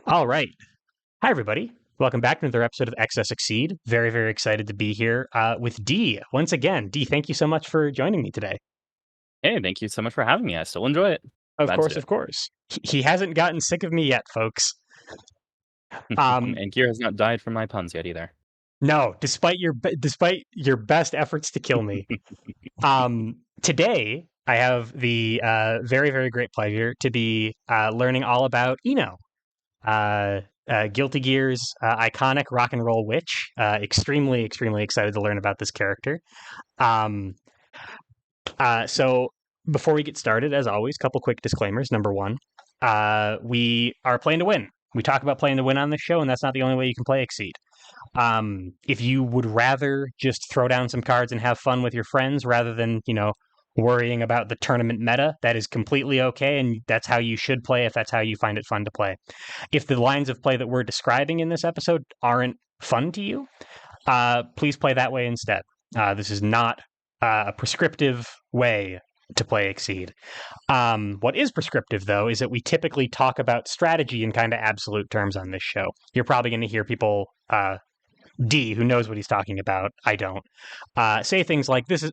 All right. Hi, everybody. Welcome back to another episode of Excess Exceed. Very, very excited to be here with D once again. D, thank you so much for joining me today. Hey, thank you so much for having me. I still enjoy it. Of Glad to course, do of course. He hasn't gotten sick of me yet, folks. it. Um, And Gear has not died from my puns yet either. no, despite your best efforts to kill me. Today, I have the very, very great pleasure to be learning all about uh, Guilty Gear's iconic rock and roll witch. Extremely, extremely excited to learn about this character. Um, so before we get started, as always, couple quick disclaimers. Number one, we are playing to win. We talk about playing to win on this show, and that's not the only way you can play Exceed. If you would rather just throw down some cards and have fun with your friends rather than, worrying about the tournament meta, that is completely okay, and that's how you should play if that's how you find it fun to play. If the lines of play that we're describing in this episode aren't fun to you, please play that way instead. This is not a prescriptive way to play Exceed. What is prescriptive, though, is that we typically talk about strategy in kind of absolute terms on this show. You're probably going to hear people, D, who knows what he's talking about, I don't, say things like, this is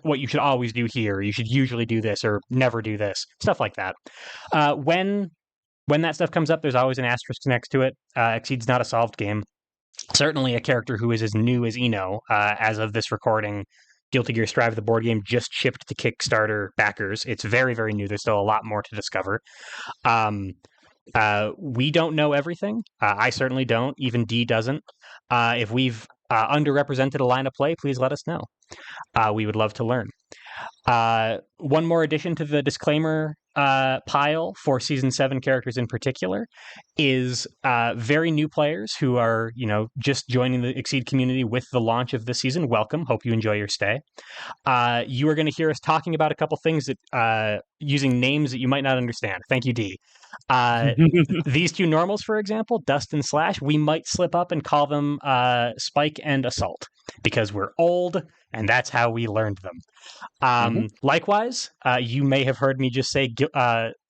what you should always do here. You should usually do this or never do this, stuff like that. When that stuff comes up, there's always an asterisk next to it. Exceed's not a solved game. Certainly a character who is as new as Eno as of this recording. Guilty Gear Strive, the board game, just shipped to Kickstarter backers. It's very, very new. There's still a lot more to discover. Um, we don't know everything. I certainly don't. Even D doesn't. If we've underrepresented a line of play, please let us know. We would love to learn. One more addition to the disclaimer pile for season 7 characters in particular is very new players who are, just joining the Exceed community with the launch of this season. Welcome. Hope you enjoy your stay. You are going to hear us talking about a couple things that using names that you might not understand. Thank you, D. Uh, these two normals, for example, Dust and Slash, we might slip up and call them Spike and Assault because we're old and that's how we learned them. Mhm. Likewise, you may have heard me just say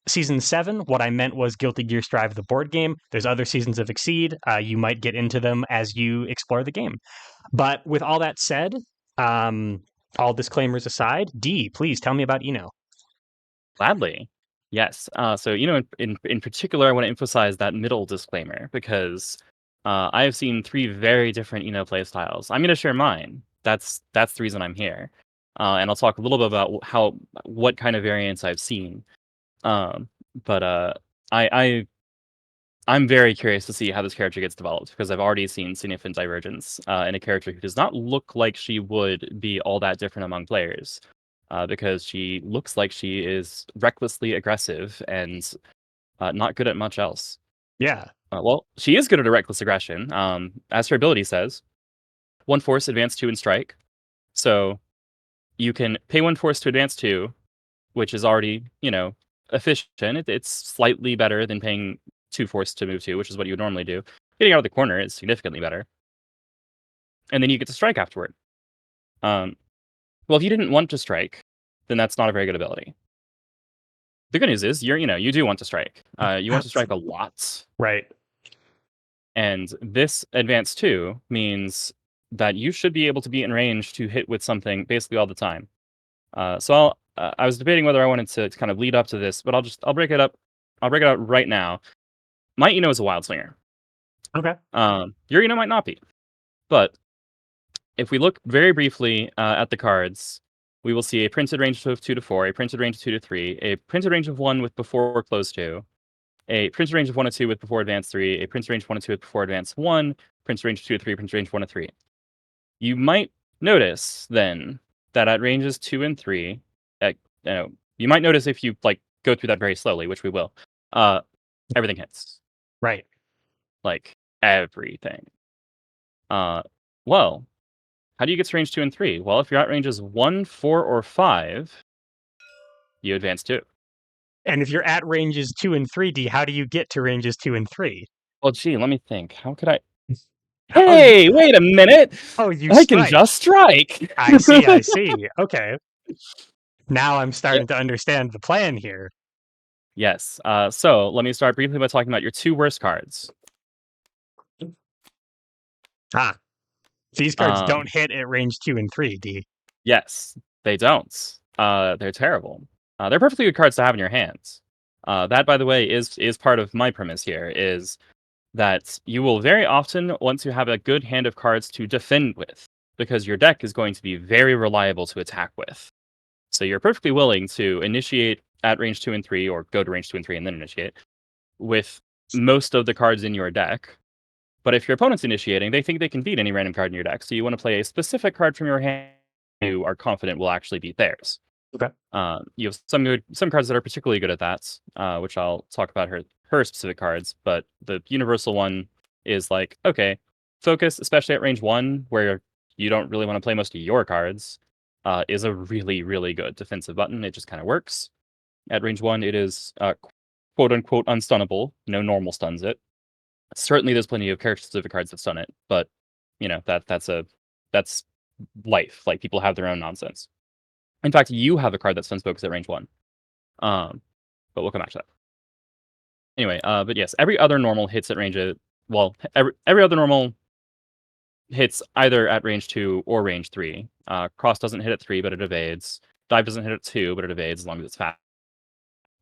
season 7. What I meant was Guilty Gear Strive, the board game. There's other seasons of Exceed. You might get into them as you explore the game. But with all that said, all disclaimers aside, D, please tell me about Eno. Gladly. Yes. In particular, I want to emphasize that middle disclaimer because I have seen three very different play styles. I'm going to share mine. That's the reason I'm here, and I'll talk a little bit about what kind of variants I've seen. Um, but I I'm very curious to see how this character gets developed because I've already seen significant divergence in a character who does not look like she would be all that different among players. Because she looks like she is recklessly aggressive and not good at much else. Yeah. Well, she is good at a reckless aggression. As her ability says, one force, advance two, and strike. So you can pay one force to advance two, which is already, efficient. It's slightly better than paying two force to move two, which is what you would normally do. Getting out of the corner is significantly better. And then you get to strike afterward. Um, well, if you didn't want to strike, then that's not a very good ability. The good news is you do want to strike. You want to strike a lot. Right. And this advance 2 means that you should be able to be in range to hit with something basically all the time. I was debating whether I wanted to kind of lead up to this, but I'll break it up. I'll break it out right now. My Eno is a wild swinger. Okay. Your Eno might not be. But if we look very briefly at the cards, we will see a printed range of 2 to 4, a printed range of 2 to 3, a printed range of 1 with before close 2, a printed range of 1 to 2 with before advance 3, a printed range of 1 to 2 with before advance 1, printed range of 2 to 3, printed range of 1 to 3. You might notice then that at ranges 2 and 3, you might notice if you go through that very slowly, which we will, everything hits. Right. Like everything. Well, how do you get to range 2 and 3? Well, if you're at ranges 1, 4, or 5, you advance 2. And if you're at ranges 2 and 3D, how do you get to ranges 2 and 3? Well, gee, let me think. How could I? Oh, you, Hey, wait a minute! you I can strike. just strike! I see. I see. Okay. Now I'm Yeah, starting to understand the plan here. Yes. So let me start briefly by talking about your two worst cards. Ah, these cards Um, don't hit at range 2 and 3, D. yes, they don't. They're terrible. They're perfectly good cards to have in your hands. That, by the way, is part of my premise here. Is that you will very often want to have a good hand of cards to defend with, because your deck is going to be very reliable to attack with. So you're perfectly willing to initiate at range 2 and 3, or go to range 2 and 3 and then initiate with most of the cards in your deck. But if your opponent's initiating, they think they can beat any random card in your deck. So you want to play a specific card from your hand you are confident will actually beat theirs. Okay. You have some cards that are particularly good at that, which I'll talk about her specific cards. But the universal one is like, okay, focus, especially at range 1, where you don't really want to play most of your cards, is a really, really good defensive button. It just kind of works. At range 1, it is quote unquote unstunnable. No normal stuns it. Certainly, there's plenty of character specific cards that stun it, but that's life. Like, people have their own nonsense. In fact, you have a card that stuns focus at range 1. Um, but we'll come back to that. Anyway, but yes, every other normal hits at range of, well, every other normal hits either at range 2 or range 3. Cross doesn't hit at 3, but it evades. Dive doesn't hit at 2, but it evades as long as it's fast.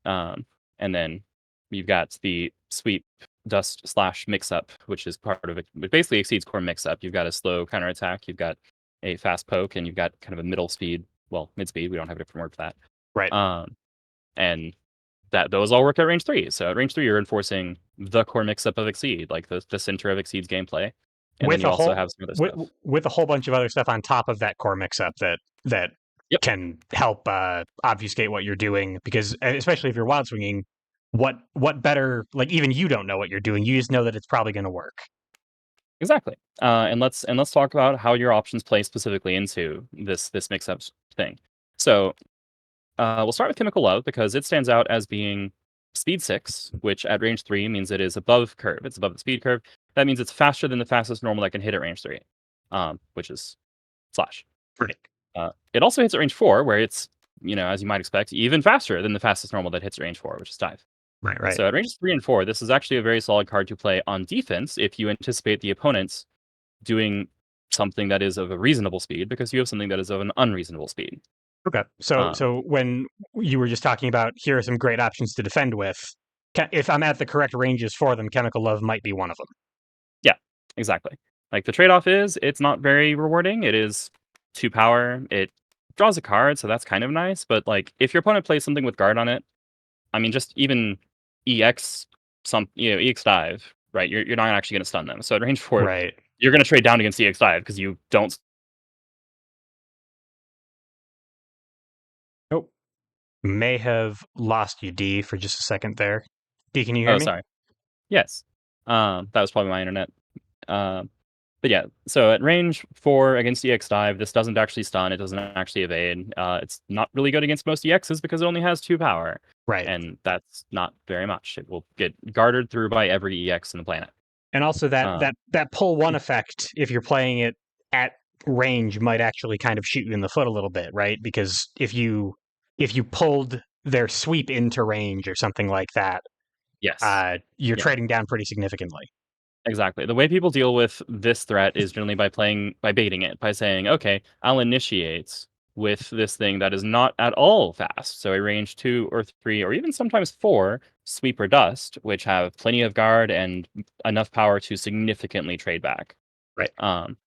And then you've got the sweep dust slash mix up, which is part of it. It basically exceeds core mix up. You've got a slow counterattack, you've got a fast poke, and you've got kind of a middle speed. Well, mid speed. We don't have a different word for that. Right. And that those all work at range 3. So at range 3, you're enforcing the core mix up of Exceed, like the center of Exceed's gameplay. And then With you a also whole have some other stuff. with a whole bunch of other stuff on top of that core mix-up that Yep, can help obfuscate what you're doing. Because especially if you're wild swinging, what better? Like even you don't know what you're doing. You just know that it's probably going to work. exactly. And let's talk about how your options play specifically into this mix up thing. So we'll start with Chemical Love because it stands out as being speed 6, which at range 3 means it is above curve. It's above the speed curve. That means it's faster than the fastest normal that can hit at range 3, which is Slash. Right. It also hits at range 4, where it's, as you might expect, even faster than the fastest normal that hits at range 4, which is Dive. Right. Right. So at ranges 3 and 4, this is actually a very solid card to play on defense if you anticipate the opponents doing something that is of a reasonable speed, because you have something that is of an unreasonable speed. Okay. So Um, so when you were just talking about here are some great options to defend with, if I'm at the correct ranges for them, Chemical Love might be one of them. Yeah, exactly. Like, the trade-off is it's not very rewarding. It is 2 power. It draws a card, so that's kind of nice. But like, if your opponent plays something with guard on it, I mean, just even EX EX dive, right? You're not actually going to stun them. So at range 4, Right. you're going to trade down against EX dive because you don't. Nope. May have lost you, D, for just a second there. D, can you hear Oh, me? sorry. Yes. That was probably my internet. Um, But yeah, so at range 4 against EX Dive, this doesn't actually stun, it doesn't actually evade. It's not really good against most EXs because it only has 2 power, Right. and that's not very much. It will get guarded through by every EX in the planet. And also that Um, that that pull one effect, if you're playing it at range, might actually kind of shoot you in the foot a little bit, right? Because if you pulled their sweep into range or something like that, yes. you're Yeah, trading down pretty significantly. exactly. The way people deal with this threat is generally by baiting it, by saying, "Okay, I'll initiate with this thing that is not at all fast." So a range 2 or 3 or even sometimes 4 sweep or dust, which have plenty of guard and enough power to significantly trade back. Right. Um,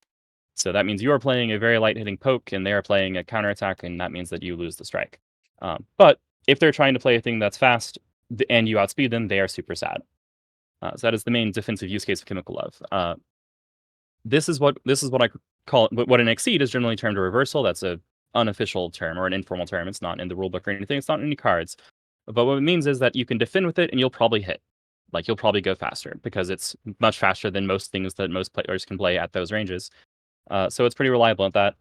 so that means you are playing a very light hitting poke, and they are playing a counterattack, and that means that you lose the strike. But if they're trying to play a thing that's fast and you outspeed them, they are super sad. So that is the main defensive use case of Chemical Love. This is what I call what an exceed is generally termed a reversal. That's a unofficial term or an informal term. It's not in the rulebook or anything. It's not in any cards. But what it means is that you can defend with it, and you'll probably hit. Like, you'll probably go faster because it's much faster than most things that most players can play at those ranges. So it's pretty reliable at that.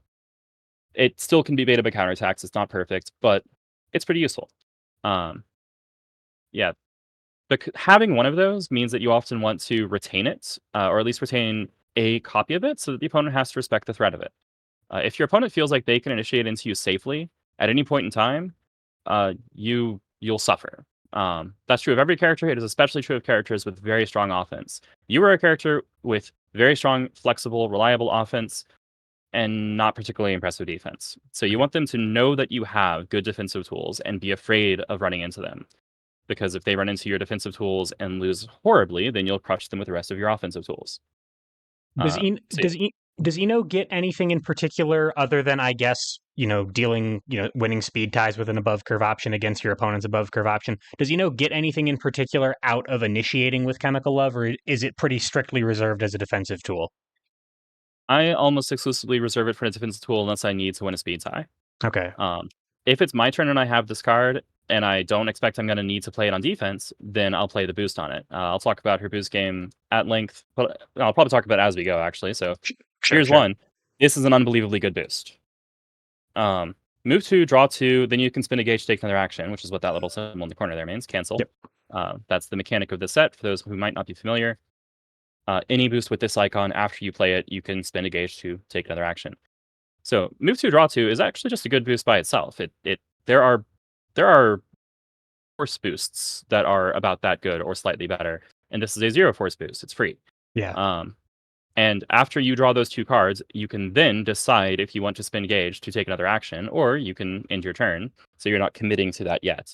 It still can be beta by counterattacks. It's not perfect, but it's pretty useful. Um, yeah, but having one of those means that you often want to retain it, or at least retain a copy of it, so that the opponent has to respect the threat of it. If your opponent feels like they can initiate into you safely at any point in time, you'll suffer. That's true of every character. It is especially true of characters with very strong offense. You are a character with very strong, flexible, reliable offense and not particularly impressive defense. So you Right. want them to know that you have good defensive tools and be afraid of running into them. Because if they run into your defensive tools and lose horribly, then you'll crush them with the rest of your offensive tools. Does Uh, e so does e does Eno get anything in particular other than I guess dealing winning speed ties with an above curve option against your opponent's above curve option? Does Eno get anything in particular out of initiating with Chemical Love, or is it pretty strictly reserved as a defensive tool? I almost exclusively reserve it for a defensive tool unless I need to win a speed tie. Okay, Um, if it's my turn and I have this card and I don't expect I'm going to need to play it on defense, then I'll play the boost on it. I'll talk about her boost game at length, but I'll probably talk about it as we go, actually. So sure, here's sure. one. This is an unbelievably good boost. Move 2, draw 2, then you can spin a gauge to take another action, which is what that little symbol in the corner there means. Cancel. Yep. That's the mechanic of the set for those who might not be familiar. Any boost with this icon after you play it, you can spin a gauge to take another action. So move 2, draw 2 is actually just a good boost by itself. There are force boosts that are about that good or slightly better, and this is a 0 force boost. It's free. Yeah. Um, and after you draw those 2 cards, you can then decide if you want to spin gauge to take another action, or you can end your turn. So you're not committing to that yet.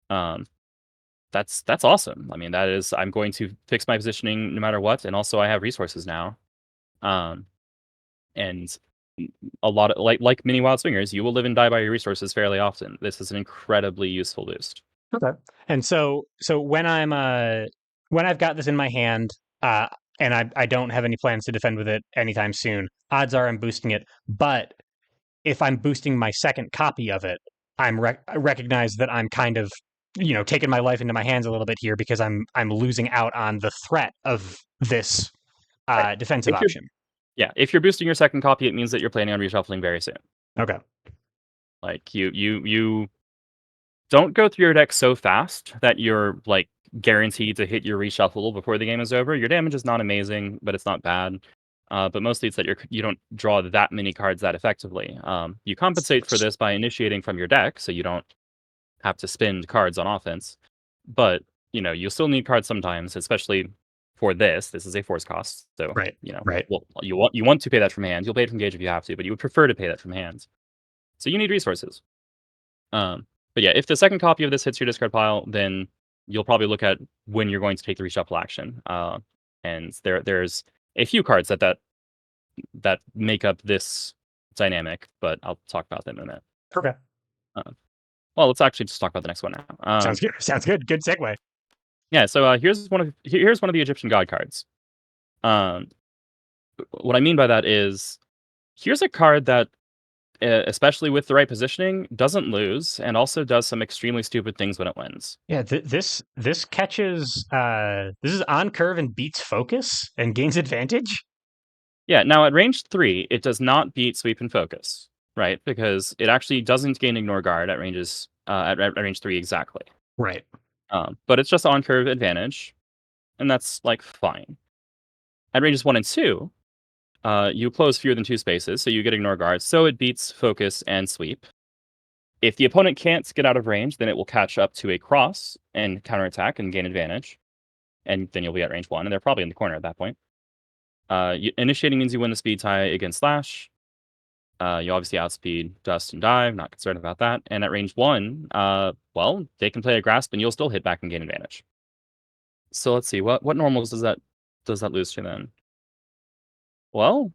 Um, that's awesome. I mean, that is I'm going to fix my positioning no matter what, and also I have resources now. Um, and a lot of like many wild swingers, you will live and die by your resources fairly often. This is an incredibly useful boost. Okay. And so when I've got this in my hand, uh, and I don't have any plans to defend with it anytime soon, odds are I'm boosting it. But if I'm boosting my second copy of it, I recognize that I'm kind of taking my life into my hands a little bit here because I'm losing out on the threat of this Right. defensive If you're option. Yeah, if you're boosting your second copy, it means that you're planning on reshuffling very soon. Okay. Like you don't go through your deck so fast that you're like guaranteed to hit your reshuffle before the game is over. Your damage is not amazing, but it's not bad. But mostly it's that you don't draw that many cards that effectively. You compensate for this by initiating from your deck, so you don't have to spend cards on offense. But you'll still need cards sometimes, especially for this. This is a force cost, so Right. Right. well, you want to pay that from hand. You'll pay it from gauge if you have to, but you would prefer to pay that from hand. So you need resources. But yeah, if the second copy of this hits your discard pile, then you'll probably look at when you're going to take the reshuffle action. And there's a few cards that make up this dynamic, but I'll talk about them in a minute. Okay. Uh, well, let's actually just talk about the next one now. Sounds good. Sounds good. Good segue. Yeah, so here's one of the Egyptian god cards. Um, what I mean by that is here's a card that, especially with the right positioning, doesn't lose and also does some extremely stupid things when it wins. Yeah, this catches this is on curve and beats focus and gains advantage. Yeah, now at range 3, it does not beat sweep and focus, right? Because it actually doesn't gain ignore guard at range 3 exactly. Right. But it's just on curve advantage, and that's like fine. At ranges 1 and 2, you close fewer than 2 spaces, so you get ignore guard, so it beats focus and sweep. If the opponent can't get out of range, then it will catch up to a cross and counterattack and gain advantage, and then you'll be at range 1, and they're probably in the corner at that point. Initiating means you win the speed tie against Slash. You obviously outspeed Dust and Dive, not concerned about that. And at range 1, well, they can play a Grasp and you'll still hit back and gain advantage. So let's see, what normals does that lose to then? Well,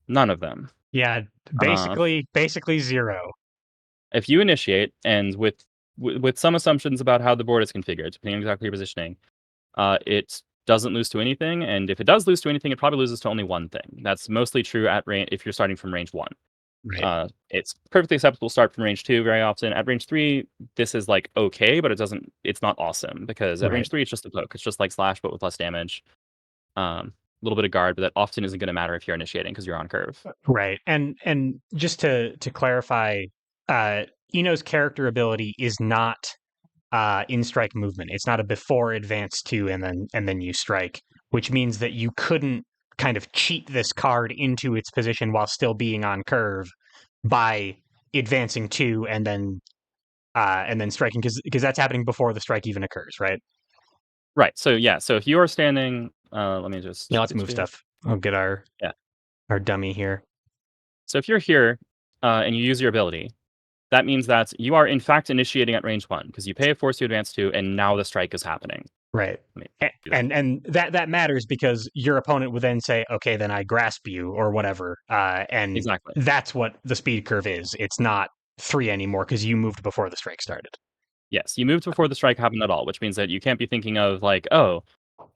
none of them. Yeah, Uh, basically zero. if you initiate, and with some assumptions about how the board is configured, depending on exactly your positioning, it doesn't lose to anything, and if it does lose to anything, it probably loses to only one thing. That's mostly true at range if you're starting from range 1. Right. It's perfectly acceptable to start from range 2 very often. At range 3, this is like okay, but it's not awesome because at Right. range 3 it's just a poke. It's just like Slash but with less damage. A little bit of guard, but that often isn't going to matter if you're initiating because you're on curve. Right. And just to clarify, Eno's character ability is not in strike movement. It's not a before advance 2 and then you strike, which means that you couldn't kind of cheat this card into its position while still being on curve by advancing 2 and then and then striking because that's happening before the strike even occurs, right? Right. So yeah. So if you are standing, let me Yeah, just let's move stuff. I'll get yeah. our dummy here. So if you're here and you use your ability, that means that you are in fact initiating at range 1 because you pay a force to advance 2, and now the strike is happening. Right. Let me do that. And that matters because your opponent would then say, okay, then I grasp you or whatever. And Exactly. that's what the speed curve is. It's not 3 anymore because you moved before the strike started. Yes, you moved before the strike happened at all, which means that you can't be thinking of like, oh,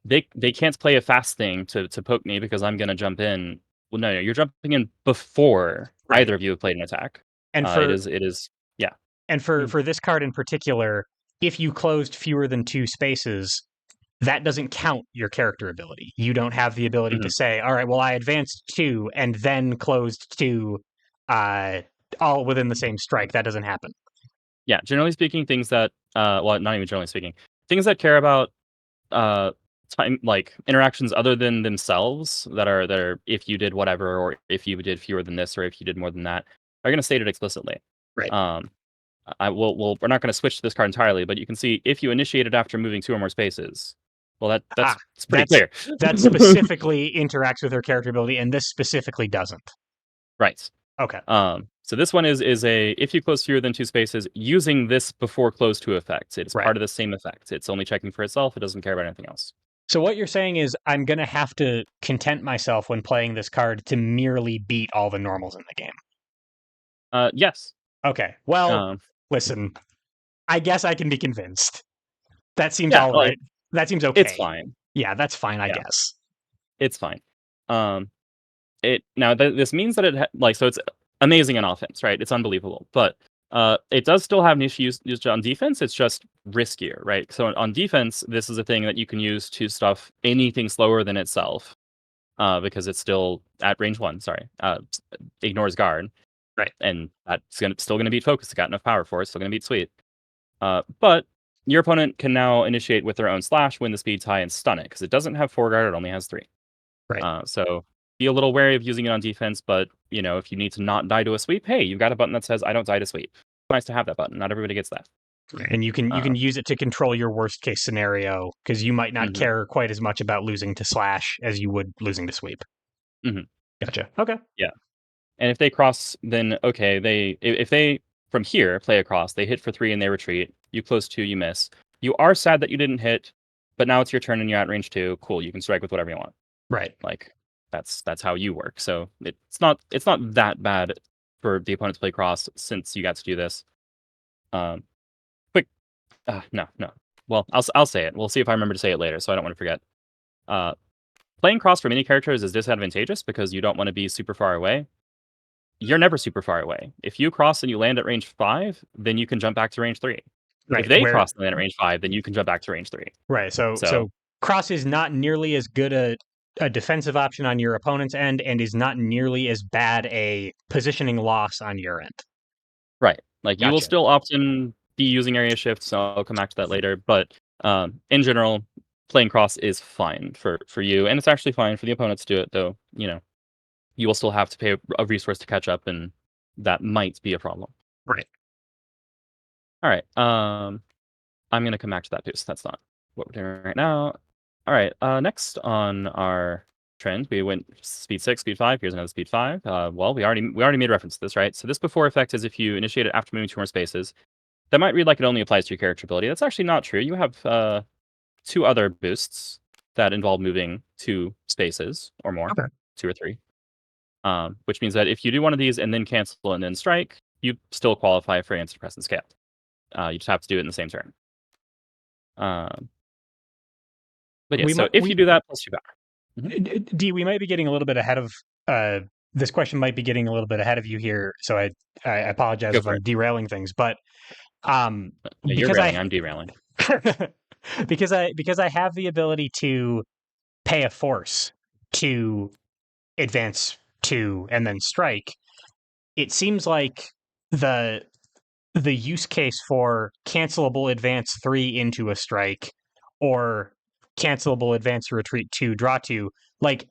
they can't play a fast thing to poke me because I'm gonna jump in. Well, no, you're jumping in before Right. either of you have played an attack. And It is yeah. Mm, for this card in particular, if you closed fewer than 2 spaces, that doesn't count your character ability. You don't have the ability to mhm. say, all right, well, I advanced 2 and then closed 2 uh, all within the same strike. That doesn't happen. Yeah, generally speaking, things that well, not even generally speaking, things that care about uh time like interactions other than themselves that are if you did whatever or if you did fewer than this or if you did more than that are going to state it explicitly. Right. Um I will well we're not going to switch to this card entirely, but you can see if you initiated after moving 2 or more spaces. Well Ah, it's pretty that's clear. that specifically interacts with her character ability, and this specifically doesn't. Right. Okay. So this one is a if you close fewer than 2 spaces using this before close 2 effect. It's Right. part of the same effect. It's only checking for itself. It doesn't care about anything else. So what you're saying is I'm gonna have to content myself when playing this card to merely beat all the normals in the game. Yes. Okay. Well, Um, listen, I guess I can be convinced. That seems yeah, all like right. That seems it's okay. fine. Yeah, that's fine, I Yeah, guess. it's fine. Um, it now this means that like so it's amazing on offense, right? It's unbelievable, but it does still have niche use on defense. It's just riskier, right? So on defense, this is a thing that you can use to stuff anything slower than itself, because it's still at range 1. Sorry, ignores guard, Right. and that's still gonna beat focus. It got enough power for it. Still gonna beat sweep. But your opponent can now initiate with their own slash, win the speed tie, and stun it because it doesn't have 4 guard. It only has 3. Right. So be a little wary of using it on defense, but if you need to not die to a sweep, hey, you've got a button that says I don't die to sweep. Nice to have that button. Not everybody gets that. And you can Um, use it to control your worst case scenario because you might not mhm, care quite as much about losing to slash as you would losing to sweep. mhm, Gotcha. Okay. yeah. And if they cross, then okay, if they from here play across, they hit for 3 and they retreat. You close 2, you miss. You are sad that you didn't hit, but now it's your turn and you're at range 2. Cool, you can strike with whatever you want. Right. Like that's how you work. So it's not that bad for the opponent to play cross since you got to do this. Um, quick, no, no. Well, I'll say it. We'll see if I remember to say it later, so I don't want to forget. Uh, Playing cross for many characters is disadvantageous because you don't want to be super far away. You're never super far away. If you cross and you land at range 5, then you can jump back to range 3. If Right. they Where cross and land at range 5, then you can jump back to range 3. right. So So cross is not nearly as good a defensive option on your opponent's end and is not nearly as bad a positioning loss on your end. right. Like you will Gotcha. still often be using area shift, so I'll come back to that later. But in general, playing cross is fine for you, and it's actually fine for the opponents to do it. Though you will still have to pay a resource to catch up, and that might be a problem. Right. All right, I'm gonna come back to that boost. That's not what we're doing right now. All right, next on our trend, we went speed 6, speed 5. Here's another speed 5. Well, we already made reference to this, right? So this before effect is if you initiate it after moving 2 more spaces. That might read like it only applies to your character ability. That's actually not true. You have 2 other boosts that involve moving 2 spaces or more, Okay. 2 or 3. Which means that if you do one of these and then cancel and then strike, you still qualify for answer press and scale. You just have to do it in the same turn. Um, but yeah, We so might if you do that, plus 2 power. Mhm. D, we might be getting a little bit ahead of uh, this question might be getting a little bit ahead of you here, so I apologize Go if for I'm it. derailing things, but um, Yeah, you're because railing. I I'm derailing. because I have the ability to pay a force to advance 2 and then strike, it seems like the the use case for cancelable advance 3 into a strike or cancelable advance retreat 2 draw 2, like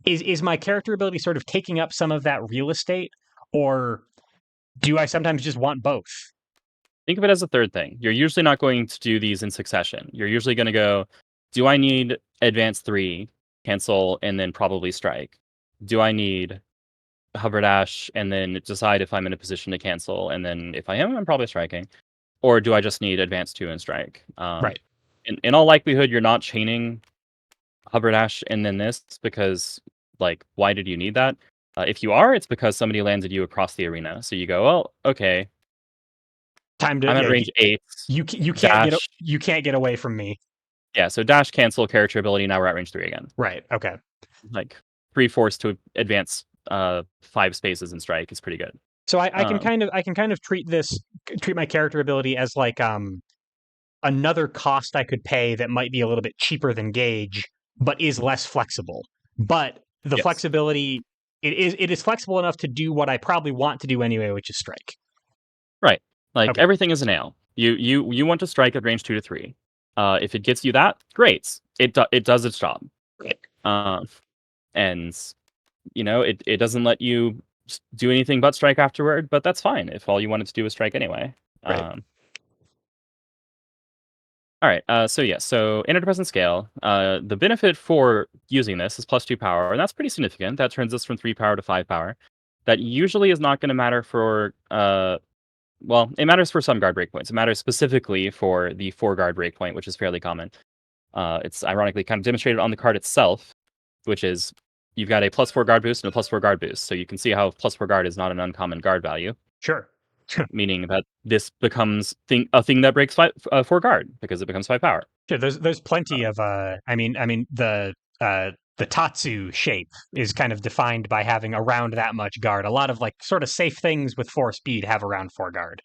is my character ability sort of taking up some of that real estate, or do I sometimes just want both? Think of it as a third thing. You're usually not going to do these in succession. You're usually going to go, do I need advance 3, cancel, and then probably strike? Do I need hover dash and then decide if I'm in a position to cancel? And then if I am, I'm probably striking. Or do I just need advance 2 and strike? Right. In all likelihood, you're not chaining hover dash and then this because, like, why did you need that? If you are, it's because somebody landed you across the arena. So you go, well, okay, Time to I'm at yeah. range 8, You can't dash. you can't get away from me. Yeah, so dash, cancel, character ability, now we're at range 3 again. Right. Okay. Like, 3 force to advance 5 spaces and strike is pretty good. So I can Um, kind of treat my character ability as like another cost I could pay that might be a little bit cheaper than gauge, but is less flexible. But the yes, flexibility it is flexible enough to do what I probably want to do anyway, which is strike. right. Like, Okay. everything is a nail. You want to strike at range 2 to 3. If it gets you that, great. It does its job. Right. Um, and, it doesn't let you do anything but strike afterward, but that's fine if all you wanted to do was strike anyway. Right. Um Alright, so yeah, so antidepressant scale, the benefit for using this is +2 power, and that's pretty significant. That turns us from 3 power to 5 power. That usually is not gonna matter for, well, it matters for some guard breakpoints. It matters specifically for the 4 guard breakpoint, which is fairly common. It's ironically kind of demonstrated on the card itself, which is you've got a +4 guard boost and a +4 guard boost, so you can see how +4 guard is not an uncommon guard value, Sure. meaning that this becomes a thing that breaks 4 guard because it becomes 5 power. Sure. There's plenty Uh, of I mean the Tatsu shape is kind of defined by having around that much guard. A lot of like sort of safe things with 4 speed have around 4 guard.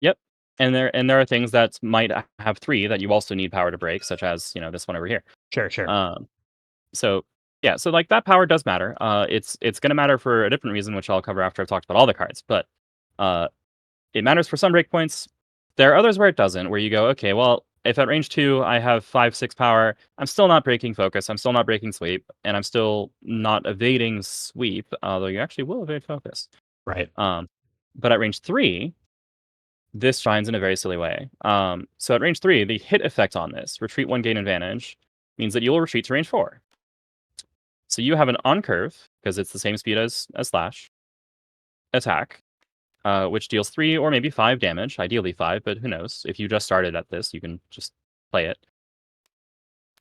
yep, and there are things that might have 3 that you also need power to break, such as, this one over here. Sure, sure. Um, so, yeah, so, like, that power does matter. It's gonna matter for a different reason, which I'll cover after I've talked about all the cards, but, uh, it matters for some breakpoints. There are others where it doesn't, where you go, "Okay, well, if at range 2 I have 5, 6 power, I'm still not breaking focus, I'm still not breaking sweep, and I'm still not evading sweep," although you actually will evade focus. Right. Um, but at range 3, this shines in a very silly way. So at range 3, the hit effect on this, retreat 1 gain advantage, means that you will retreat to range 4. So you have an on curve, because it's the same speed as slash, attack, which deals 3 or maybe 5 damage, ideally 5, but who knows? If you just started at this, you can just play it.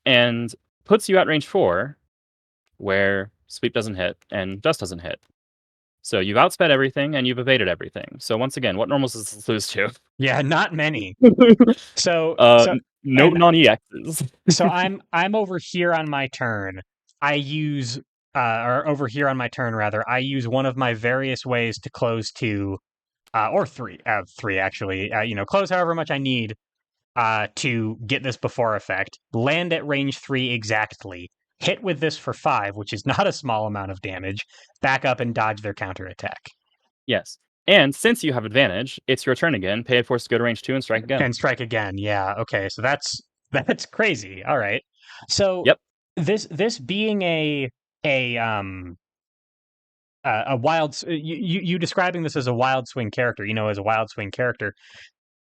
And puts you at range 4, where sweep doesn't hit and dust doesn't hit. So you've outsped everything and you've evaded everything. So once again, what normals does this lose to? Yeah, not many. So so No and non-EXs. so I'm over here on my turn. I use or over here on my turn rather, I use one of my various ways to close two or three actually. Close however much I need to get this before effect. Land at range 3 exactly. Hit with this for 5, which is not a small amount of damage. Back up and dodge their counterattack. Yes. And since you have advantage, it's your turn again. Pay a force to go to range 2 and strike again. And strike again. Yeah. Okay. So that's crazy. All right. So Yep. this being a a you describing this as a wild swing character, as a wild swing character,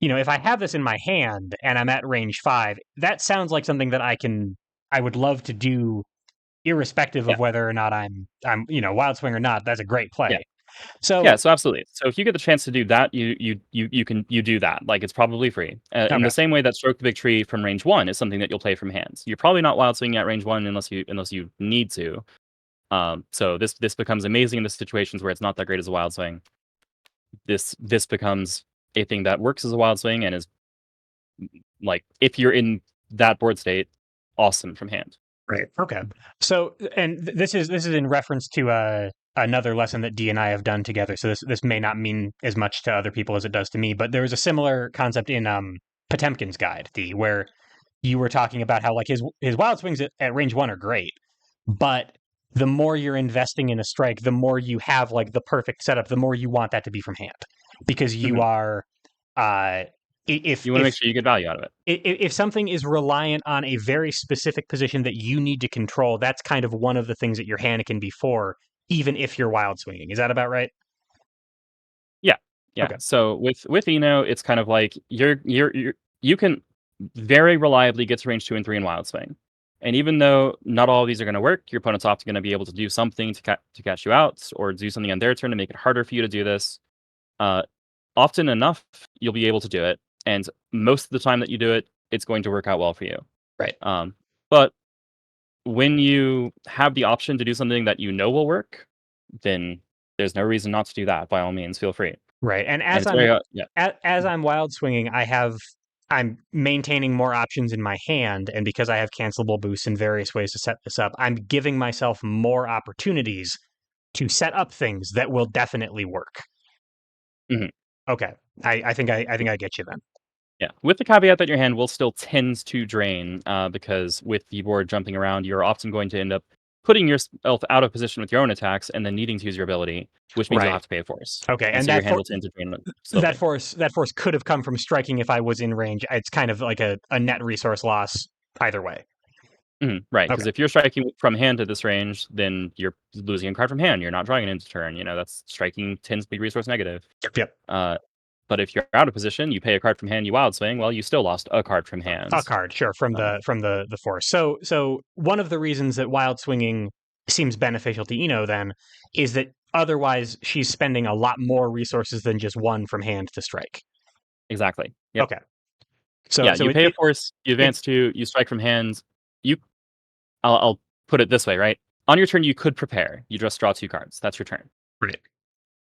if I have this in my hand and I'm at range 5, that sounds like something that I would love to do irrespective Yeah. of whether or not I'm wild swing or not. That's a great Yeah. play. Yeah, So so absolutely. So if you get the chance to do that, you do that. Like, it's probably free. In okay. the same way that Stroke the Big Tree from range 1 is something that you'll play from hands. You're probably not wild swinging at range 1 unless you need to. So this becomes amazing in the situations where it's not that great as a wild swing. This becomes a thing that works as a wild swing and is, like, if you're in that board state, awesome from hand. Right. Okay. So, and this is in reference to another lesson that D and I have done together. So this may not mean as much to other people as it does to me, but there was a similar concept in Potemkin's guide, where you were talking about how like his wild swings at range 1 are great, but the more you're investing in a strike, the more you have like the perfect setup, the more you want that to be from hand, because you Mhm. are uh if You wanna make sure you get value out of it. if something is reliant on a very specific position that you need to control, that's kind of one of the things that your hand can be for, even if you're wild swinging. Is that about right? Yeah. Yeah. Okay. So with Eno, it's kind of like you can very reliably get to range 2 and 3 in Wild Swing. And even though not all of these are going to work, your opponent's often going to be able to do something to catch you out, or do something on their turn to make it harder for you to do this. Uh, Often enough, you'll be able to do it, and most of the time that you do it, it's going to work out well for you. Right. But when you have the option to do something that you know will work, then there's no reason not to do that. By all means, feel free. Right. And And as it's I'm very yeah. as I'm wild swinging, I'm maintaining more options in my hand, and because I have cancelable boosts and various ways to set this up, I'm giving myself more opportunities to set up things that will definitely work. Mhm. Okay. I think I get you then. Yeah, with the caveat that your hand will still tend to drain, because with the board jumping around, you're often going to end up putting yourself out of position with your own attacks and then needing to use your ability, which means you'll Right. have to pay a force. Okay. And And so your hand will tend to drain slowly. that force could have come from striking if I was in range. It's kind of like a net resource loss either way. Mhm, right, Okay. because if you're striking from hand to this range, then you're losing a card from hand, you're not drawing it into turn, that's striking tends to be resource negative. Yep. Yep. Uh, but if you're out of position, you pay a card from hand, you wild swing, well, you still lost a card from A hand. card, sure, from Uh, the force. So one of the reasons that wild swinging seems beneficial to Eno then is that otherwise she's spending a lot more resources than just one from hand to strike. exactly, yep. Okay. So Yeah, so you it pay a it, force, you it advance 2, you strike from hand, you I'll put it this way, right? On your turn, you could prepare. You just draw 2 cards. That's your turn. right.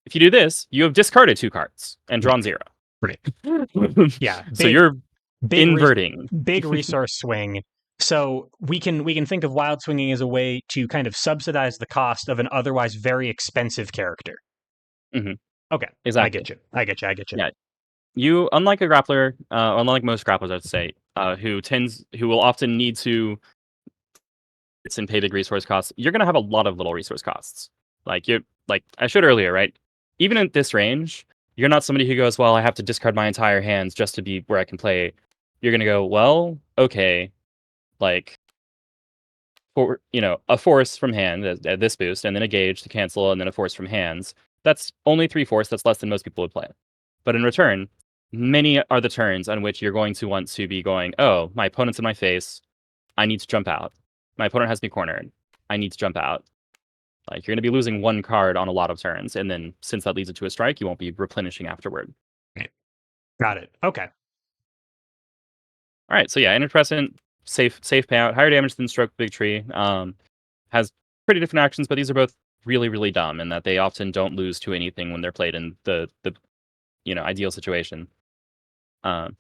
If you do this, you have discarded 2 cards and Right. drawn 0. Right. Yeah. So you're Big inverting. big resource swing. So we can think of wild swinging as a way to kind of subsidize the cost of an otherwise very expensive character. Mhm, Okay, I exactly. get you. I get you. I get you. Yeah, you unlike a grappler, unlike most grapplers, I'd say, who will often need to it's and pay big resource costs, you're gonna have a lot of little resource costs. Like I showed earlier, right? Even at this range, you're not somebody who goes, "Well, I have to discard my entire hands just to be where I can play." You're gonna go, "Well, okay, like for a force from hand at this boost, and then a gauge to cancel, and then a force from hands. That's only 3 force. That's less than most people would play. But in return, many are the turns on which you're going to want to be going, "Oh, my opponent's in my face. I need to jump out. My opponent has me cornered. I need to jump out." Like, you're gonna be losing 1 card on a lot of turns, and then since that leads it to a strike, you won't be replenishing afterward. Right. Got it. Okay. Alright, so yeah, antidepressant, safe payout, higher damage than Stroke Big Tree, has pretty different actions, but these are both really, really dumb in that they often don't lose to anything when they're played in the ideal situation. Um,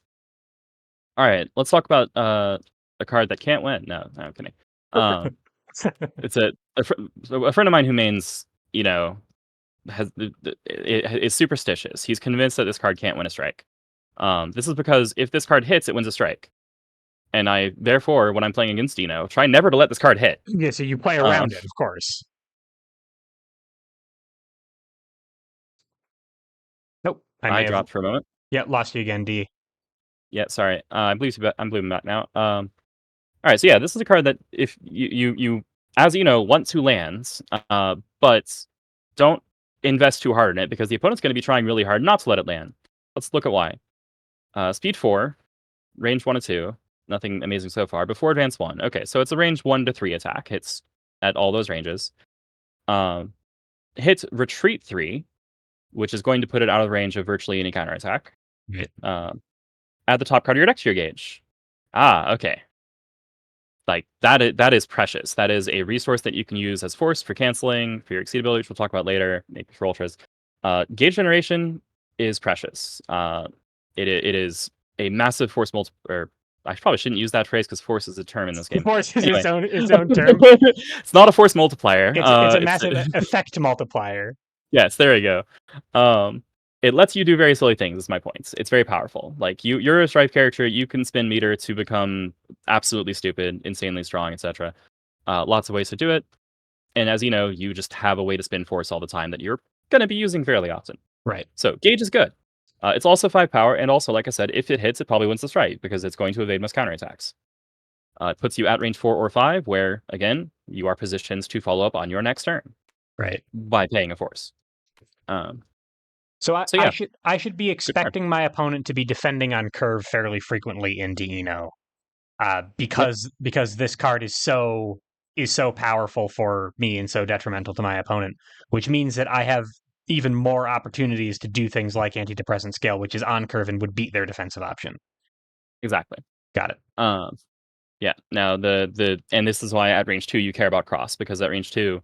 alright, let's talk about, a card that can't win. No, I'm kidding. Um, it's so a friend of mine who mains, has is superstitious. He's convinced that this card can't win a strike. This is because if this card hits, it wins a strike. And I therefore, when I'm playing against Dino, try never to let this card hit. Yeah, so you play Um, around it, of course. Nope. I I may have dropped for a moment. lost you again, D. Yeah, sorry. I'm believing back now. All right, so yeah, this is a card that if you as you know want to lands, but don't invest too hard in it because the opponent's going to be trying really hard not to let it land. Let's look at why. Speed 4, range 1 to 2, nothing amazing so far. Before advance 1, okay, so it's a range 1 to 3 attack. Hits at all those ranges. Um, hits retreat 3, which is going to put it out of range of virtually any counterattack. Right. Add the top card of your deck to your gauge. Ah, okay. Like that is precious. That is a resource that you can use as force for canceling, for your exceed ability, which we'll talk about later, maybe for ultras. Gauge generation is precious. It is a massive force or I probably shouldn't use that phrase because force is a term in this game. Force is Anyway, its own term. it's not a force multiplier. It's a It's massive effect multiplier. yes, there you go. It lets you do very silly things. Is my point. It's very powerful. Like you're a strife character. You can spend meter to become absolutely stupid, insanely strong, etc. Lots of ways to do it. And as you know, you just have a way to spend force all the time that you're going to be using fairly often. Right. So gauge is good. It's also 5 power, and also, like I said, if it hits, it probably wins the strike because it's going to evade most counterattacks. It puts you at range 4 or 5, where again you are positioned to follow up on your next turn Right. by paying a force. Um, So So yeah, I should be good card. expecting my opponent to be defending on curve fairly frequently into Eno, Yep, because this card is so powerful for me and so detrimental to my opponent, which means that I have even more opportunities to do things like antidepressant scale, which is on curve and would beat their defensive option. exactly. Got it. Um, yeah. Now the and this is why at range 2 you care about cross, because at range 2,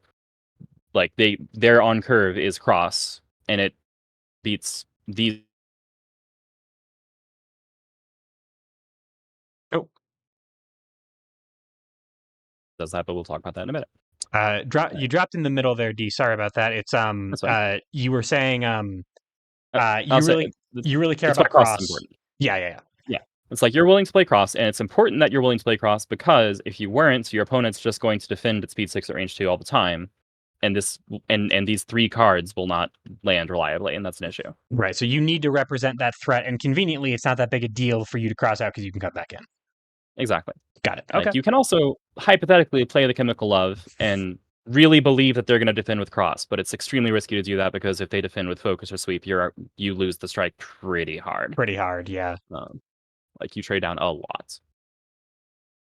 like their on curve is cross, and it beats these Oh, does that, but we'll talk about that in a minute. you dropped in the middle there, D. Sorry about that. It's That's fine. you were saying I'll say you really care it's why about cross is cross. important. Yeah, yeah, yeah. Yeah. It's like you're willing to play cross, and it's important that you're willing to play cross because if you weren't, your opponent's just going to defend at speed 6 at range 2 all the time, and these 3 cards will not land reliably, and that's an issue. Right. So you need to represent that threat, and conveniently, it's not that big a deal for you to cross out because you can cut back in. Exactly. Got it. Okay. Like, you can also hypothetically play the Chemical Love and really believe that they're gonna defend with cross, but it's extremely risky to do that because if they defend with focus or sweep, you lose the strike pretty hard. Pretty hard. Yeah. Um, like, you trade down a lot.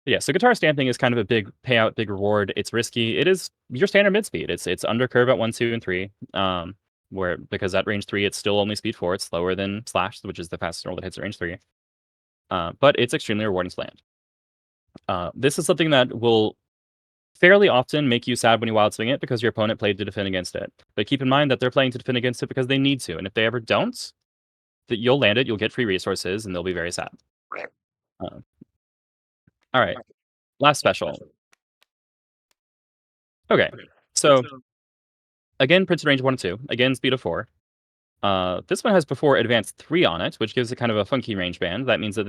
Yeah, so guitar stamping is kind of a big payout, big reward. It's risky. It is your standard mid speed. It's under curve at 1, 2, and 3. Where because at range 3 it's still only speed 4. It's slower than Slash, which is the fastest roll that hits at range 3. But it's extremely rewarding to land. This is something that will fairly often make you sad when you wild swing it because your opponent played to defend against it. But keep in mind that they're playing to defend against it because they need to, and if they ever don't, that you'll land it, you'll get free resources, and they'll be very sad. Uh, all right, last special. Okay, so again, printed range 1 and 2. Again, speed of 4. This one has before advanced 3 on it, which gives it kind of a funky range band. That means that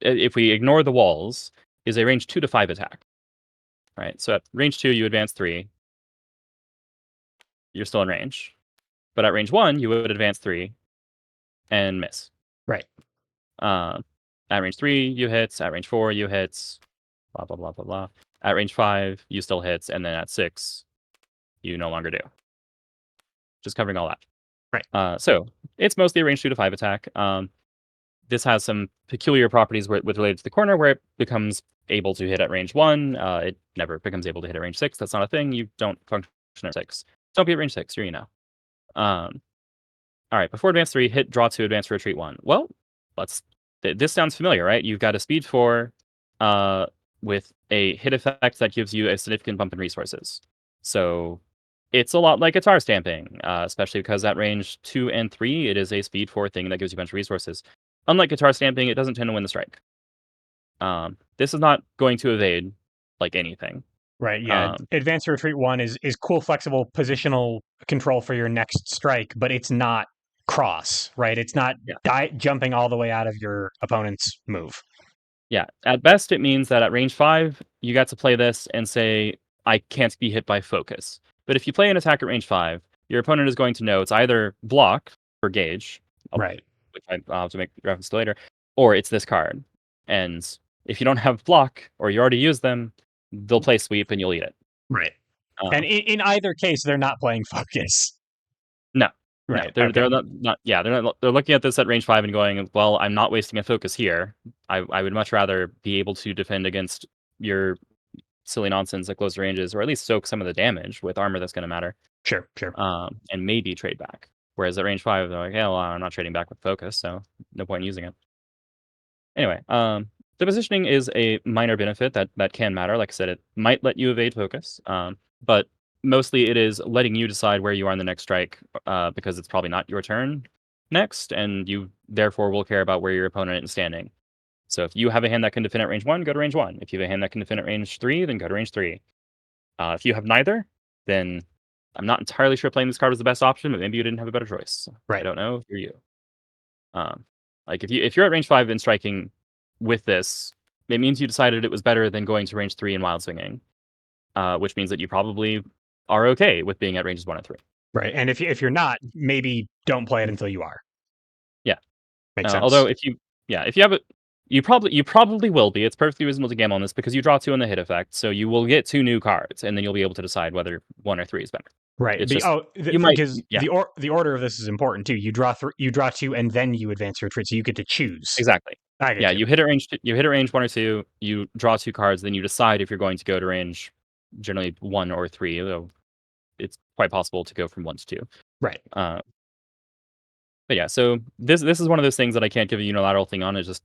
if we ignore the walls, is a range 2 to 5 attack. Right. So at range 2, you advance 3. You're still in range. But at range 1, you would advance 3 and miss. Right. Uh, at range 3, you hit. At range 4, you hit. Blah blah blah blah blah. At range 5, you still hit, and then at 6, you no longer do. Just covering all that. Right. So it's mostly a range 2 to 5 attack. This has some peculiar properties with related to the corner where it becomes able to hit at range 1. It never becomes able to hit at range 6. That's not a thing. You don't function at 6. Don't be at range 6. You're Um, all right. Before advance 3, hit, draw 2, advance, retreat 1. Well, this sounds familiar, right? You've got a speed 4 uh, with a hit effect that gives you a significant bump in resources. So it's a lot like guitar stamping, especially because at range 2 and 3, it is a speed 4 thing that gives you a bunch of resources. Unlike guitar stamping, it doesn't tend to win the strike. This is not going to evade like anything. Right. Yeah. Um, Advanced retreat one is cool, flexible positional control for your next strike, but it's not cross. Right. It's not yeah, jumping all the way out of your opponent's move. yeah. At best, it means that at range 5, you got to play this and say, "I can't be hit by focus." But if you play an attack at range 5, your opponent is going to know it's either block or gauge, Right. which I'll have to make reference to later, or it's this card. And if you don't have block or you already use them, they'll play sweep and you'll eat it. Right. And Um, in either case, they're not playing focus. no, no, Right. they're Okay. not. Yeah, they're looking at this at range 5 and going, well, I'm not wasting a focus here. I would much rather be able to defend against your silly nonsense at closer ranges, or at least soak some of the damage with armor that's going to matter. Sure. Sure. And maybe trade back. Whereas at range 5, they're like, yeah, well, I'm not trading back with focus, so no point in using it. Anyway, the positioning is a minor benefit that can matter. Like I said, it might let you evade focus, but mostly it is letting you decide where you are in the next strike, because it's probably not your turn next, and you therefore will care about where your opponent is standing. So if you have a hand that can defend at range 1, go to range 1. If you have a hand that can defend at range 3, then go to range 3. If you have neither, then I'm not entirely sure playing this card was the best option, but maybe you didn't have a better choice. I Right. don't know. You're you. Um, like if you're at range 5 and striking with this, it means you decided it was better than going to range 3 and wild swinging, which means that you probably are okay with being at ranges 1 and 3. Right. And if you're not, maybe don't play it until you are. Yeah. Makes Although sense. if you have it, you probably will be. It's perfectly reasonable to gamble on this because you draw 2 on the hit effect, so you will get 2 new cards, and then you'll be able to decide whether 1 or 3 is better. Right. It's just you might Because yeah, the order of this is important too. You draw two, and then you advance your turn, so you get to choose. exactly. I Yeah, get you. you hit a range 1 or 2, you draw 2 cards, then you decide if you're going to go to range generally 1 or 3, though it's quite possible to go from 1 to 2. Right. Uh, but yeah, so this is one of those things that I can't give a unilateral thing on, is just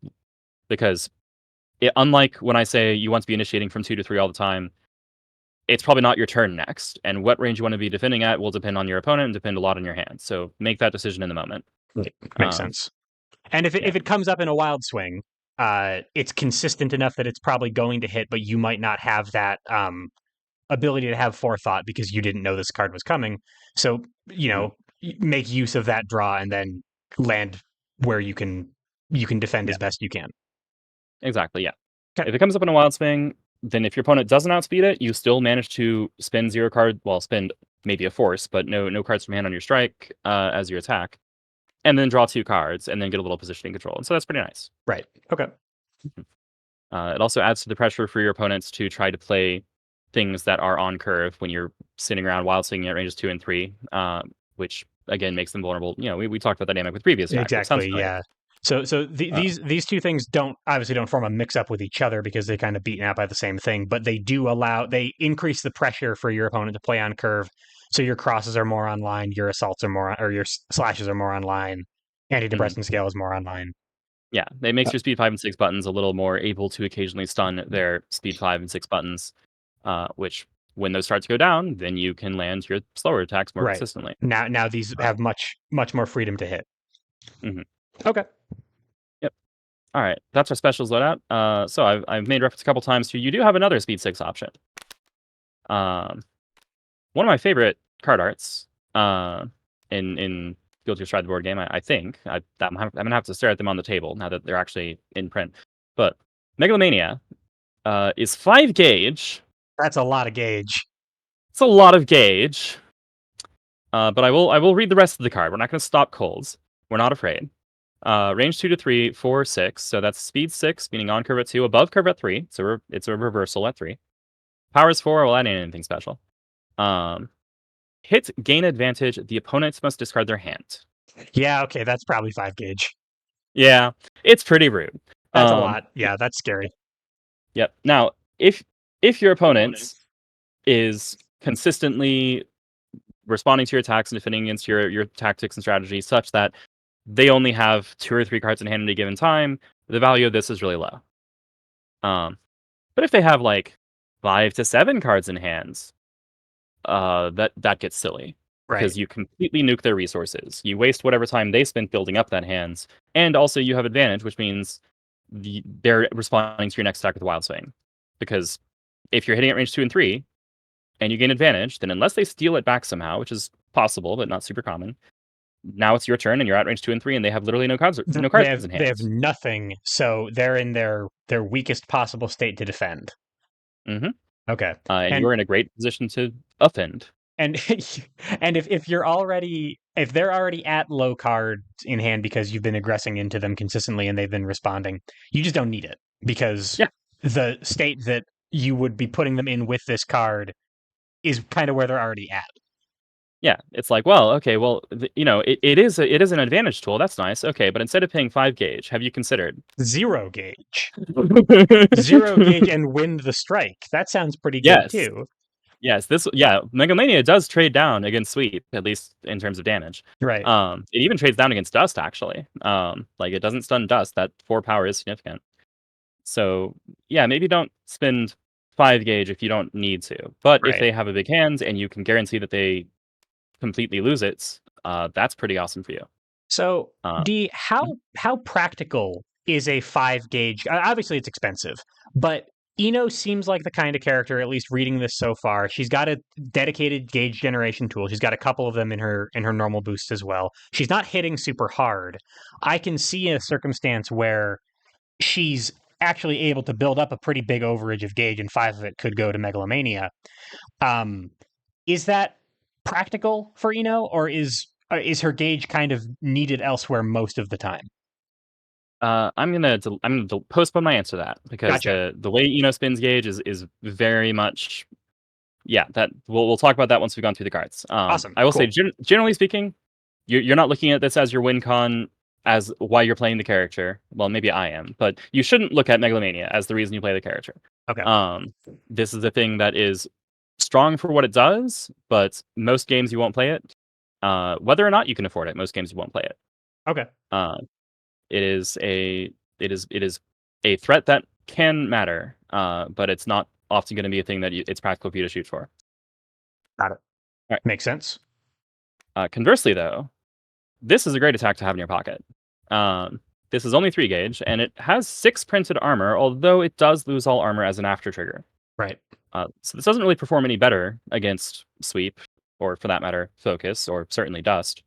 because unlike when I say you want to be initiating from 2 to 3 all the time, it's probably not your turn next, and what range you wanna be defending at will depend on your opponent and depend a lot on your hand, so make that decision in the moment. Right. Makes Um, sense. And yeah, if it comes up in a wild swing, it's consistent enough that it's probably going to hit, but you might not have that ability to have forethought because you didn't know this card was coming. So mhm, make use of that draw and then land where you can defend yeah, as best you can. exactly, yeah. Okay. If it comes up in a wild swing, then if your opponent doesn't outspeed it, you still manage to spend 0 card well, spend maybe a force, but no cards from hand on your strike, as your attack, and then draw 2 cards, and then get a little positioning control, and so that's pretty nice. Right. Okay. Mhm. It also adds to the pressure for your opponents to try to play things that are on curve when you're sitting around wild swinging at ranges 2 and 3, which again makes them vulnerable. We talked about that dynamic with previous factors. Sounds Exactly. familiar. Yeah. So Uh, these two things don't obviously don't form a mix up with each other because they kind of beaten out by the same thing, but they increase the pressure for your opponent to play on curve. So your crosses are more online, your assaults are more, or your slashes are more online, mhm. anti-depressing scale is more online. Yeah, it makes Uh, your speed 5 and 6 buttons a little more able to occasionally stun their speed 5 and 6 buttons, which when those start to go down, then you can land your slower attacks more right. consistently. Now these Uh, have much more freedom to hit. mhm. Okay. Yep. All right, that's our specials loadout. So I've made reference a couple times to you do have another speed 6 option. Um, one of my favorite card arts, in Guilty Stride the board game, I think I'm gonna have to stare at them on the table now that they're actually in print. But Megalomania is 5 gauge. That's a lot of gauge. It's a lot of gauge, but I will read the rest of the card. We're not gonna stop colds. We're not afraid. Range 2 to 3, 4, 6. So that's speed 6, meaning on curve at 2, above curve at 3. So it's a reversal at 3. Power is 4. Well, that ain't anything special. Um, Hit gain advantage. The opponents must discard their hand. Yeah, okay, that's probably 5 gauge. Yeah, it's pretty rude. That's a Um, lot. Yeah, that's scary. yep. Now, if your opponent is consistently responding to your attacks and defending against your tactics and strategies such that they only have 2 or 3 cards in hand at a given time, the value of this is really low. Um, but if they have like 5 to 7 cards in hands, that gets silly Right. because you completely nuke their resources. You waste whatever time they spent building up that hands, and also you have advantage, which means they're responding to your next attack with Wild Swing. Because if you're hitting at range 2 and 3 and you gain advantage, then unless they steal it back somehow, which is possible but not super common, now it's your turn and you're at range 2 and 3 and they have literally no cards in They have hands. nothing, so they're in their weakest possible state to defend. Hmm. Okay. And And you're in a great position to offend. and and if they're already at low cards in hand because you've been aggressing into them consistently and they've been responding, you just don't need it because Yeah. the state that you would be putting them in with this card is kind of where they're already at. Yeah, it's like, well, okay, well, it is an advantage tool. That's nice. Okay, but instead of paying 5 gauge, have you considered? Zero gauge. Zero gauge and wind the strike. That sounds pretty good Yes, too. yes. Megalomania does trade down against Sweep, at least in terms of damage. Right. It even trades down against Dust, actually. Like it doesn't stun Dust. That 4 power is significant. So yeah, maybe don't spend 5 gauge if you don't need to. But if Right. they have a big hand and you can guarantee that they completely lose it, that's pretty awesome for you. So, Uh, D, mhm. how practical is a 5 gauge? Obviously, it's expensive, but Eno seems like the kind of character, at least reading this so far. She's got a dedicated gauge generation tool. She's got a couple of them in her normal boost as well. She's not hitting super hard. I can see a circumstance where she's actually able to build up a pretty big overage of gauge, and 5 of it could go to Megalomania. Um, is that practical for Eno, or is her gauge kind of needed elsewhere most of the time? I'm gonna postpone my answer to that because Gotcha. the way spins gauge is very much yeah, that we'll talk about that once we've gone through the cards. Awesome. I will say, Cool. generally speaking, you're not looking at this as your win con as why you're playing the character. Well, maybe I am, but you shouldn't look at Megalomania as the reason you play the character. Okay. Um, this is a thing that is strong for what it does, but most games you won't play it. Whether or not you can afford it, most games you won't play it. Okay. Uh, it is a it is a threat that can matter, but it's not often going to be a thing that it's practical for you to shoot for. Got it. All Makes sense. right. Conversely, though, this is a great attack to have in your pocket. Um, this is only 3 gauge, and it has 6 printed armor, although it does lose all armor as an after trigger. Right. So this doesn't really perform any better against sweep, or for that matter, focus, or certainly dust.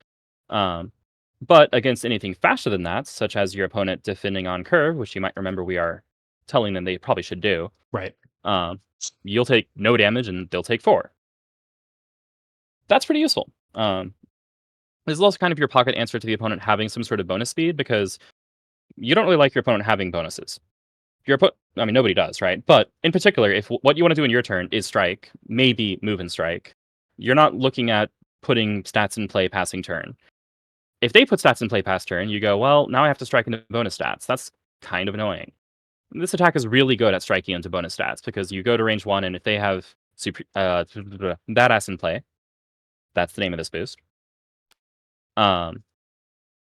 Um, but against anything faster than that, such as your opponent defending on curve, which you might remember we are telling them they probably should do, Right. um, you'll take no damage and they'll take 4. That's pretty useful. This is also kind of your pocket answer to the opponent having some sort of bonus speed, because you don't really like your opponent having bonuses. I mean, nobody does, right? But in particular, if what you want to do in your turn is strike, maybe move and strike, you're not looking at putting stats in play passing turn. If they put stats in play past turn, you go, well, now I have to strike into bonus stats. That's kind of annoying. This attack is really good at striking into bonus stats, because you go to range 1, and if they have badass in play, that's the name of this boost.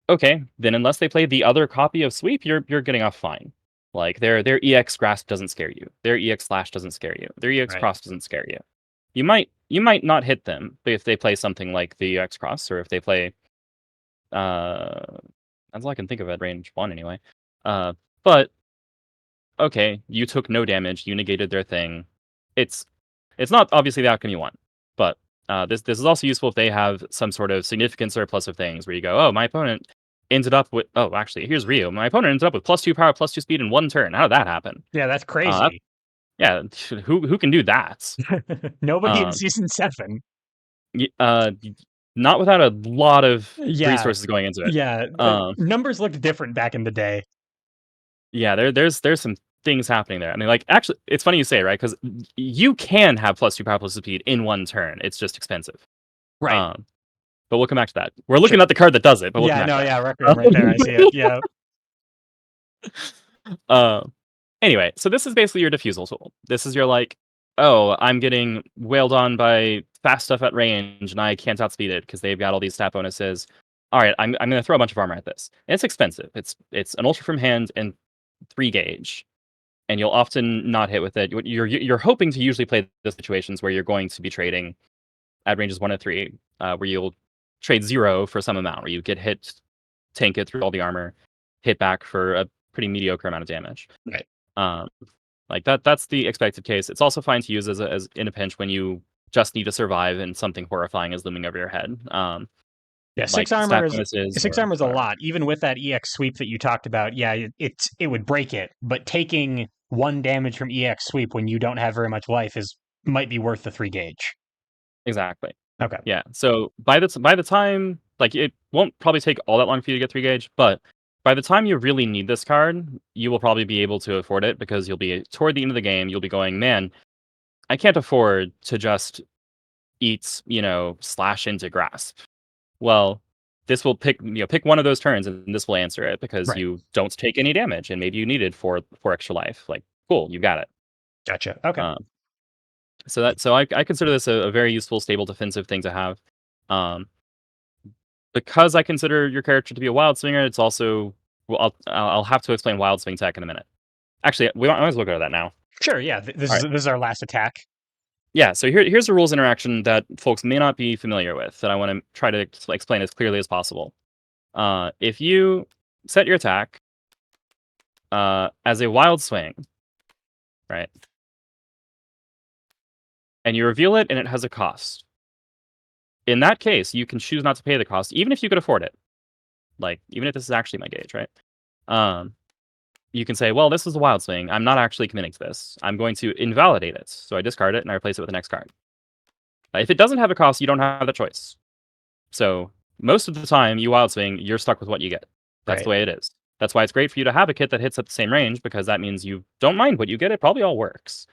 Okay, then unless they play the other copy of sweep, you're getting off fine. Like their EX grasp doesn't scare you. Their EX slash doesn't scare you. Their EX Right. cross doesn't scare you. You might not hit them if they play something like the EX cross, or if they play that's all I can think of at range 1 anyway. But okay, you took no damage, you negated their thing. It's not obviously the outcome you want, but this is also useful if they have some sort of significant surplus of things where you go, oh, my opponent ended up with, oh, actually, here's Rio. My opponent ended up with +2 power, +2 speed in 1 turn. How did that happen? Yeah, that's Uh, crazy. yeah, who can do that? Nobody in Um, season 7. y- uh, y- Not without a lot of Yeah. resources going into it. Yeah. Um, Numbers looked different back in the day. yeah, there's some things happening there. I mean, like, actually, it's funny you say, right? Because you can have +2 power, +2 speed in 1 turn. It's just expensive. Right. Um, but we'll come back to that. We're looking Sure. at the card that does it, but we'll come Yeah, back no, to yeah, Requiem right there. I see it. Yeah. that. Anyway, so this is basically your diffusal tool. This is your like, oh, I'm getting wailed on by fast stuff at range, and I can't outspeed it because they've got all these stat bonuses. All right, I'm going to throw a bunch of armor at this. And it's expensive. It's an ultra from hand and 3 gauge, and you'll often not hit with it. You're hoping to usually play the situations where you're going to be trading at ranges 1 to 3, where you'll trade 0 for some amount, where you get hit, tank it through all the armor, hit back for a pretty mediocre amount of damage. Right. Um, like that's the expected case. It's also fine to use as in a pinch when you just need to survive and something horrifying is looming over your head. Yeah, Like six armor stat is bonuses six or armor is a whatever. lot. Even with that EX sweep that you talked about, yeah, it would break it. But taking 1 damage from EX sweep when you don't have very much life is might be worth the 3 gauge. Exactly. Okay. Yeah. So by the time, like, it won't probably take all that long for you to get 3 gauge, but by the time you really need this card, you will probably be able to afford it, because you'll be toward the end of the game. You'll be going, man, I can't afford to just eat, slash into grasp. Well, this will pick one of those turns, and this will answer it, because Right. you don't take any damage, and maybe you needed four extra life. Like, cool, you got it. Gotcha. Okay. Um, so I consider this a very useful, stable defensive thing to have. Um, because I consider your character to be a wild swinger, it's also, well, I'll have to explain wild swing tech in a minute. Actually, we might as well go to that now. Sure. Yeah. This All is right. this is our last attack. Yeah, so here's a rules interaction that folks may not be familiar with, that I want to try to explain as clearly as possible. If you set your attack as a wild swing, right, and you reveal it and it has a cost, in that case, you can choose not to pay the cost, even if you could afford it. Like, even if this is actually my gauge, right? Um, you can say, well, this is a wild swing. I'm not actually committing to this. I'm going to invalidate it. So I discard it and I replace it with the next card. If it doesn't have a cost, you don't have the choice. So most of the time, you wild swing, you're stuck with what you get. That's the Right. way it is. That's why it's great for you to have a kit that hits at the same range, because that means you don't mind what you get. It probably all works.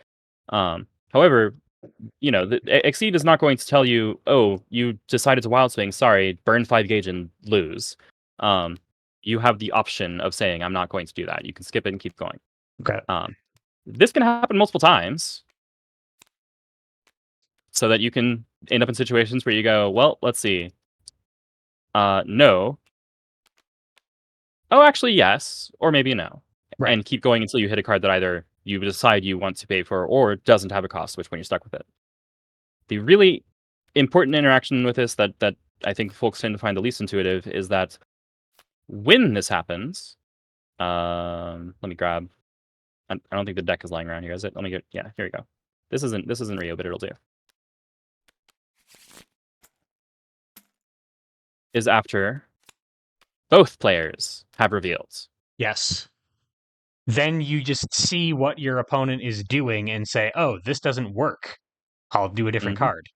However, Exceed is not going to tell you, oh, you decided to wild swing. Sorry, burn 5 gauge and lose. Um, you have the option of saying, I'm not going to do that. You can skip it and keep going. Okay. Um, this can happen multiple times, so that you can end up in situations where you go, well, let's see. No. Oh, actually, yes, or maybe no, Right. and keep going until you hit a card that either you decide you want to pay for or doesn't have a cost, which one you're stuck with it. The really important interaction with this that I think folks tend to find the least intuitive is that when this happens, let me grab. I don't think the deck is lying around here, is it? Let me get. Yeah, here we go. This isn't Rio, but it'll do. Is after both players have revealed. Yes. Then you just see what your opponent is doing and say, "Oh, this doesn't work. I'll do a different Mhm. card."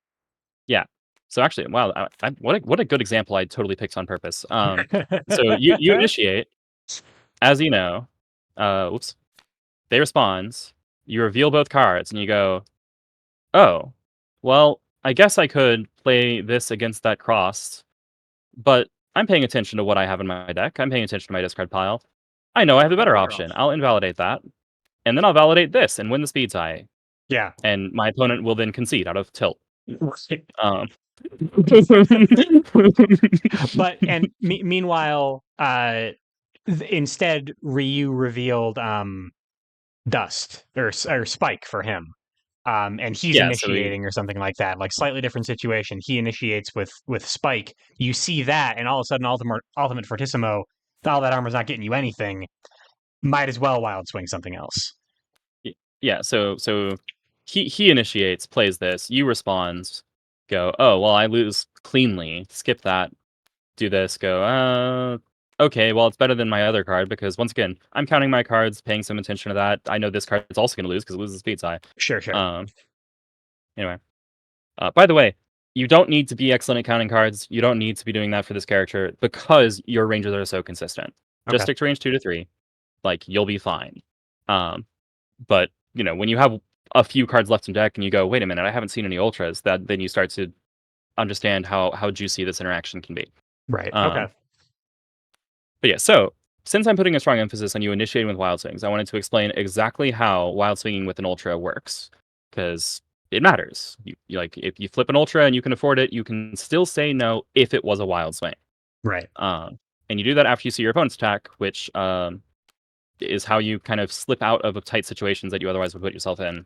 Yeah. So actually, wow, what a good example I totally picked on purpose. So you initiate, as you know, whoops, they respond, you reveal both cards, and you go, "Oh, well, I guess I could play this against that crossed, but I'm paying attention to what I have in my deck. I'm paying attention to my discard pile. I know I have a better option. I'll invalidate that, and then I'll validate this and win the speed tie, Yeah. and my opponent will then concede out of tilt." Um But and meanwhile, instead Ryu revealed Dust or Spike for him. And he's Yeah, so we initiating or something like that. Like slightly different situation. He initiates with Spike. You see that, and all of a sudden, ultimate Fortissimo, all that armor's not getting you anything. Might as well wild swing something else. yeah, so he initiates, plays this, you respond, go, "Oh, well, I lose cleanly, skip that, do this," go, okay, well, it's better than my other card because, once again, I'm counting my cards, paying some attention to that. I know this card is also gonna lose because it loses speed tie." Sure, sure. Um, anyway, by the way, you don't need to be excellent at counting cards, you don't need to be doing that for this character because your ranges are so consistent. Just Okay. stick to range 2 to 3, like, you'll be fine. Um But, when you have a few cards left in deck and you go, "Wait a minute, I haven't seen any ultras," that then you start to understand how juicy this interaction can be. Right. Okay. Um, but yeah, so since I'm putting a strong emphasis on you initiating with wild swings, I wanted to explain exactly how wild swinging with an ultra works, because it matters. Like, if you flip an ultra and you can afford it, you can still say no if it was a wild swing. Right. And you do that after you see your opponent's attack, which is how you kind of slip out of tight situations that you otherwise would put yourself in.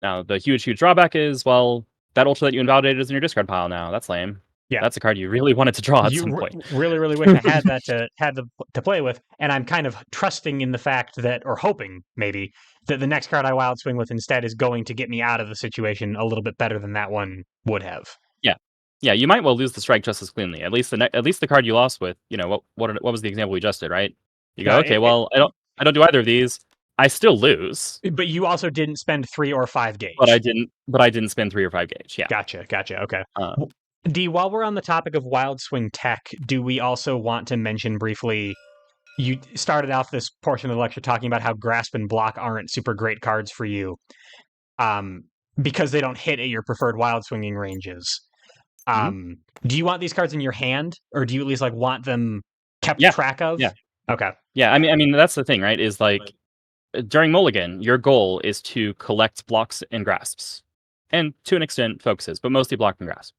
Now, the huge drawback is, well, that ultra that you invalidated is in your discard pile now. That's lame. Yeah. That's a card you really wanted to draw at You some point. really wish I had that to play with, and I'm kind of trusting in the fact that, or hoping maybe that the next card I wild swing with instead is going to get me out of the situation a little bit better than that one would have. Yeah, yeah. You might well lose the strike just as cleanly. At least the card you lost with. What was the example we just did, right? You go, okay, It, well, I don't do either of these. I still lose, but you also didn't spend 3 or 5 but I gauge. didn't. But I didn't spend 3 or 5 gauge. Yeah. Gotcha. Okay. Uh, D, while we're on the topic of wild swing tech, do we also want to mention briefly? You started off this portion of the lecture talking about how grasp and block aren't super great cards for you, um, because they don't hit at your preferred wild swinging ranges. mhm. Do you want these cards in your hand, or do you at least like want them kept Yeah, track of? yeah, Okay. yeah. I mean, that's the thing, right? Is like, during Mulligan, your goal is to collect blocks and grasps, and to an extent, focuses, but mostly block and grasp.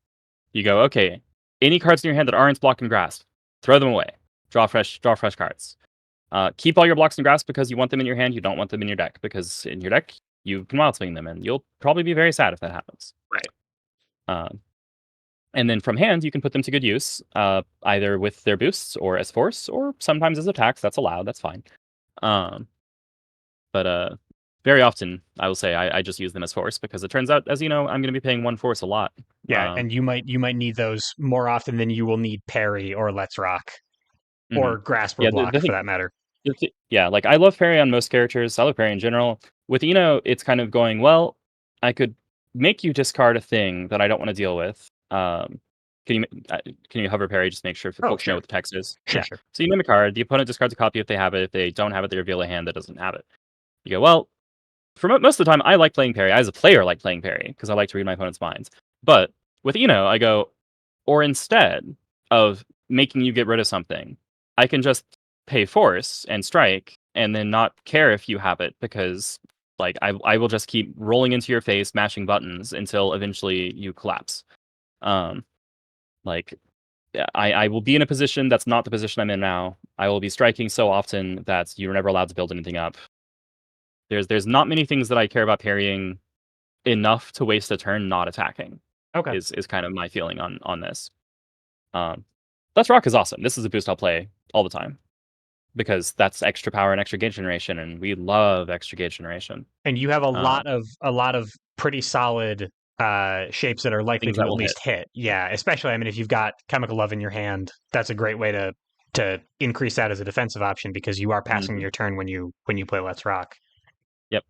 You go, okay, any cards in your hand that aren't block and grasp, throw them away. Draw fresh cards. Keep all your blocks and grasp because you want them in your hand. You don't want them in your deck because in your deck you can wild swing them, and you'll probably be very sad if that happens. Right. Um, and then from hand, you can put them to good use, either with their boosts or as force, or sometimes as attacks. That's allowed. That's fine. Um, but very often, I will say I just use them as force because it turns out, as you know, I'm going to be paying one force a lot. Yeah, and you might need those more often than you will need parry or let's rock Mhm. or grasp or Yeah, the block for thing, that matter. yeah, like, I love parry on most characters. I love parry in general. With it's kind of going, well, I could make you discard a thing that I don't want to deal with. Can you hover parry? Just make sure for Oh, folks know sure, what the text is. sure, Yeah. sure. So you name a card. The opponent discards a copy if they have it. If they don't have it, they reveal a hand that doesn't have it. You go, well, for most of the time, I like playing parry. I, as a player, like playing parry because I like to read my opponent's minds. But with I go, or instead of making you get rid of something, I can just pay force and strike, and then not care if you have it because, like, I will just keep rolling into your face, mashing buttons until eventually you collapse. Um, like, yeah, I will be in a position that's not the position I'm in now. I will be striking so often that you're never allowed to build anything up. There's not many things that I care about parrying enough to waste a turn not attacking. Okay. Is kind of my feeling on this. Um, Let's Rock is awesome. This is a boost I'll play all the time because that's extra power and extra gauge generation, and we love extra gauge generation. And you have Uh, a lot of pretty solid shapes that are likely Things to that at will hit. least hit. Yeah, especially I mean if you've got Chemical Love in your hand, that's a great way to increase that as a defensive option because you are passing Mhm. your turn when you play Let's Rock. Yep.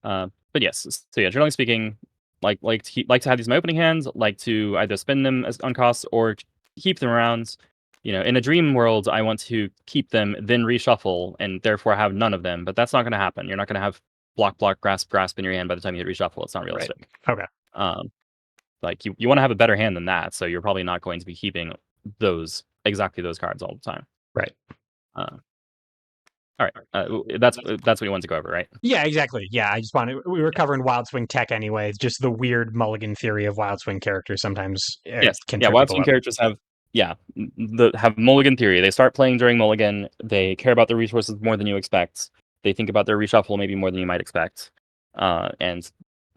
But yes, so yeah, generally speaking, like to have these in my opening hands, like to either spend them as on costs or keep them around. In a dream world, I want to keep them, then reshuffle, and therefore have none of them. But that's not going to happen. You're not going to have block, grasp in your hand by the time you hit reshuffle. It's not Right. realistic. Okay. Um, like you want to have a better hand than that, so you're probably not going to be keeping exactly those cards all the time. Right. Uh, all right, that's what you wanted to go over, right? Yeah, exactly. Yeah, I just wanted we were covering Wild Swing tech anyway. It's just the weird mulligan theory of Wild Swing characters sometimes Yes. can Yeah, trip Wild people Swing up. characters have mulligan theory. They start playing during mulligan. They care about their resources more than you expect. They think about their reshuffle maybe more than you might expect. And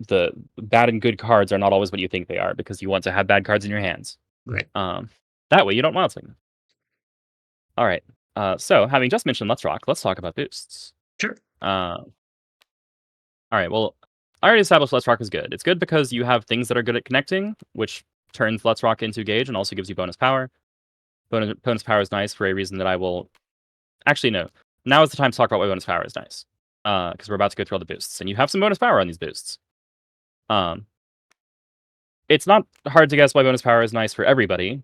the bad and good cards are not always what you think they are because you want to have bad cards in your hands. Right. Um, that way you don't Wild Swing. All right. So having just mentioned Let's Rock, let's talk about boosts. Sure. Uh, all right. Well, I already established Let's Rock is good. It's good because you have things that are good at connecting, which turns Let's Rock into gauge and also gives you bonus power. Bonus power is nice for a reason that I will actually no. Now is the time to talk about why bonus power is nice. Because we're about to go through all the boosts, and you have some bonus power on these boosts. Um, it's not hard to guess why bonus power is nice for everybody.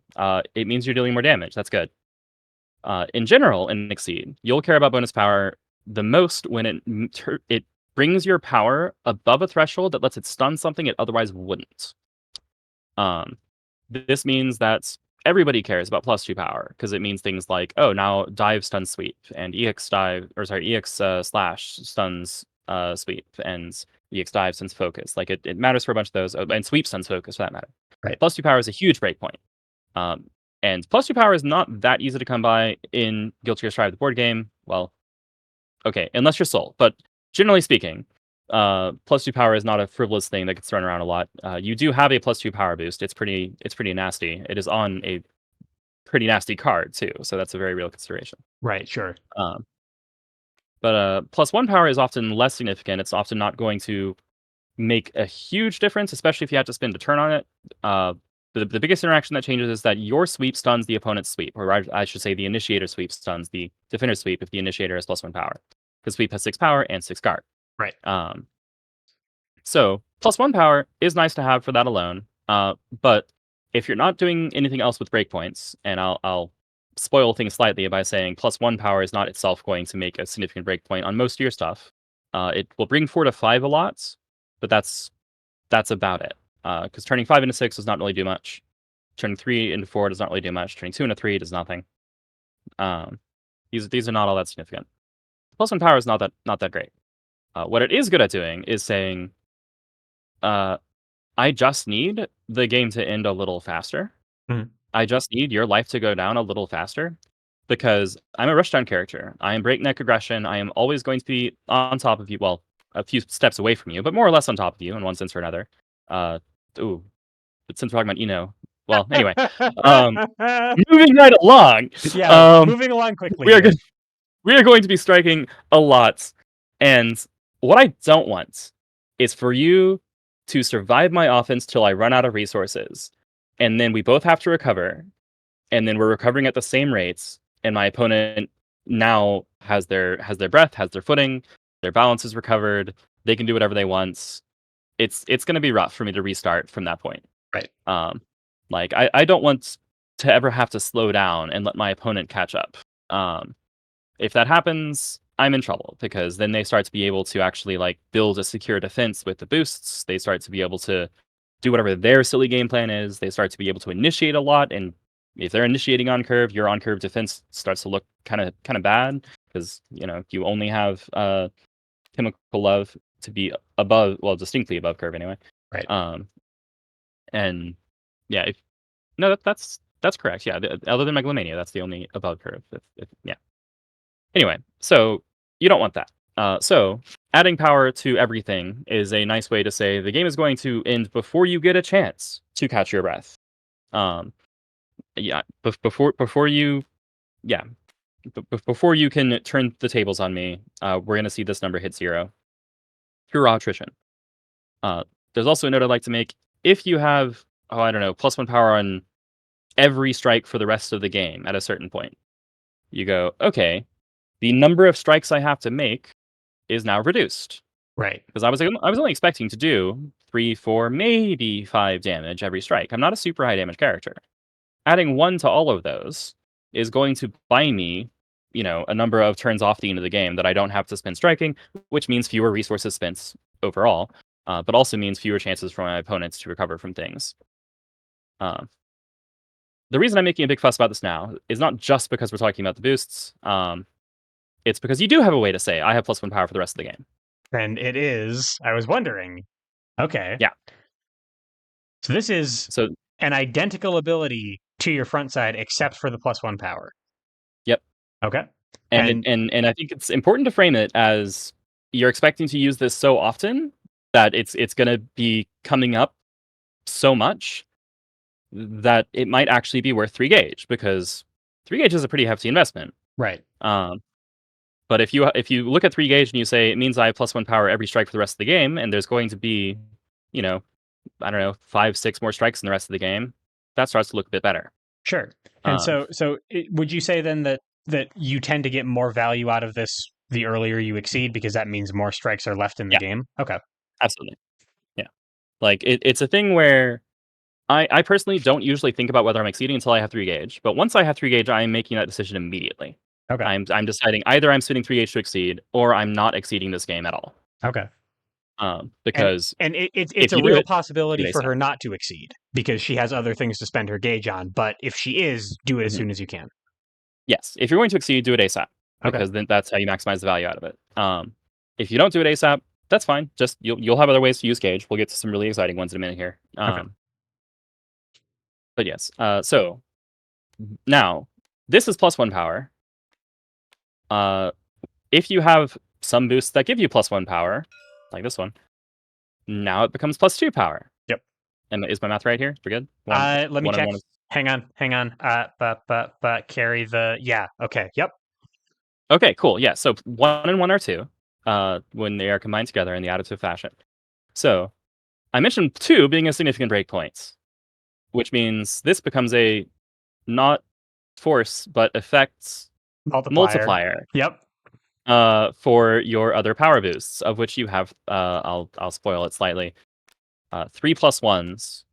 It means you're dealing more damage. That's good. In general, in Exceed, you'll care about bonus power the most when it brings your power above a threshold that lets it stun something it otherwise wouldn't. Um, this means that everybody cares about +2 power because it means things like, oh, now dive stuns sweep and EX slash stuns sweep and EX dive stuns focus. Like it matters for a bunch of those, and sweep stuns focus for that matter. Right. +2 power is a huge breakpoint. And +2 power is not that easy to come by in Guilty Gear Strive, the board game. Well, okay, unless you're Soul. But generally speaking, +2 power is not a frivolous thing that gets thrown around a lot. You do have a +2 power boost. It's pretty nasty. It is on a pretty nasty card too, so that's a very real consideration. Right. Sure. Um, but +1 power is often less significant. It's often not going to make a huge difference, especially if you have to spend a turn on it. The biggest interaction that changes is that your sweep stuns the opponent's sweep, or I should say the initiator sweep stuns the defender's sweep if the initiator has +1 power. Because sweep has 6 power and 6 guard. Right. Um, so +1 power is nice to have for that alone. But if you're not doing anything else with breakpoints, and I'll spoil things slightly by saying +1 power is not itself going to make a significant breakpoint on most of your stuff. It will bring 4 to 5 a lot, but that's about it. Because turning 5 into 6 does not really do much. Turning 3 into 4 does not really do much. Turning 2 into 3 does nothing. Um, these are not all that significant. +1 power is not that great. What it is good at doing is saying, uh, I just need the game to end a little faster. Mhm. I just need your life to go down a little faster because I'm a rushdown character. I am breakneck aggression. I am always going to be on top of you. Well, a few steps away from you, but more or less on top of you in one sense or another. Uh, ooh, but since we're talking about well, anyway, um, moving right along, Yeah. um, Moving along quickly we are here. good. We are going to be striking a lot. And what I don't want is for you to survive my offense till I run out of resources. And then we both have to recover. And then we're recovering at the same rates. And my opponent now has their breath, has their footing, their balance is recovered. They can do whatever they want. It's gonna be rough for me to restart from that point. Right. Um like I don't want to ever have to slow down and let my opponent catch up. If that happens, I'm in trouble because then they start to be able to actually like build a secure defense with the boosts. They start to be able to do whatever their silly game plan is. They start to be able to initiate a lot, and if they're initiating on curve, your on curve defense starts to look kind of bad because you only have chemical love to be above, well, distinctly above curve anyway. Right. Um, and yeah, no, that's correct. Yeah, other than Megalomania, that's the only above curve. Yeah. Anyway, so you don't want that. So adding power to everything is a nice way to say the game is going to end before you get a chance to catch your breath. Um, yeah, before you, yeah, before you can turn the tables on me, we're gonna see this number hit 0 through raw attrition. Uh, there's also a note I'd like to make. If you have, oh, I don't know, +1 power on every strike for the rest of the game at a certain point, you go, okay, the number of strikes I have to make is now reduced. Right. Because I was only expecting to do 3, 4, maybe 5 damage every strike. I'm not a super high damage character. Adding 1 to all of those is going to buy me, a number of turns off the end of the game that I don't have to spend striking, which means fewer resources spent overall, but also means fewer chances for my opponents to recover from things. Um, the reason I'm making a big fuss about this now is not just because we're talking about the boosts. It's because you do have a way to say, I have +1 power for the rest of the game. And it is, I was wondering, okay. Yeah. So this is So, an identical ability to your front side, except for the +1 power. yep. Okay. And And and I think it's important to frame it as you're expecting to use this so often that it's gonna be coming up so much that it might actually be worth 3 gauge, because 3 gauge is a pretty hefty investment. right. Um, but if you look at 3 gauge and you say it means I have +1 power every strike for the rest of the game, and there's going to be, you know, I don't know, 5, 6 more strikes in the rest of the game, that starts to look a bit better. Sure. And Um, would you say then that you tend to get more value out of this the earlier you exceed because that means more strikes are left in the yeah, game? Okay. absolutely. Yeah. Like it's a thing where I personally don't usually think about whether I'm exceeding until I have 3 gauge, but once I have 3 gauge, I am making that decision immediately. Okay. I'm deciding either I'm spending 3 gauge to exceed, or I'm not exceeding this game at all. Okay. And Because it's if a you do real it, do possibility it for ASAP. her not to exceed because she has other things to spend her gauge on. But if she is, do it as Mhm. soon as you can. Yes, if you're going to exceed, do it ASAP, Okay. because then that's how you maximize the value out of it. If you don't do it ASAP, that's fine. Just you'll have other ways to use gauge. We'll get to some really exciting ones in a minute here. Okay. But yes, so now this is +1 power. Uh, if you have some boosts that give you +1 power, like this one, now it becomes +2 power. Yep. And is my math right here? We're good? One, Let me one and check. one is Hang on. Hang on. But carry the yeah. Okay. Yep. okay. Cool. Yeah. So 1 and 1 are 2 when they are combined together in the additive fashion. So I mentioned 2 being a significant breakpoint, which means this becomes a not force but effects Multiplier. multiplier Yep. for your other power boosts, of which you have I'll spoil it slightly. 3 plus ones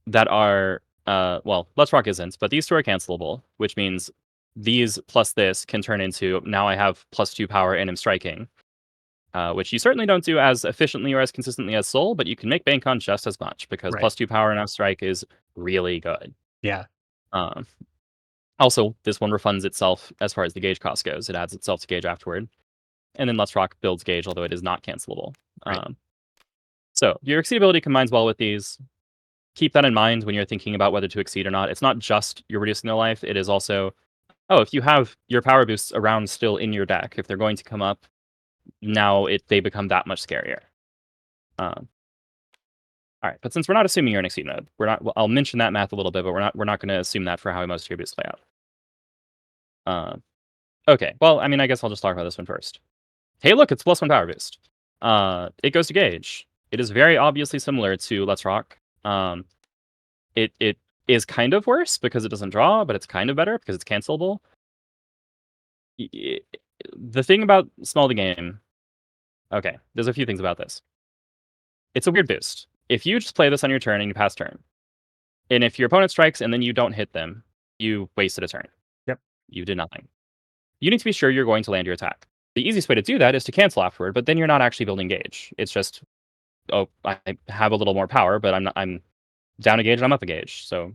that are well, Let's Rock isn't, but these 2 are cancelable, which means these plus this can turn into now I have +2 power and am striking. Which you certainly don't do as efficiently or as consistently as Soul, but you can make bank on just as much because Right. +2 power and up strike is really good. Yeah. Um, Also, this one refunds itself as far as the gauge cost goes. It adds itself to gauge afterward. And then Let's Rock builds gauge, although it is not cancelable. Right. So your exceed ability combines well with these. Keep that in mind when you're thinking about whether to exceed or not. It's not just you're reducing their life, it is also, oh, if you have your power boosts around still in your deck, if they're going to come up, now they become that much scarier. Um, all right, but since we're not assuming you're in exceed mode, we're not. Well, I'll mention that math a little bit, but we're not going to assume that for how most of your boosts play out. Okay, well, I mean, I guess I'll just talk about this one first. Hey, look, it's +1 power boost. It goes to gauge. It is very obviously similar to Let's Rock. It is kind of worse because it doesn't draw, but it's kind of better because it's cancelable. The thing about small the game, okay, there's a few things about this. It's a weird boost. If you just play this on your turn and you pass turn, and if your opponent strikes and then you don't hit them, you wasted a turn. Yep. You did nothing. You need to be sure you're going to land your attack. the easiest way to do that is to cancel afterward, but then you're not actually building gauge. It's just, oh, I have a little more power, but I'm down a gauge and I'm up a gauge. So,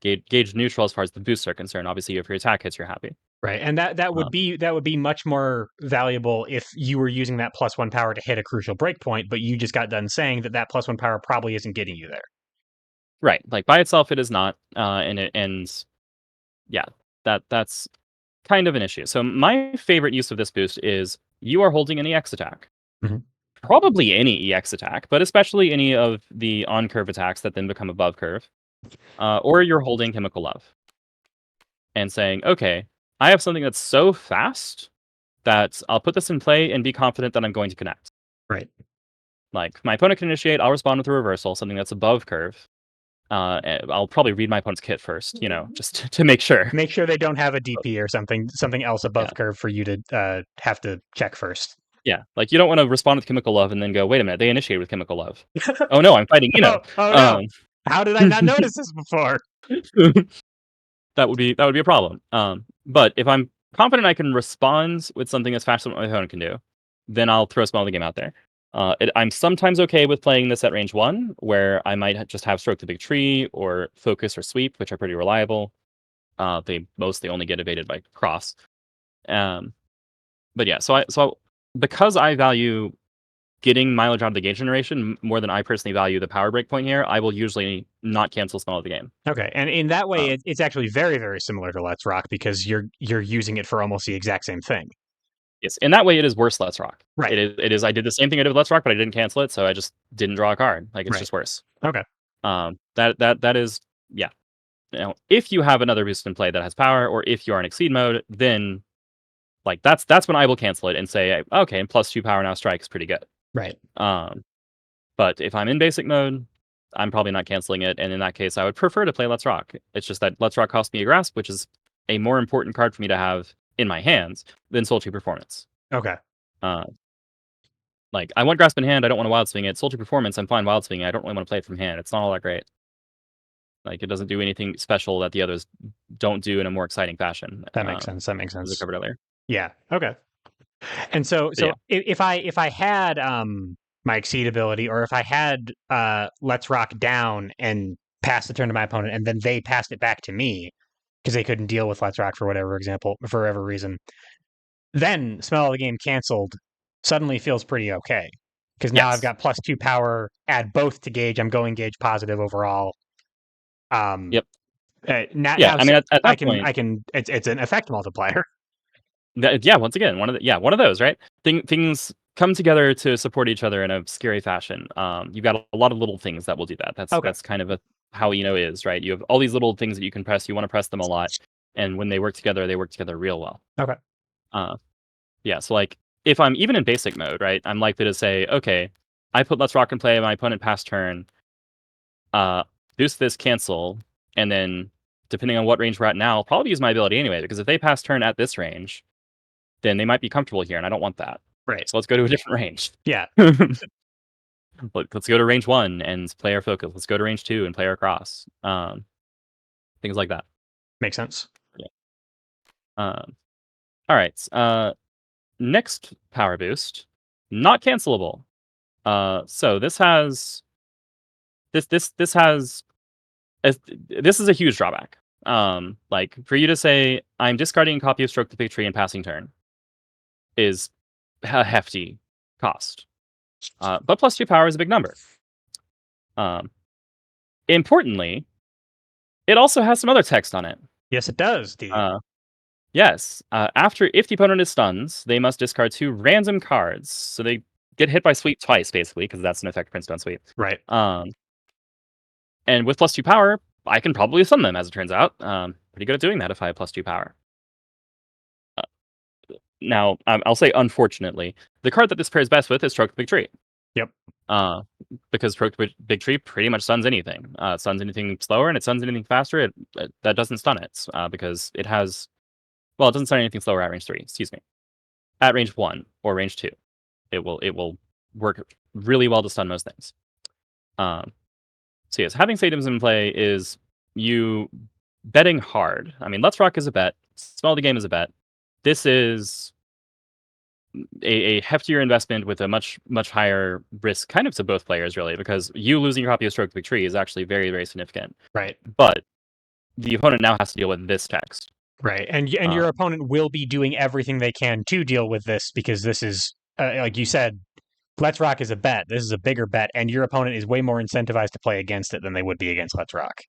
gauge neutral as far as the boosts are concerned. Obviously, if your attack hits, you're happy. Right, and Um, that would be much more valuable if you were using that +1 power to hit a crucial breakpoint, but you just got done saying that that +1 power probably isn't getting you there. right. Like by itself, it is not, and yeah, that's kind of an issue. So my favorite use of this boost is you are holding an EX attack. Mhm. Probably any EX attack, but especially any of the on curve attacks that then become above curve. Or you're holding Chemical Love and saying, okay, I have something that's so fast that I'll put this in play and be confident that I'm going to connect. Right. Like my opponent can initiate, I'll respond with a reversal, something that's above curve. And I'll probably read my opponent's kit first, just to make sure. Make sure they don't have a DP or something else Yeah. above curve for you to have to check first. Yeah. Like you don't want to respond with Chemical Love and then go, wait a minute, they initiated with Chemical Love. Oh no, I'm fighting Oh no! Um, How did I not notice this before? that would be a problem. But if I'm confident I can respond with something as fast as what my opponent can do, then I'll throw Smell of the Game out there. I'm sometimes okay with playing this at range 1, where I might just have Stroke the Big Tree or Focus or Sweep, which are pretty reliable. They mostly only get evaded by Cross. Um, but yeah, because I value getting mileage out of the gauge generation more than I personally value the power break point here, I will usually not cancel Smell of the Game. Okay, and in that way, Um, it's actually very, very similar to Let's Rock because you're using it for almost the exact same thing. Yes, in that way, it is worse Let's Rock. Right. It is I did the same thing I did with Let's Rock, but I didn't cancel it, so I just didn't draw a card. Like, it's Right. just worse. Okay. That is yeah. Now, if you have another boost in play that has power, or if you are in Exceed mode, then, like, that's when I will cancel it and say, "Okay, and +2 power now strike is pretty good." Right. Um, but if I'm in basic mode, I'm probably not canceling it, and in that case, I would prefer to play Let's Rock. It's just that Let's Rock costs me a Grasp, which is a more important card for me to have in my hands than Sultry Performance. Okay. Uh Like, I want Grasp in hand, I don't wanna Wild Swing it. Sultry Performance, I'm fine Wild Swinging, I don't really wanna play it from hand, it's not all that great. Like, it doesn't do anything special that the others don't do in a more exciting fashion, That makes sense. That makes as I sense. covered earlier. Yeah. Okay. And so But yeah. if I had my exceed ability or if I had Let's Rock down and passed the turn to my opponent and then they passed it back to me because they couldn't deal with Let's Rock for whatever reason, then Smell of the Game canceled suddenly feels pretty okay. Because now I've Yes. got +2 power, add both to gauge. I'm going gauge positive overall. Um, Yep. Yeah, now I mean, at that point, I can it's an effect multiplier. yeah, once again, one of those, right? Things come together to support each other in a scary fashion. You've got a lot of little things that will do that. That's Okay. that's kind of how is, right? You have all these little things that you can press, you wanna press them a lot, and when they work together real well. Okay. Uh Yeah, so, like, if I'm even in basic mode, right, I'm likely to say, "Okay, I put Let's Rock and Play, my opponent passed turn, uh, boost this, cancel," and then, depending on what range we're at now, I'll probably use my ability anyway, because if they pass turn at this range, then they might be comfortable here, and I don't want that. Right. So let's go to a different range. Yeah. Let's go to range 1 and play our focus. Let's go to range 2 and play our cross. Things like that. Makes sense. Yeah. Um, alright, next power boost, not cancelable. So this has as this is a huge drawback. Like for you to say I'm discarding a copy of Stroke the Big Tree and passing turn is a hefty cost. But +2 power is a big number. Um, Importantly, it also has some other text on it. Yes, it does, Dee. Uh, yes, after if the opponent is stunned, they must discard 2 random cards. So they get hit by sweep twice, basically, because that's an effect Prince don't sweep. Right. Um, and with +2 power, I can probably stun them, as it turns out. Pretty good at doing that if I have +2 power. Uh, Now, I'll say unfortunately, the card that this pairs best with is Stroke the Big Tree. Yep. Uh, because Stroke the Big Tree pretty much stuns anything. It stuns anything slower, and it stuns anything faster. That doesn't stun it, because it has... Well, it doesn't stun anything slower at range 3, excuse me. At range 1 or range 2, it will work really well to stun most things. So yes, having Satanism in play is you betting hard. I mean, Let's Rock is a bet. Smell the Game is a bet. This is a heftier investment with a much higher risk, kind of to both players, really, because you losing your copy of Stroke of Victory is actually very, very significant. Right. But the opponent now has to deal with this text. Right. And Uh, your opponent will be doing everything they can to deal with this because this is like you said, Let's Rock is a bet. This is a bigger bet, and your opponent is way more incentivized to play against it than they would be against Let's Rock.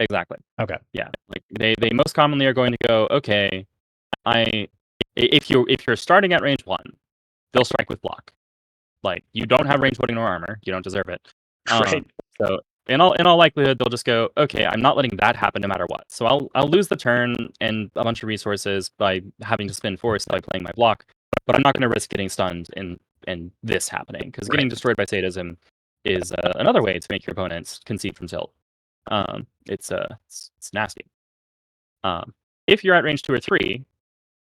exactly. Okay. Yeah. Like they most commonly are going to go, okay, I if you're starting at range 1, they'll strike with block. Like, you don't have range footing nor armor, you don't deserve it. Right. So in all likelihood, they'll just go, okay, I'm not letting that happen no matter what. So I'll lose the turn and a bunch of resources by having to spin force by playing my block, but I'm not going to risk getting stunned in this happening, because Right. getting destroyed by sadism is another way to make your opponents concede from tilt. It's nasty. If you're at range 2 or 3,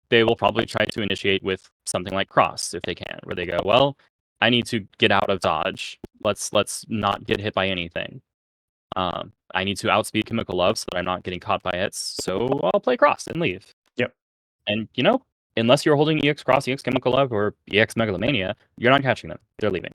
they will probably try to initiate with something like cross if they can, where they go, well, I need to get out of dodge. Let's not get hit by anything. I need to outspeed Chemical Love so that I'm not getting caught by it. So I'll play cross and leave. Yep. And unless you're holding EX Cross, EX Chemical Love, or EX Megalomania, you're not catching them. They're leaving.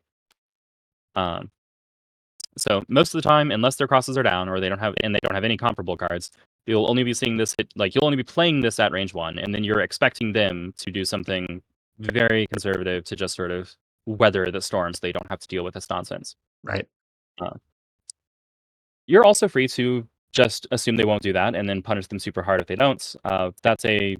So most of the time, unless their crosses are down or they don't have any comparable cards, you'll only be seeing this hit, like you'll only be playing this at range 1, and then you're expecting them to do something very conservative to just sort of weather the storm so they don't have to deal with this nonsense. Right. Uh, you're also free to just assume they won't do that and then punish them super hard if they don't. That's a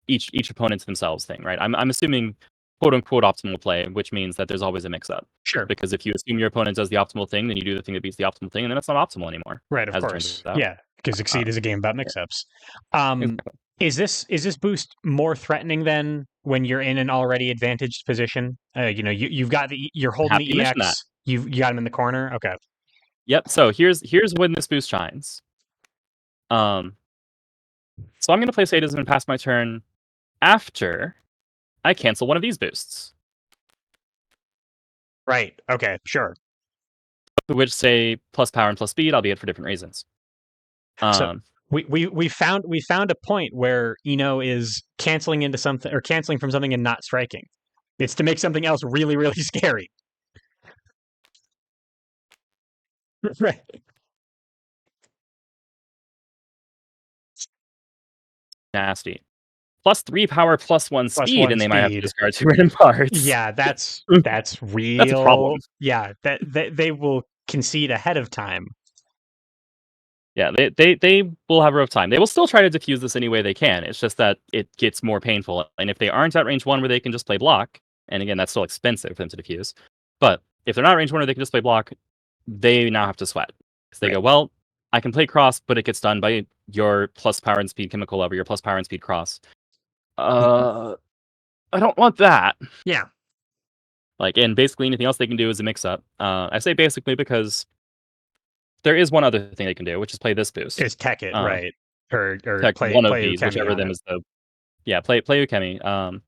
each opponent's themselves thing, right? I'm assuming quote unquote optimal play, which means that there's always a mix up. Sure. Because if you assume your opponent does the optimal thing, then you do the thing that beats the optimal thing, and then it's not optimal anymore. Right. Of As it course. turns out. Yeah. Because Exceed is a game about Yeah, mix-ups. exactly. Is this boost more threatening than when you're in an already advantaged position? You've got you're holding Happy to the mention that. EX. You got him in the corner. Okay. Yep. So here's when this boost shines. Um. So I'm going to play Sadism and pass my turn after I cancel one of these boosts, Right. Okay. Sure. which say plus power and plus speed, albeit for different reasons. So we found a point where Eno is canceling into something or canceling from something and not striking. It's to make something else really, really scary. Right. Nasty. Plus 3 power, plus 1 Plus speed, one and they might have to speed. discard 2 random cards. Yeah, that's That's a problem. real. Yeah, that they will concede ahead of time. Yeah, they will have a rough time. They will still try to defuse this any way they can. It's just that it gets more painful. And if they aren't at range 1 where they can just play block, and again, that's still expensive for them to defuse. But if they're not at range 1 where they can just play block, they now have to sweat. Because they Right. go, well, I can play cross, but it gets done by your plus power and speed chemical lever, your plus power and speed cross. I don't want that. Yeah. Like, and basically anything else they can do is a mix up. I say basically because there is one other thing they can do, which is play this boost. Is tech it, Uh, right. Or Tech play one of these, Ukemi whichever of on them it. is the play Ukemi,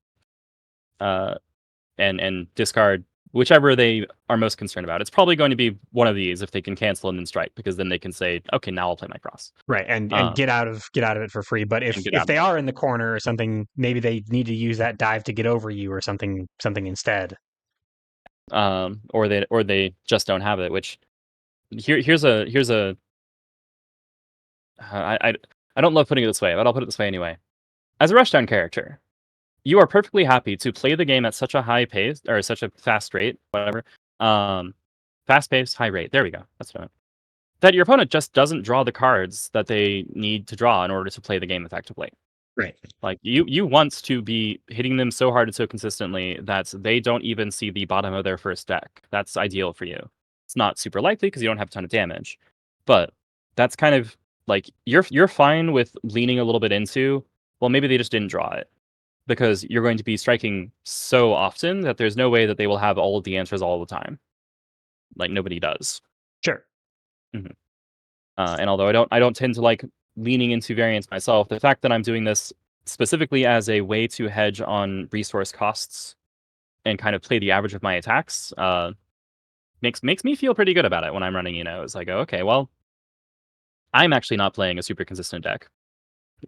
uh, and discard whichever they are most concerned about. It's probably going to be one of these if they can cancel and then strike, because then they can say, okay, now I'll play my cross. Right. And Um, get out of it for free. But and get if out of they it. are in the corner or something, maybe they need to use that dive to get over you or something instead. Or they just don't have it. Which here's a I don't love putting it this way, but I'll put it this way anyway. As a rushdown character, you are perfectly happy to play the game at such a high pace or such a fast rate, whatever. Fast pace, high rate. There we go. That's what I meant. That your opponent just doesn't draw the cards that they need to draw in order to play the game effectively. Right. Like you want to be hitting them so hard and so consistently that they don't even see the bottom of their first deck. That's ideal for you. It's not super likely because you don't have a ton of damage, but that's kind of like you're fine with leaning a little bit into, well, maybe they just didn't draw it, because you're going to be striking so often that there's no way that they will have all of the answers all the time. Like nobody does. Sure. Mhm. And although I don't tend to like leaning into variance myself, the fact that I'm doing this specifically as a way to hedge on resource costs and kind of play the average of my attacks makes me feel pretty good about it when I'm running. It's like, okay, well, I'm actually not playing a super consistent deck,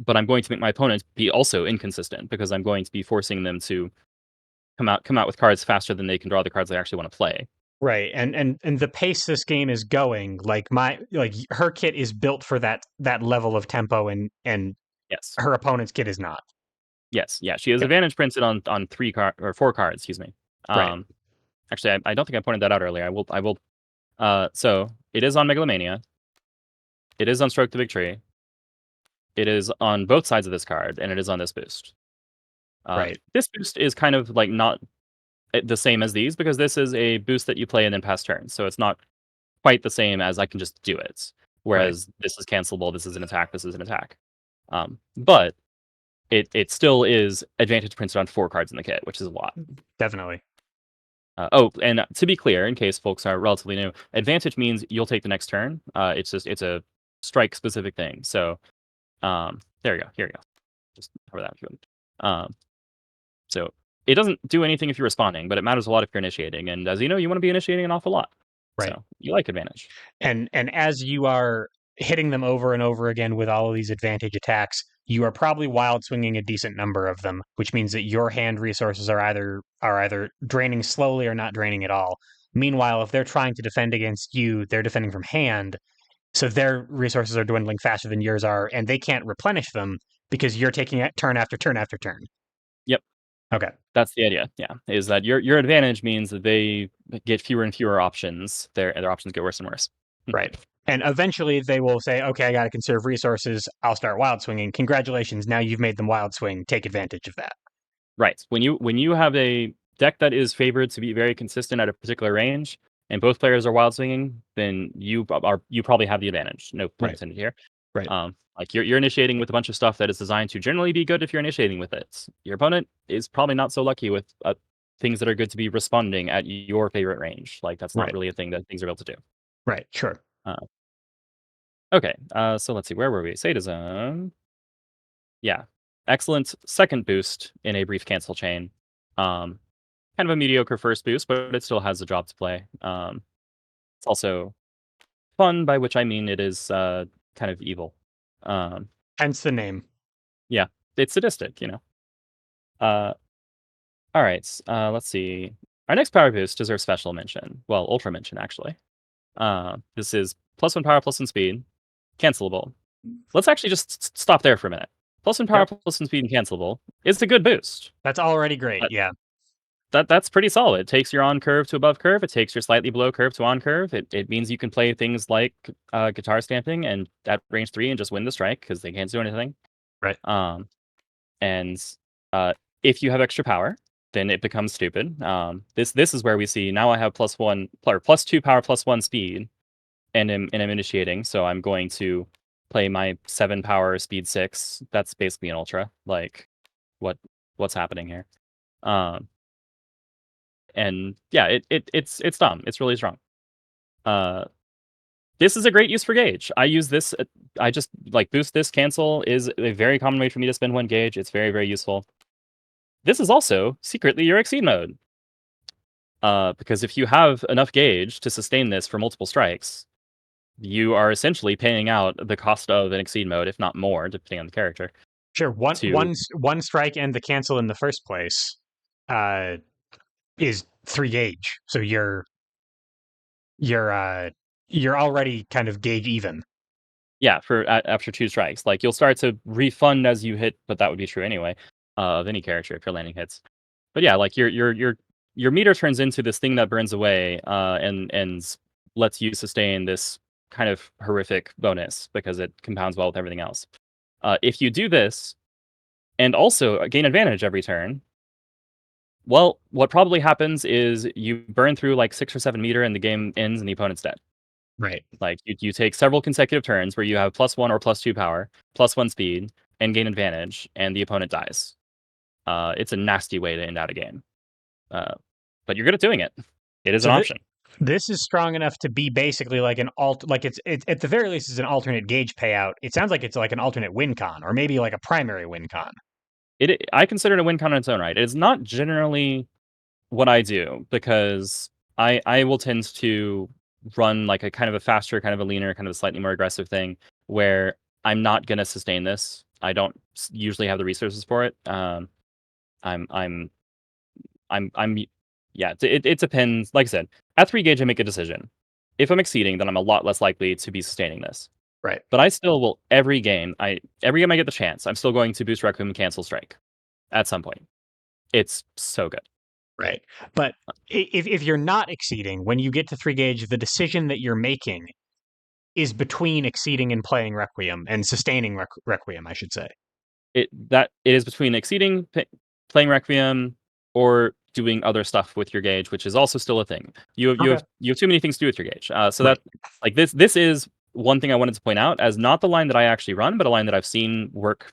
but I'm going to make my opponent be also inconsistent because I'm going to be forcing them to come out with cards faster than they can draw the cards they actually want to play. Right. And the pace this game is going, like her kit is built for that level of tempo and Yes. her opponent's kit is not. Yes. Yeah. She has Yep. advantage printed on 4 cards. Excuse me. Right. Um, Actually, I don't think I pointed that out earlier. I will. I will. So it is on Megalomania. It is on Stroke the Big Tree. It is on both sides of this card, and it is on this boost. Right. This boost is kind of like not the same as these because this is a boost that you play and then pass turns. So it's not quite the same as I can just do it. Right. Whereas this is cancelable, this is an attack, this is an attack. But it still is advantage printed on 4 cards in the kit, which is a lot. Definitely. Oh, and to be clear, in case folks are relatively new, advantage means you'll take the next turn. It's a strike specific thing. So there you go. Here you go. Just cover that if you want. So it doesn't do anything if you're responding, but it matters a lot if you're initiating. And as you know, you want to be initiating an awful lot. Right. So you like advantage. And as you are hitting them over and over again with all of these advantage attacks, you are probably wild swinging a decent number of them, which means that your hand resources are either draining slowly or not draining at all. Meanwhile, if they're trying to defend against you, they're defending from hand, so their resources are dwindling faster than yours are, and they can't replenish them because you're taking it turn after turn after turn. Yep. Okay. That's the idea. Yeah. Is that your advantage means that they get fewer and fewer options. Their options get worse and worse. Right. And eventually they will say, okay, I got to conserve resources. I'll start wild swinging. Congratulations. Now you've made them wild swing. Take advantage of that. Right. When you have a deck that is favored to be very consistent at a particular range, and both players are wild swinging, then you probably have the advantage. No pun Right. intended here. Right. Like you're initiating with a bunch of stuff that is designed to generally be good if you're initiating with it. Your opponent is probably not so lucky with things that are good to be responding at your favorite range. Like that's not Right. really a thing that things are built to do. Right. Sure. Uh, okay. So let's see. Where were we? Sadism. Yeah. Excellent second boost in a brief cancel chain. Um, Kind of a mediocre first boost, but it still has a job to play. It's also fun, by which I mean it is kind of evil. Um, Hence the name. yeah, it's sadistic, you know. Uh, all right, let's see. Our next power boost deserves special mention. Well, ultra mention actually. This is +1 power, +1 speed, cancelable. Let's actually just stop there for a minute. +1 power, Yep. +1 speed, and cancelable is a good boost. That's already great. Yeah. That's pretty solid. It takes your on curve to above curve. It takes your slightly below curve to on curve. It means you can play things like guitar stamping and at range 3 and just win the strike because they can't do anything. Right. And uh, if you have extra power, then it becomes stupid. This is where we see now I have +1 or +2 power, +1 speed, and I'm initiating. So I'm going to play my 7 power speed 6. That's basically an ultra. Like what what's happening here? Um, and yeah, it's dumb. It's really strong. Uh, this is a great use for gauge. I use this. I just like boost this cancel is a very common way for me to spend 1 gauge. It's very useful. This is also secretly your exceed mode. Because if you have enough gauge to sustain this for multiple strikes, you are essentially paying out the cost of an exceed mode, if not more, depending on the character. Sure. One To one one strike and the cancel in the first place uh, is 3 gauge. So you're uh, you're already kind of gauge even. Yeah, for after 2 strikes, like you'll start to refund as you hit, but that would be true anyway of any character if you're landing hits. But yeah, like your meter turns into this thing that burns away, and lets you sustain this kind of horrific bonus because it compounds well with everything else. If you do this and also gain advantage every turn, well, what probably happens is you burn through like 6 or 7 meter and the game ends and the opponent's dead. Right. Like you take several consecutive turns where you have +1 or +2 power, +1 speed, and gain advantage, and the opponent dies. It's a nasty way to end out a game. Uh, but you're good at doing it. It is So an option. this is strong enough to be basically like an like it's at the very least is an alternate gauge payout. It sounds like it's like an alternate win con or maybe like a primary win con. I consider it a win con in its own right. It's not generally what I do because I will tend to run like a kind of a faster, kind of a leaner, kind of a slightly more aggressive thing where I'm not gonna sustain this. I don't usually have the resources for it. I'm I'm yeah, it depends. Like I said, at 3 gauge, I make a decision. If I'm exceeding, then I'm a lot less likely to be sustaining this. Right. But I still will every game I get the chance, I'm still going to boost Requiem and cancel Strike at some point. It's so good. Right. But if you're not exceeding, when you get to 3 gauge, the decision that you're making is between exceeding and playing Requiem and sustaining Requiem, I should say. It is between exceeding, playing Requiem, or doing other stuff with your gauge, which is also still a thing. Okay. You have too many things to do with your gauge. So Right. that like this is one thing I wanted to point out as not the line that I actually run, but a line that I've seen work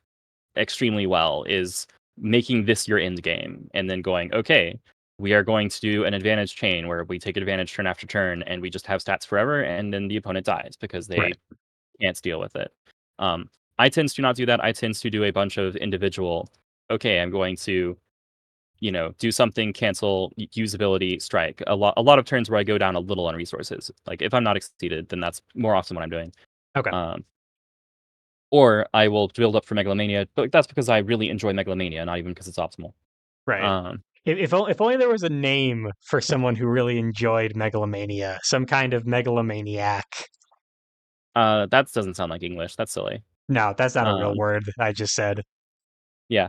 extremely well is making this your end game and then going, okay, we are going to do an advantage chain where we take advantage turn after turn and we just have stats forever and then the opponent dies because Right. they can't deal with it. Um, I tend to not do that. I tend to do a bunch of individual, okay, I'm going to, do something, cancel, usability, strike. A lot of turns where I go down a little on resources. Like if I'm not exceeded, then that's more often what I'm doing. Okay. Um, or I will build up for Megalomania, but that's because I really enjoy Megalomania, not even because it's optimal. Right. Um, If only there was a name for someone who really enjoyed megalomania, some kind of megalomaniac. that doesn't sound like English. That's silly. No, that's not a real Um, word. I just said. yeah.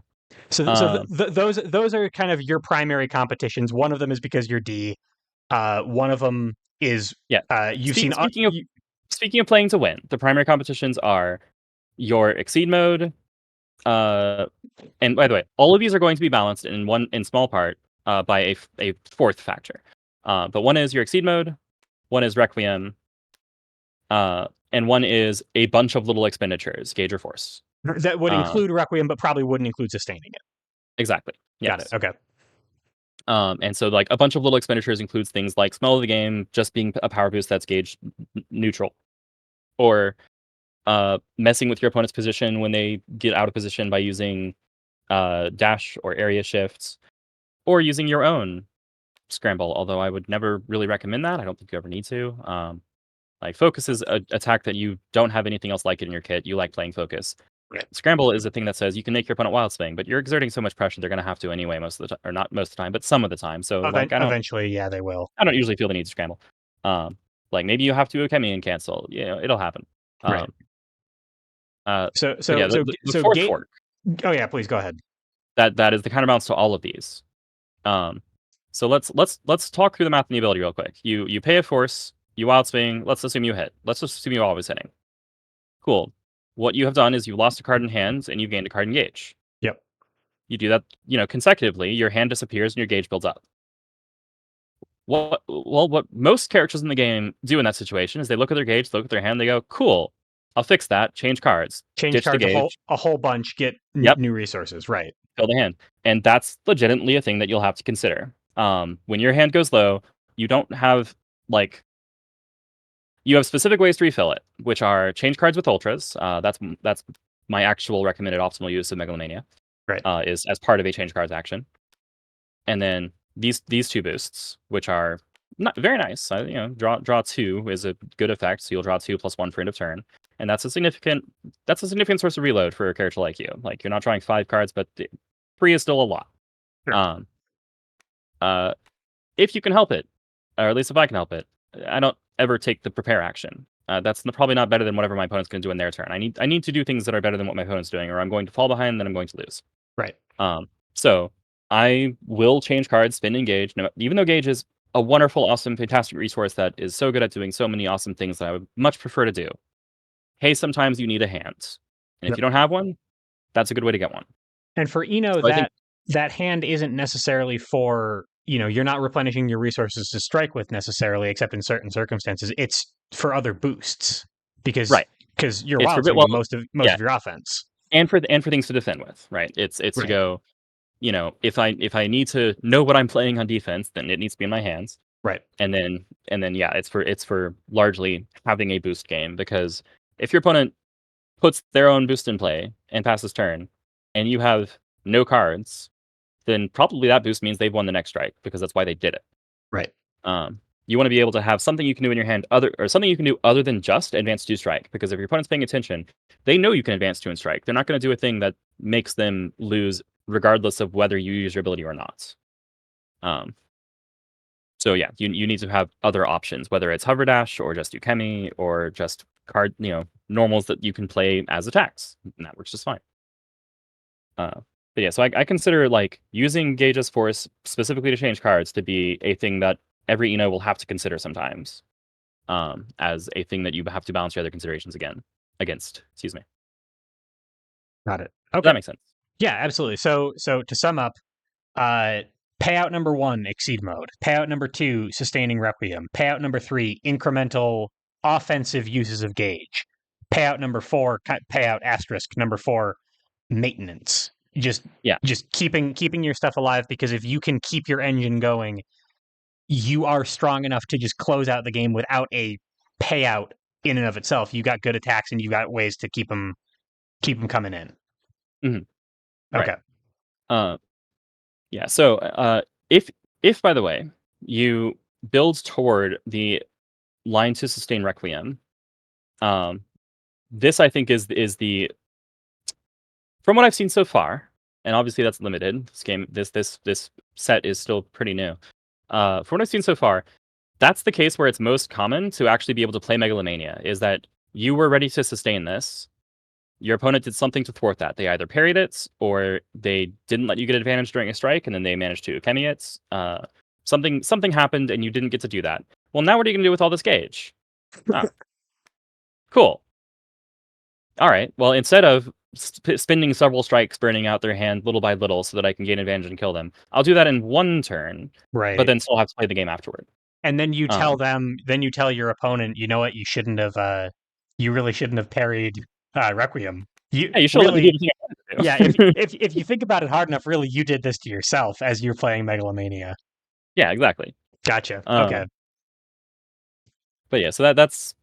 So Um, those are kind of your primary competitions. One of them is because you're D. One of them is yeah. you've seen. Speaking of playing to win, the primary competitions are your exceed mode. Uh, and by the way, all of these are going to be balanced in small part by a fourth factor. But one is your exceed mode, one is requiem, and one is a bunch of little expenditures, gauge or force. That would Um, include requiem, but probably wouldn't include sustaining it. exactly. Got it. Yes. Okay. And so like a bunch of little expenditures includes things like smell of the game, just being a power boost that's gauge neutral, or messing with your opponent's position when they get out of position by using dash or area shifts, or using your own scramble. Although I would never really recommend that. I don't think you ever need to. Like focus is a attack that you don't have anything else like it in your kit. You like playing focus. Right. Scramble is a thing that says you can make your opponent wild swing, but you're exerting so much pressure they're going to have to anyway most of the time, or not most of the time, but some of the time. So like Eventually, yeah, they will. I don't usually feel the need to scramble. Like maybe you have to Ukemi and cancel. It'll happen. Right. Um, uh, So but yeah, so so the so fourth gate. fork Oh yeah, please go ahead. that is the counterbalance to all of these. Um, so let's talk through the math and the ability real quick. You pay a force, you wild swing. Let's assume you hit. Let's just assume you're always hitting. Cool. What you have done is you've lost a card in hand and you've gained a card in gauge. Yep. You do that, consecutively. Your hand disappears and your gauge builds up. What most characters in the game do in that situation is they look at their gauge, look at their hand, they go, "Cool, I'll fix that. Change cards, Change ditch the cards gauge. a whole bunch, get Yep, new resources. Right. fill the hand." And that's legitimately a thing that you'll have to consider. When your hand goes low, you don't have like you have specific ways to refill it, which are change cards with ultras. That's my actual recommended optimal use of Megalomania. Right. Is as part of a change cards action. And then these two boosts, which are not very nice. Draw two is a good effect, so you'll draw 2+1 for end of turn, and that's a significant source of reload for a character like you. Like you're not drawing 5 cards, but 3 is still a lot. Sure. Um, uh, if you can help it, or at least if I can help it, I don't ever take the prepare action. That's probably not better than whatever my opponent's going to do in their turn. I need to do things that are better than what my opponent's doing, or I'm going to fall behind, and then I'm going to lose. Right. So I will change cards, spin, engage, even though Gauge is a wonderful, awesome, fantastic resource that is so good at doing so many awesome things that I would much prefer to do. Hey, sometimes you need a hand. And if Yep. you don't have one, that's a good way to get one. And for Eno, So I think that hand isn't necessarily for, you're not replenishing your resources to strike with necessarily, except in certain circumstances. It's for other boosts because right. you're It's for wild bit well, swinging most yeah, of your offense. and for things to defend with, right? It's to Right. go, if I need to know what I'm playing on defense, then it needs to be in my hands. Right. And then yeah, it's for largely having a boost game because if your opponent puts their own boost in play and passes turn, and you have no cards, then probably that boost means they've won the next strike because that's why they did it. Right. You want to be able to have something you can do in your hand something you can do other than just advance to strike. Because if your opponent's paying attention, they know you can advance to and strike. They're not going to do a thing that makes them lose, regardless of whether you use your ability or not. Um, so yeah, you need to have other options, whether it's hover dash or just ukemi or just normals that you can play as attacks, and that works just fine. But yeah, so I consider like using Gage's Force specifically to change cards to be a thing that every will have to consider sometimes, as a thing that you have to balance your other considerations against. Excuse me. Got it. Does that Okay. make sense? Yeah, absolutely. So to sum up, uh, payout number one, exceed mode. Payout number two, sustaining requiem. Payout number three, incremental offensive uses of gauge. Payout number four, payout asterisk number four, maintenance. Just Yeah. just keeping your stuff alive, because if you can keep your engine going, you are strong enough to just close out the game without a payout in and of itself. You got good attacks and you got ways to keep them coming in. hmm Right. Okay. Uh, yeah. So if by the way you build toward the line to sustain requiem, um, this I think is the from what I've seen so far, and obviously that's limited. This set is still pretty new. From what I've seen so far, that's the case where it's most common to actually be able to play Megalomania. Is that you were ready to sustain this, your opponent did something to thwart that. They either parried it, or they didn't let you get advantage during a strike, and then they managed to Ukemi it. Something happened, and you didn't get to do that. Well, now what are you going to do with all this gauge? Ah, cool. All right. Well, instead of spending several strikes burning out their hand little by little so that I can gain advantage and kill them, I'll do that in one turn, but Right. then still have to play the game afterward. And then you tell Um, them, then you tell your opponent, you know what, you really shouldn't have parried Requiem. You yeah, you should let me do really, the thing I wanted yeah. to If do. if you think about it hard enough, really, you did this to yourself as you're playing Megalomania. Yeah, exactly. Gotcha. Uh, Okay. but yeah, so that's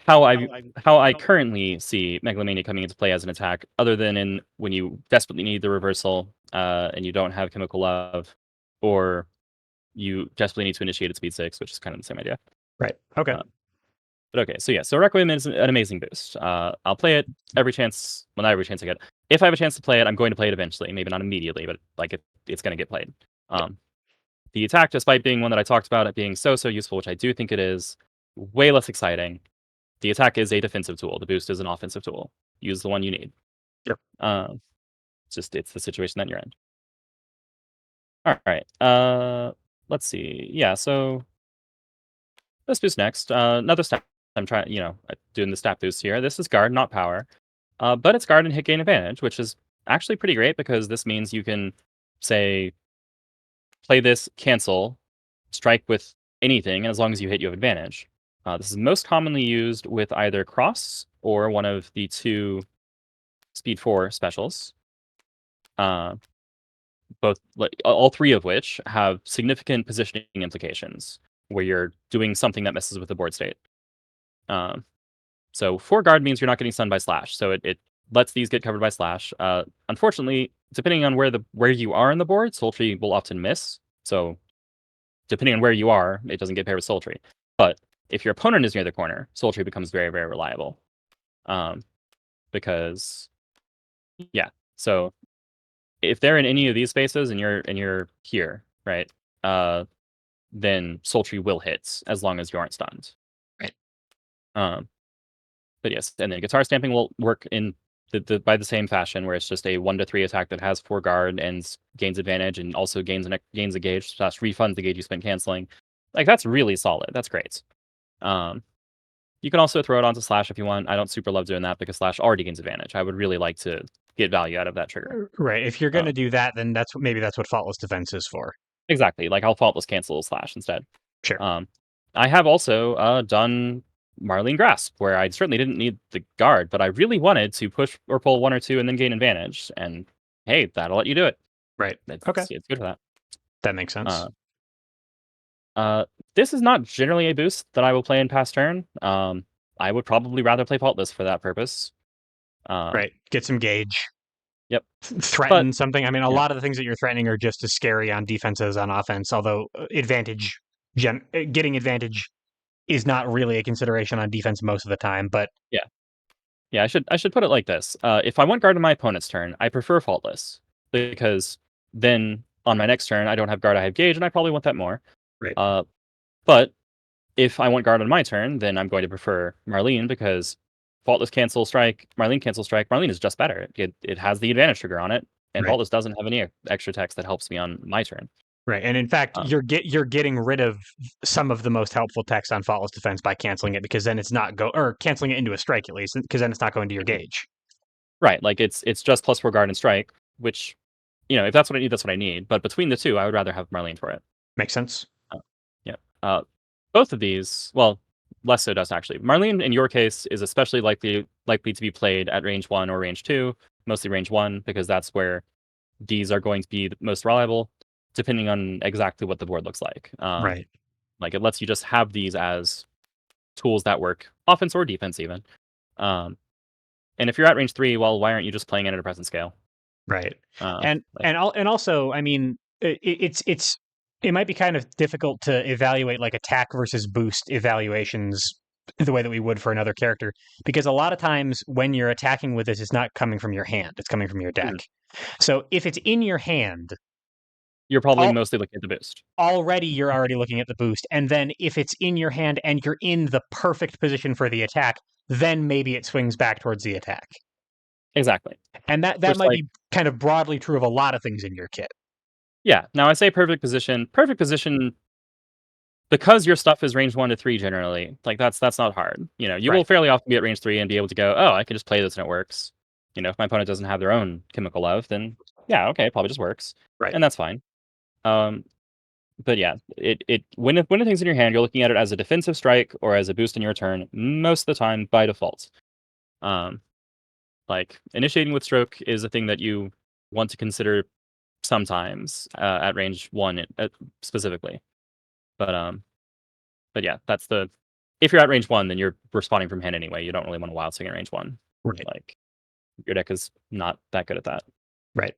how I currently see Megalomania coming into play as an attack, other than in when you desperately need the reversal, and you don't have Chemical Love, or you desperately need to initiate at speed 6, which is kind of the same idea. Right. Okay. Uh, but okay, so yeah, so Requiem is an amazing boost. I'll play it every chance, well, not every chance I get. If I have a chance to play it, I'm going to play it eventually. Maybe not immediately, but like it's going to get played. Um, the attack, despite being one that I talked about it being so useful, which I do think it is, way less exciting. The attack is a defensive tool. The boost is an offensive tool. Use the one you need. Yep. It's the situation that you're in. All right. Let's see. Yeah. So this boost next. Another stat. I'm trying. Doing the stat boost here. This is guard, not power. But it's guard and hit gain advantage, which is actually pretty great because this means you can say play this, cancel, strike with anything, and as long as you hit, you have advantage. This is most commonly used with either cross or one of the two speed 4 specials. Uh, both like all three of which have significant positioning implications where you're doing something that messes with the board state. Um, so 4 guard means you're not getting stunned by slash, so it lets these get covered by slash. Unfortunately, depending on where you are in the board, Sultry will often miss. So depending on where you are, it doesn't get paired with Sultry. But if your opponent is near the corner, Sultry becomes very, very reliable. Because yeah, so if they're in any of these spaces and you're here, right? Then Sultry will hit as long as you aren't stunned. Right. Um, but yes, and then guitar stamping will work in by the same fashion, where it's just a 1-3 attack that has 4 guard and gains advantage, and also gains a gauge slash refunds the gauge you spent canceling. Like that's really solid. That's great. Um, you can also throw it onto slash if you want. I don't super love doing that because slash already gains advantage. I would really like to get value out of that trigger. Right. If you're Um, gonna do that, then that's what faultless defense is for. exactly. Like I'll faultless cancel slash instead. Sure. Um, I have also done Marlene Grasp, where I certainly didn't need the guard, but I really wanted to push or pull 1 or 2 and then gain advantage. And hey, that'll let you do it. Right. Okay. It's good for that. That makes sense. Uh, this is not generally a boost that I will play in past turn. I would probably rather play faultless for that purpose. Um, Right. Get some gauge. yep. But Threaten something. I mean, a yeah, lot of the things that you're threatening are just as scary on defense as on offense. Although getting advantage is not really a consideration on defense most of the time. But yeah, yeah. I should put it like this. If I want guard on my opponent's turn, I prefer faultless because then on my next turn, I don't have guard, I have gauge, and I probably want that more. Right. Uh, but if I want guard on my turn, then I'm going to prefer Marlene because Faultless cancel strike, Marlene cancel strike. Marlene is just better. It has the advantage trigger on it, and Right. Faultless doesn't have any extra text that helps me on my turn. Right. And in fact, Um, you're getting rid of some of the most helpful text on faultless defense by canceling it because then it's not or canceling it into a strike at least because then it's not going to your gauge. right, like it's just plus 4 guard and strike, which if that's what I need, that's what I need. But between the two, I would rather have Marlene for it. Makes sense. Uh, yeah. Both of these, well, less so does actually. Marlene, in your case, is especially likely to be played at range 1 or range 2, mostly range 1, because that's where Ds are going to be the most reliable, depending on exactly what the board looks like. Right. Like, it lets you just have these as tools that work, offense or defense even. Um, and if you're at range 3, well, why aren't you just playing it at a present scale? Right. Uh, And like, also, I mean, it might be kind of difficult to evaluate like attack versus boost evaluations the way that we would for another character because a lot of times when you're attacking with this, it's not coming from your hand; it's coming from your deck. mhm. So if it's in your hand, You're probably all, mostly looking at the boost. already you're already looking at the boost, and then if it's in your hand and you're in the perfect position for the attack, then maybe it swings back towards the attack. Exactly. And that Which, might like, be kind of broadly true of a lot of things in your kit. yeah. Now I say perfect position. Perfect position because your stuff is range 1 to 3 generally. Like that's not hard. You Right. will fairly often be at range 3 and be able to go, oh, I can just play this and it works. If my opponent doesn't have their own chemical love, then yeah, okay, it probably just works, Right. and that's fine. Um, but yeah, when the thing's in your hand, you're looking at it as a defensive strike or as a boost in your turn most of the time by default. Um, like initiating with stroke is a thing that you want to consider sometimes at range 1 specifically. But yeah, that's the if you're at range 1, then you're responding from hand anyway. You don't really want to wild swing at range 1. Right. Like your deck is not that good at that. Right.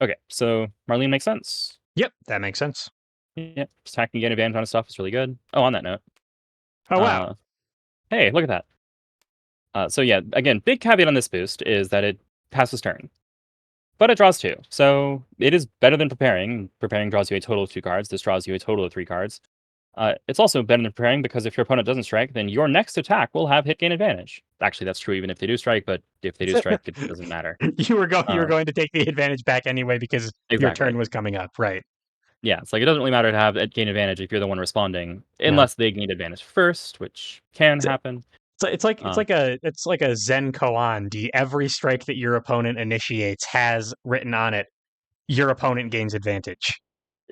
Okay, so Marlene makes sense. Yep, that makes sense. Yeah, attacking again advantage on his stuff is really good. Oh, on that note, Oh wow. uh, hey, look at that. So yeah, again, big caveat on this boost is that it passes turn, but it draws 2. So it is better than preparing. Preparing draws you a total of 2 cards. This draws you a total of 3 cards. It's also better than preparing because if your opponent doesn't strike, then your next attack will have hit gain advantage. Actually, that's true even if they do strike, but if they do strike, it doesn't matter. You were Um, going to take the advantage back anyway because your exactly. turn was coming up. Right. Yeah, it's like it doesn't really matter to have gain advantage if you're the one responding, No. unless they gain advantage first, which can It's happen. Um, it's like a Zen koan. Every strike that your opponent initiates has written on it your opponent gains advantage.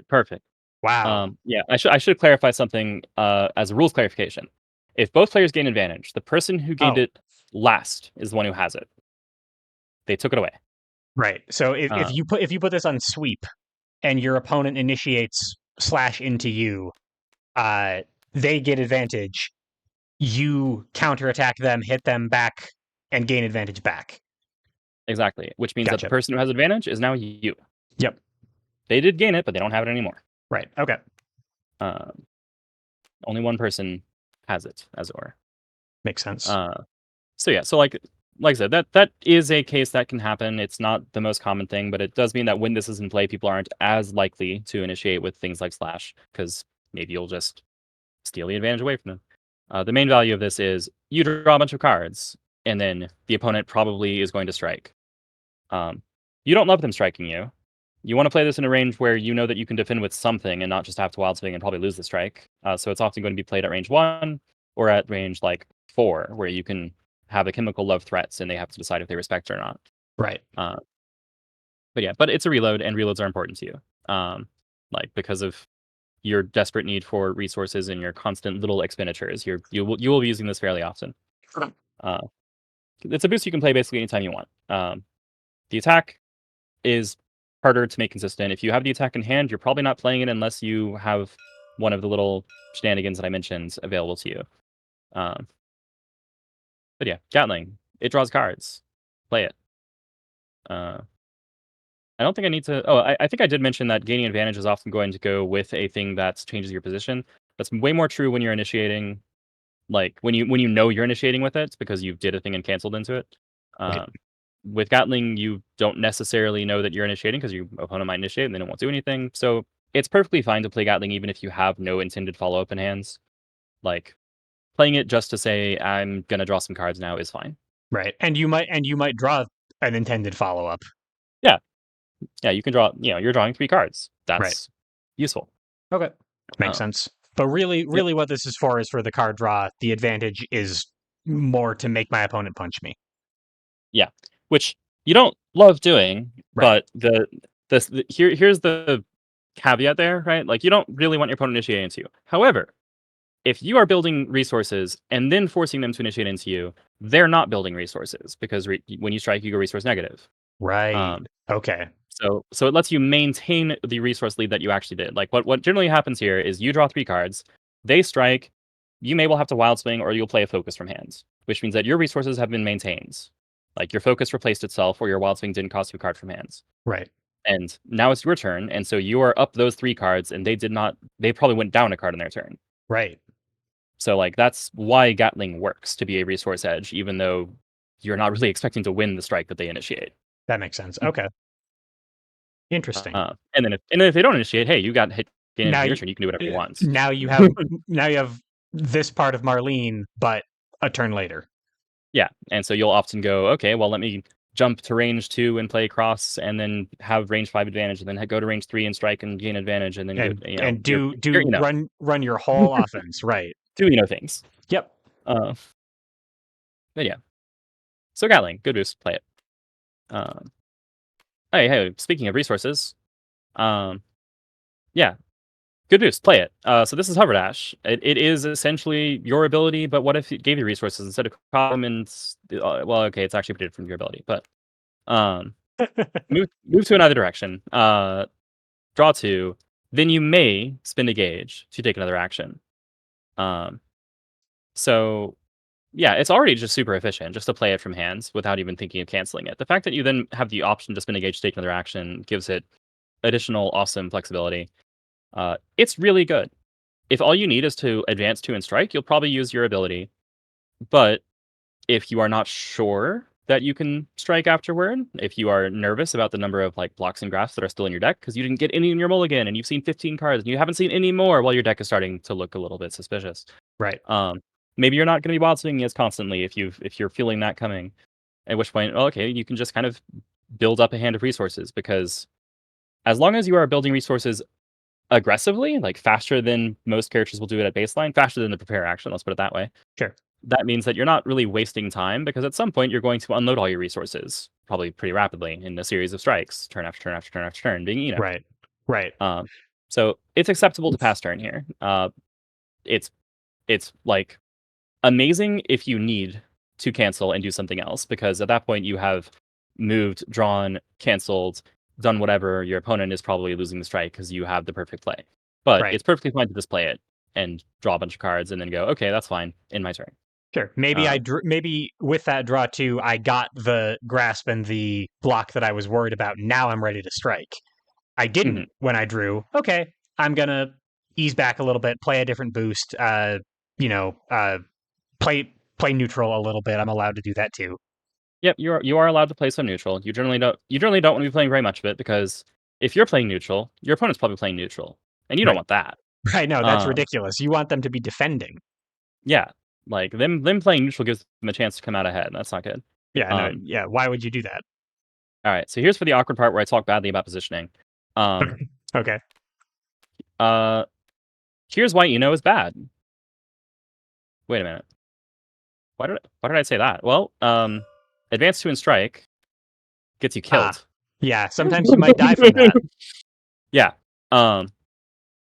Perfect. Wow. Yeah, I should clarify something as a rules clarification. If both players gain advantage, the person who gained Oh, it last is the one who has it. They took it away. right. So Uh, if you put this on sweep and your opponent initiates slash into you, uh, they get advantage. You counterattack them, hit them back, and gain advantage back. exactly, which means that the Gotcha. person who has advantage is now you. Yep. They did gain it, but they don't have it anymore. Right. Okay. Uh, Only one person has it, as it were. Makes sense. Uh, so yeah, so like I said, that is a case that can happen. It's not the most common thing, but it does mean that when this is in play, people aren't as likely to initiate with things like slash because maybe you'll just steal the advantage away from them. The main value of this is you draw a bunch of cards, and then the opponent probably is going to strike. Um, you don't love them striking you. You want to play this in a range where you know that you can defend with something and not just have to wild swing and probably lose the strike. So it's often going to be played at range 1 or at range like 4, where you can have a chemical love threats and they have to decide if they respect it or not. Right. Uh, but yeah, but it's a reload and reloads are important to you. Like because of your desperate need for resources and your constant little expenditures, you will be using this fairly often. Uh, it's a boost you can play basically anytime you want. The attack is harder to make consistent. If you have the attack in hand, you're probably not playing it unless you have one of the little shenanigans that I mentioned available to you. Um, but yeah, Gatling, it draws cards. Play it. Uh, I don't think I need to. Oh, I think I did mention that gaining advantage is often going to go with a thing that changes your position. That's way more true when you're initiating, like when you know you're initiating with it because you did a thing and canceled into it. Right. Um, with Gatling, you don't necessarily know that you're initiating because your opponent might initiate and then it won't do anything. So it's perfectly fine to play Gatling even if you have no intended follow-up in hands. Like, playing it just to say, "I'm gonna draw some cards now," is fine. Right. And you might draw an intended follow-up. Yeah. Yeah, you can draw you're drawing 3 cards. Right. That's useful. Okay. Makes Um, sense. But really, yep, really what this is for is for the card draw. The advantage is more to make my opponent punch me. yeah. Which you don't love doing, Right. but here's the caveat there, right? Like, you don't really want your opponent initiating into you. However, if you are building resources and then forcing them to initiate into you, they're not building resources because when you strike, you go resource negative. Right. Um, Okay. so it lets you maintain the resource lead that you actually did. Like, what generally happens here is you draw 3 cards, they strike, you may well have to wild swing or you'll play a focus from hands, which means that your resources have been maintained. Like, your focus replaced itself or your wild swing didn't cost you a card from hands. Right. And now it's your turn, and so you are up those 3 cards, and they probably went down a card in their turn. Right. So, like, that's why Gatling works to be a resource edge, even though you're not really expecting to win the strike that they initiate. That makes sense. Okay. Interesting. And then if they don't initiate, hey, you got hit gain Now from your you turn. You can do whatever you want. now you have now you have this part of Marlene, but a turn later. Yeah, and so you'll often go, okay, well, let me jump to range 2 and play cross, and then have range 5 advantage, and then go to range 3 and strike and gain advantage, and then go, And do you're do run your whole offense. Right. do things. Yep. Uh, but yeah, so Gatling, good boost, play it. Um, hey, speaking of resources, um, yeah, good boost, play it. So this is Hover Dash. It is essentially your ability, but what if it gave you resources instead of column and well, okay, it's actually predicted from your ability, but um, move to another direction. Draw 2, then you may spend a gauge to take another action. Um, so yeah, it's already just super efficient just to play it from hands without even thinking of canceling it. The fact that you then have the option to spend a gauge to take another action gives it additional awesome flexibility. It's really good. If all you need is to advance 2 and strike, you'll probably use your ability. But if you are not sure that you can strike afterward, if you are nervous about the number of like blocks and graphs that are still in your deck because you didn't get any in your mulligan and you've seen 15 cards and you haven't seen any more while your deck is starting to look a little bit suspicious. Right. Um, Maybe you're not going to be wild swinging as constantly if you're feeling that coming. At which point, oh, okay, you can just kind of build up a hand of resources because as long as you are building resources aggressively, like faster than most characters will do it at baseline, faster than the prepare action, let's put it that way. Sure. That means that you're not really wasting time because at some point you're going to unload all your resources, probably pretty rapidly in a series of strikes, turn after turn after turn after turn, being Right. Right. Um, so it's acceptable to pass turn here. It's it's like amazing if you need to cancel and do something else because at that point you have moved, drawn, canceled, done whatever. Your opponent is probably losing the strike because you have the perfect play. But Right. it's perfectly fine to just play it and draw a bunch of cards and then go, okay, that's fine in my turn. Sure. Maybe with that draw too, I got the grasp and the block that I was worried about. Now I'm ready to strike. I didn't Mhm. when I drew. Okay, I'm gonna ease back a little bit, play a different boost. You know, play neutral a little bit. I'm allowed to do that too. Yep, you are allowed to play some neutral. You generally don't want to be playing very much of it because if you're playing neutral, your opponent's probably playing neutral, and you don't Right. want that. Right. No, that's Um, ridiculous. You want them to be defending. yeah, like them playing neutral gives them a chance to come out ahead. That's not good. Yeah. No. Um, Yeah. Why would you do that? all right, so here's for the awkward part where I talk badly about positioning. Um, Okay. uh, Here's why Eno is bad. Wait a minute. Why did I say that? Well, advance 2 and strike gets you Ah. killed. Yeah. Sometimes you might die from that. Yeah. Um,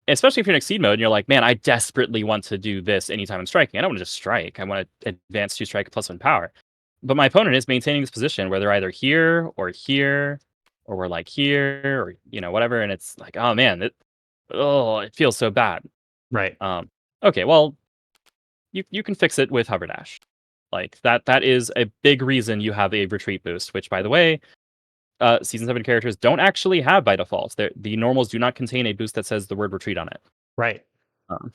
Especially if you're in exceed mode and you're like, man, I desperately want to do this anytime I'm striking. I don't want to just strike. I want to advance 2 strike plus 1 power. But my opponent is maintaining this position where they're either here, or we're like here, or whatever. And it's like, oh man, it feels so bad. Right. Um, okay, well, you can fix it with hover dash. Like that is a big reason you have a retreat boost, which by the way, season 7 characters don't actually have by default. The normals do not contain a boost that says the word retreat on it. Right. Um,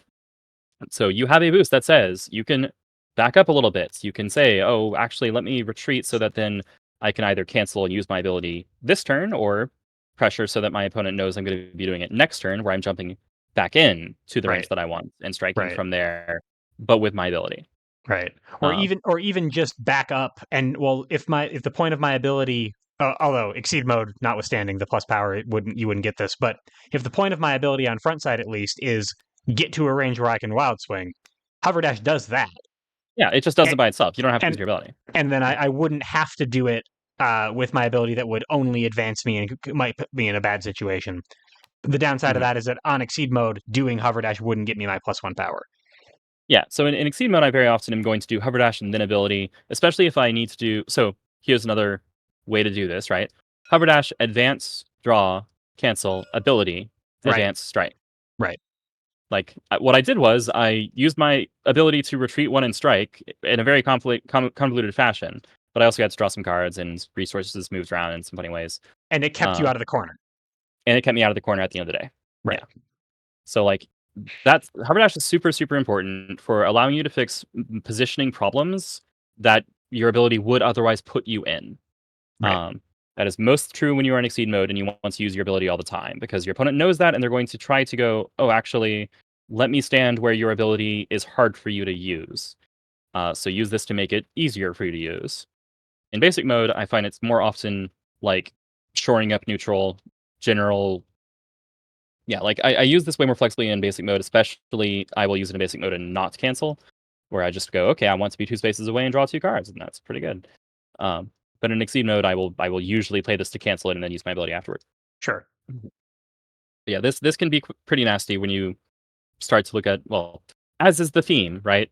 so you have a boost that says you can back up a little bit. You can say, oh, actually, let me retreat so that then I can either cancel and use my ability this turn, or pressure so that my opponent knows I'm going to be doing it next turn, where I'm jumping back in to the Right. range that I want and striking Right. from there, but with my ability. Right. Um, Or even just back up and well, if the point of my ability, although exceed mode notwithstanding the plus power, you wouldn't get this. But if the point of my ability on front side at least is get to a range where I can wild swing, hover dash does that, yeah, it just does and it by itself. You don't have to use and, your ability. and then I wouldn't have to do it with my ability that would only advance me and might put me in a bad situation. The downside of Mhm. that is that on exceed mode, doing hover dash wouldn't get me my plus one power. Yeah, so in exceed mode, I very often am going to do hover dash and then ability, especially if I need to do. So here's another way to do this, right? Hover dash, advance, draw, cancel, ability, Right. advance, strike. Right. Like what I did was I used my ability to retreat one and strike in a very convoluted fashion, but I also got to draw some cards and resources moved around in some funny ways, And it kept you uh, out of the corner. and it kept me out of the corner at the end of the day. Right. Yeah, so like that's hover dash is super super important for allowing you to fix positioning problems that your ability would otherwise put you in. Right. Um, that is most true when you are in exceed mode and you want to use your ability all the time because your opponent knows that and they're going to try to go, oh, actually, let me stand where your ability is hard for you to use. So use this to make it easier for you to use. In basic mode, I find it's more often like shoring up neutral, general. Yeah, like I use this way more flexibly in basic mode, especially I will use it in basic mode and not cancel, where I just go, okay, I want to be 2 spaces away and draw 2 cards, and that's pretty good. But in exceed mode, I will usually play this to cancel it and then use my ability afterwards. Sure. Mhm. Yeah, this can be pretty nasty when you start to look at, well, as is the theme, right?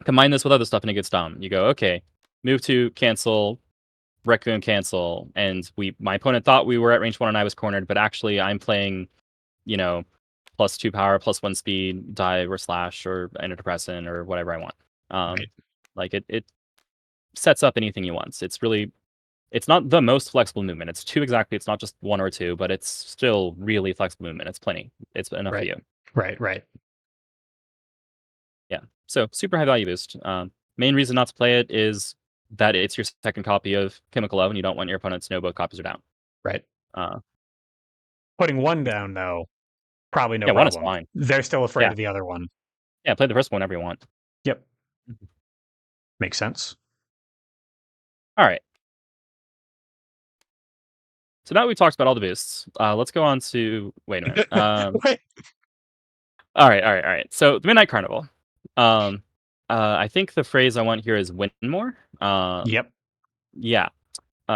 Combine this with other stuff and it gets dumb. You go, okay, move to cancel, Requiem cancel, and my opponent thought we were at range 1 and I was cornered, but actually I'm playing, you know, +2 power, +1 speed, dive or slash or antidepressant or whatever I want. Right. Like it sets up anything you want. It's not the most flexible movement. It's two exactly. It's not just one or two, but it's still really flexible movement. It's plenty. It's enough for Right. you. Right. Right. Yeah. So super high value boost. Main reason not to play it is that it's your second copy of Chemical Love, and you don't want your opponent to know both copies are down. Right. Uh, Putting one down though, probably no yeah, one is problem. fine. They're still afraid Yeah, of the other one. yeah. Play the first one whenever you want. Yep. Mhm. Makes sense. All right. So now we've talked about all the boosts. Let's go on to wait a minute. Wait. All right, all right, all right. So the Midnight Carnival. Um, I think the phrase I want here is win more. Yep. Yeah.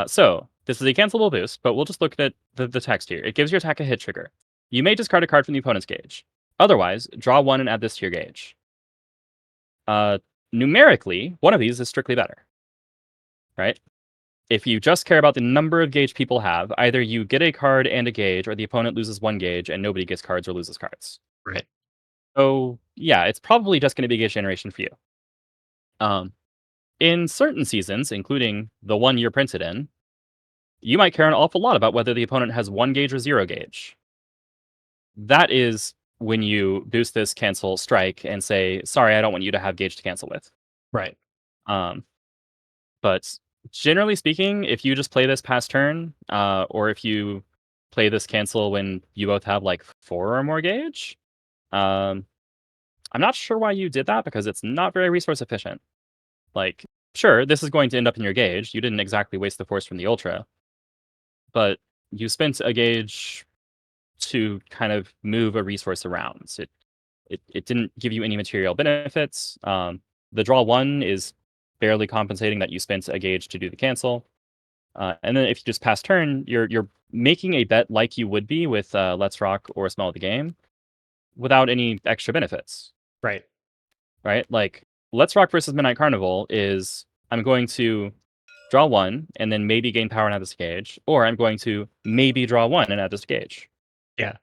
So this is a cancelable boost, but we'll just look at the text here. It gives your attack a hit trigger. You may discard a card from the opponent's gauge. Otherwise, draw one and add this to your gauge. Uh, Numerically, one of these is strictly better, right? If you just care about the number of gauge people have, either you get a card and a gauge, or the opponent loses one gauge and nobody gets cards or loses cards. Right. So yeah, it's probably just going to be gauge generation for you. Um, in certain seasons, including the one you're printed in, you might care an awful lot about whether the opponent has one gauge or zero gauge. That is when you boost this cancel strike and say, sorry, I don't want you to have gauge to cancel with. Right. Um, but generally speaking, if you just play this past turn, or if you play this cancel when you both have like 4 or more gauge, um, I'm not sure why you did that because it's not very resource efficient. Like, sure, this is going to end up in your gauge. You didn't exactly waste the force from the ultra, but you spent a gauge to kind of move a resource around. So it didn't give you any material benefits. The draw one is barely compensating that you spent a gauge to do the cancel. And then if you just pass turn, you're making a bet like you would be with Let's Rock or Smell of the Game without any extra benefits, Right. right? Like Let's Rock versus Midnight Carnival is I'm going to draw one and then maybe gain power and add this gauge, or I'm going to maybe draw one and add this gauge. Yeah.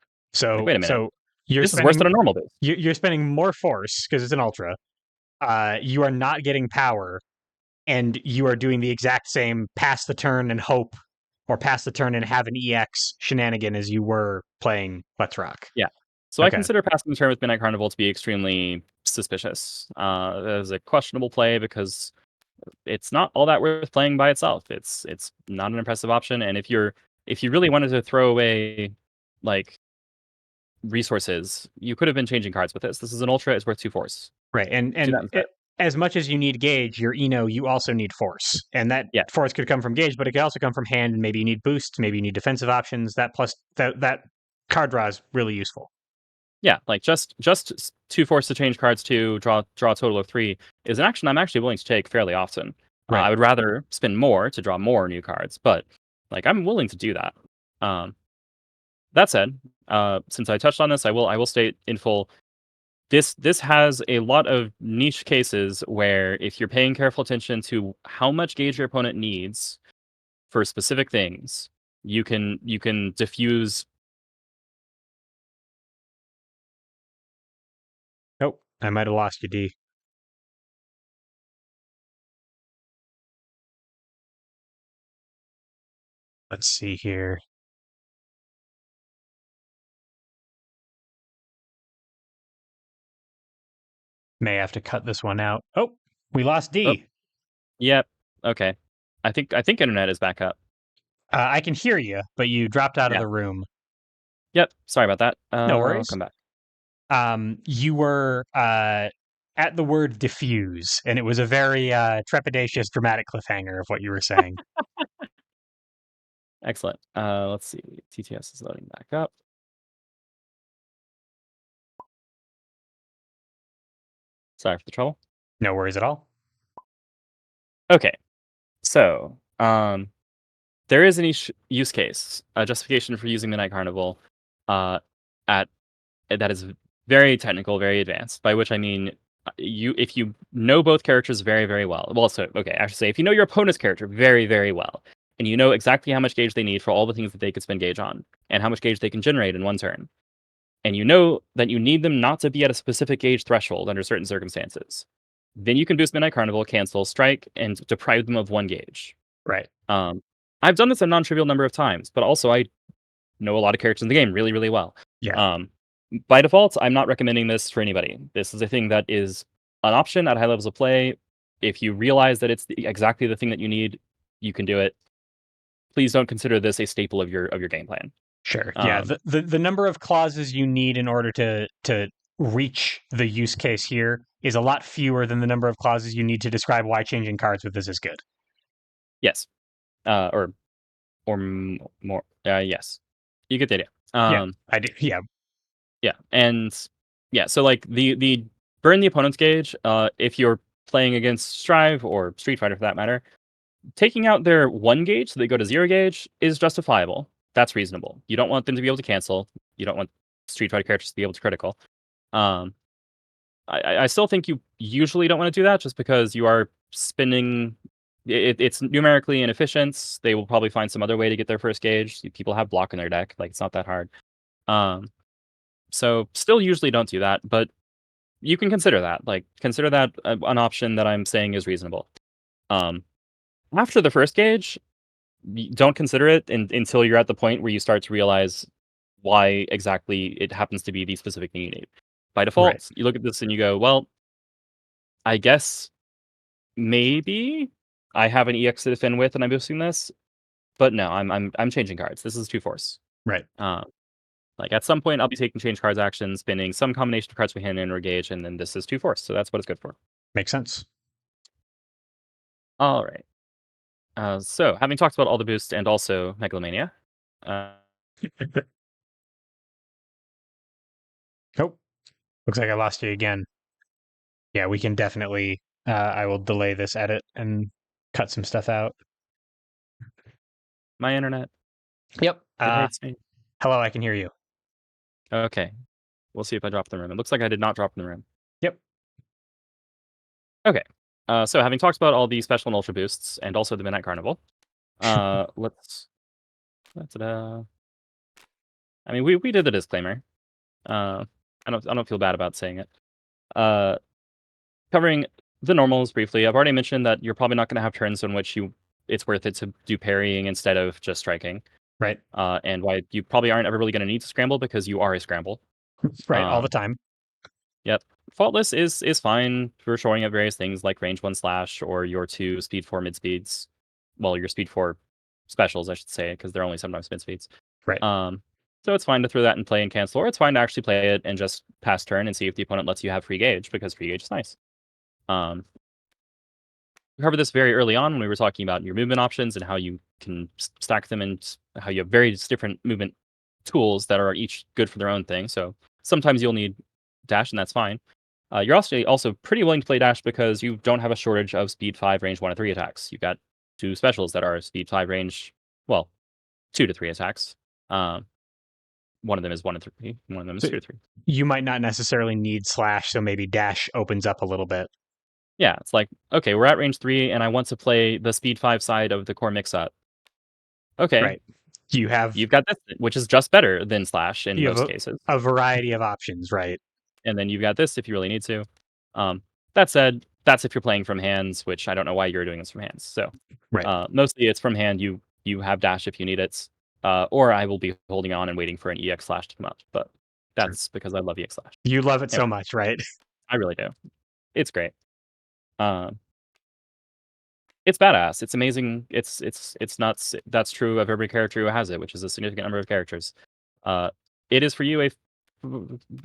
Like, wait a minute, So you're this is worse spending than a normal boost. you're spending more force because it's an ultra. You are not getting power, and you are doing the exact same pass the turn and hope, or pass the turn and have an EX shenanigan as you were playing Let's Rock. Yeah. So I Okay. consider passing the turn with Midnight Carnival to be extremely suspicious. That is a questionable play because it's not all that worth playing by itself. It's not an impressive option, and if you really wanted to throw away, like, resources, you could have been changing cards with this. This is an ultra, it's worth 2 force. Right. Do that instead. As much as you need gauge, your you also need force. And that Yeah. force could come from gauge, but it could also come from hand, and maybe you need boosts, maybe you need defensive options. That plus that card draw is really useful. Yeah, like, just 2 force to change cards to draw a total of 3 is an action I'm actually willing to take fairly often. I Right. would rather spend more to draw more new cards, but, like, I'm willing to do that. Um, that said, since I touched on this, I will state in full, this has a lot of niche cases where if you're paying careful attention to how much gauge your opponent needs for specific things, you can diffuse. Oh, I might have lost you, D. Let's see here. May have to cut this one out. Oh, we lost Oh, D. yep, okay. I think internet is back up. I can hear you, but you dropped out of Yeah. the room. Yep, sorry about that. No I'll worries. come back. You were at the word diffuse, and it was a very trepidatious, dramatic cliffhanger of what you were saying. Excellent. Let's see. TTS is loading back up. Sorry for the trouble. No worries at all. Okay, so, there is an use case, a justification for using Midnight Carnival, uh, at that is very technical, very advanced, by which I mean, if you know both characters very, very well, so, okay, I should say, if you know your opponent's character very, very well, and you know exactly how much gauge they need for all the things that they could spend gauge on, and how much gauge they can generate in one turn, and you know that you need them not to be at a specific gauge threshold under certain circumstances, then you can boost Midnight Carnival, cancel, strike, and deprive them of 1 gauge. Right. Um, I've done this a non-trivial number of times, but also I know a lot of characters in the game really, really well. Yeah. Um, by default, I'm not recommending this for anybody. This is a thing that is an option at high levels of play. If you realize that it's exactly the thing that you need, you can do it. Please don't consider this a staple of your game plan. Sure. Yeah. Um, The number of clauses you need in order to reach the use case here is a lot fewer than the number of clauses you need to describe why changing cards with this is good. yes, or more. Yes, you get the idea. Yeah, I do. Yeah. Yeah, and yeah, so, like, the burn the opponent's gauge, if you're playing against Strive or Street Fighter for that matter, taking out their 1 gauge so they go to 0 gauge is justifiable. That's reasonable. You don't want them to be able to cancel. You don't want Street Fighter characters to be able to critical. Um, I still think you usually don't wanna do that just because you are spending it's numerically inefficient. They will probably find some other way to get their first gauge. People have block in their deck, like, it's not that hard. Um, so still usually don't do that, but you can consider that. Like, consider that an option that I'm saying is reasonable. Um, after the first gauge, don't consider it until you're at the point where you start to realize why exactly it happens to be the specific thing you need. By Right. default, you look at this and you go, well, I guess maybe I have an EX to defend with and I'm boosting this, but no, I'm changing cards. This is 2 force. Right. Um, like, at some point, I'll be taking change cards action, spinning some combination of cards we hand in or gauge, and then this is 2 force. So that's what it's good for. Makes sense. All right. So having talked about all the boosts and also Megalomania, uh, Nope. Looks like I lost you again. Yeah, we can definitely. I will delay this edit and cut some stuff out. my internet, Yep. it hates me. Hello, I can hear you. Okay, we'll see if I drop in the room. It looks like I did not drop in the room. Yep. Okay. So having talked about all the special and ultra boosts and also the Midnight Carnival, let's. Ta-da. I mean, we did the disclaimer. I don't feel bad about saying it. Uh, Covering the normals briefly, I've already mentioned that you're probably not going to have turns in which it's worth it to do parrying instead of just striking. Right. And why you probably aren't ever really going to need to scramble because you are a scramble. Right. All the Um, time. Yep. Faultless is fine for shoring up various things like range 1 slash or your 2 speed 4 mid speeds. Well, your speed 4 specials, I should say, because they're only sometimes mid speeds. Right. Um, so it's fine to throw that in play and cancel, or it's fine to actually play it and just pass turn and see if the opponent lets you have free gauge, because free gauge is nice. We covered this very early on when we were talking about your movement options and how you can stack them and how you have various different movement tools that are each good for their own thing. So sometimes you'll need dash, and that's fine. You're also pretty willing to play dash because you don't have a shortage of speed 5, range 1 to 3 attacks. You've got 2 specials that are speed 5 range, well, 2 to 3 attacks. Um, one of them is 1 to 3, one of them is So 2 to 3. you might not necessarily need slash, so maybe dash opens up a little bit. Yeah, it's like, okay, we're at range 3 and I want to play the speed 5 side of the core mix up. Okay, Right. You have you've got this, which is just better than slash in you have most cases. a variety of options, right? And then you've got this if you really need to. That said, that's if you're playing from hands, which I don't know why you're doing this from hands. So Right. mostly it's from hand. You have dash if you need it, or I will be holding on and waiting for an EX slash to come up. But Sure. that's because I love EX slash. You love it so Anyway, much, right? I really do. It's great. Um, it's badass. It's amazing. It's nuts. That's true of every character who has it, which is a significant number of characters. Uh, it is for you a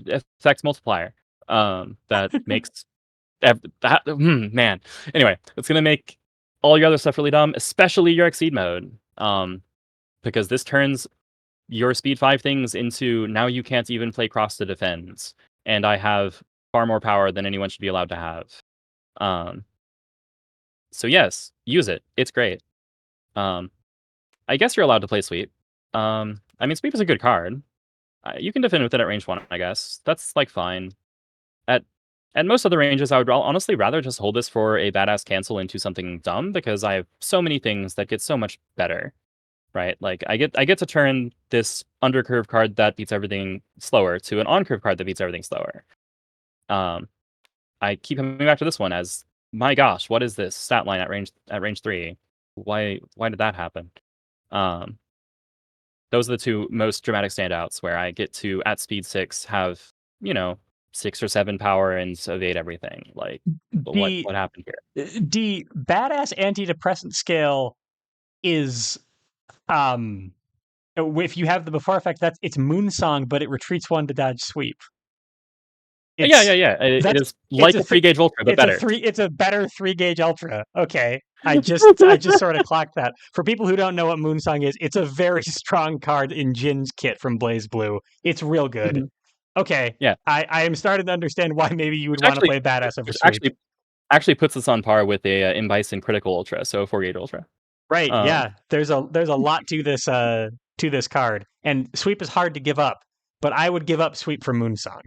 effect multiplier that makes man. Anyway, it's gonna make all your other stuff really dumb, especially your exceed mode. Because this turns your speed 5 things into now you can't even play cross to defend, and I have far more power than anyone should be allowed to have. Um, so yes, use it. It's great. Um, I guess you're allowed to play sweep. I mean, sweep is a good card. You can defend with it at range 1, I guess. That's like fine. At at most other ranges, I would honestly rather just hold this for a badass cancel into something dumb because I have so many things that get so much better, right? Like I get to turn this undercurve card that beats everything slower to an on curve card that beats everything slower. Um, I keep coming back to this one as my gosh, what is this stat line at range 3? Why did that happen? Um, those are the two most dramatic standouts where I get to at speed 6 have, you know, 6 or 7 power and evade everything. Like, The what happened here? the badass antidepressant scale is if you have the before effect, it's Moonsong, but it retreats one to dodge sweep. Yeah, yeah, It's yeah. It that's is like a free gauge ultra, but better. it's a better 3 gauge ultra. Okay. I just sort of clocked that. For people who don't know what Moonsong is, it's a very strong card in Jin's kit from Blaze Blue. It's real good. Mhm. Okay. Yeah, I am starting to understand why maybe you would which want to actually play badass over which sweep. actually puts us on par with a Bison critical ultra, so 4 gauge ultra. Right, Um, yeah. There's a lot to this card. And sweep is hard to give up, but I would give up sweep for Moonsong.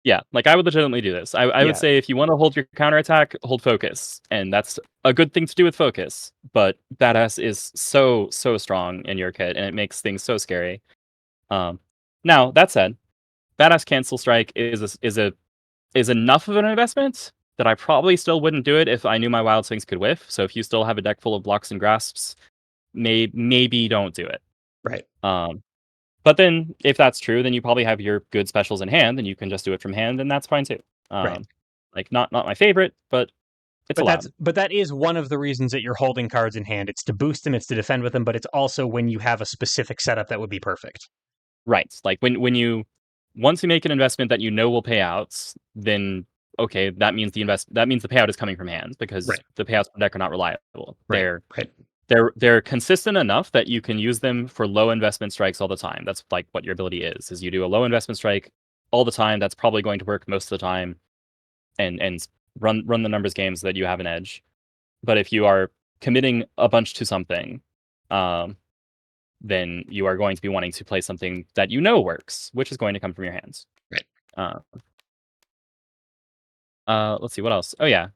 yeah, like I would legitimately do this. I would Yeah, say if you want to hold your counterattack, hold focus, and that's a good thing to do with focus. But badass is so strong in your kit, and it makes things so scary. Um, now that said, badass cancel strike is enough of an investment that I probably still wouldn't do it if I knew my wild swings could whiff. So if you still have a deck full of blocks and grasps, maybe don't do it. right, Um, but then if that's true, then you probably have your good specials in hand, and you can just do it from hand, and that's fine too. right. Like not my favorite, but it's allowed. But that is one of the reasons that you're holding cards in hand. It's to boost them, it's to defend with them, but it's also when you have a specific setup that would be perfect. Right. Like when you once you make an investment that you know will pay out, then okay, that means the payout is coming from hands because Right, the payouts from deck are not reliable. right, right, They're consistent enough that you can use them for low investment strikes all the time. That's like what your ability is you do a low investment strike all the time. That's probably going to work most of the time and run the numbers games so that you have an edge. But if you are committing a bunch to something, um, then you are going to be wanting to play something that you know works, which is going to come from your hands. right. Uh, let's see what else. Oh yeah,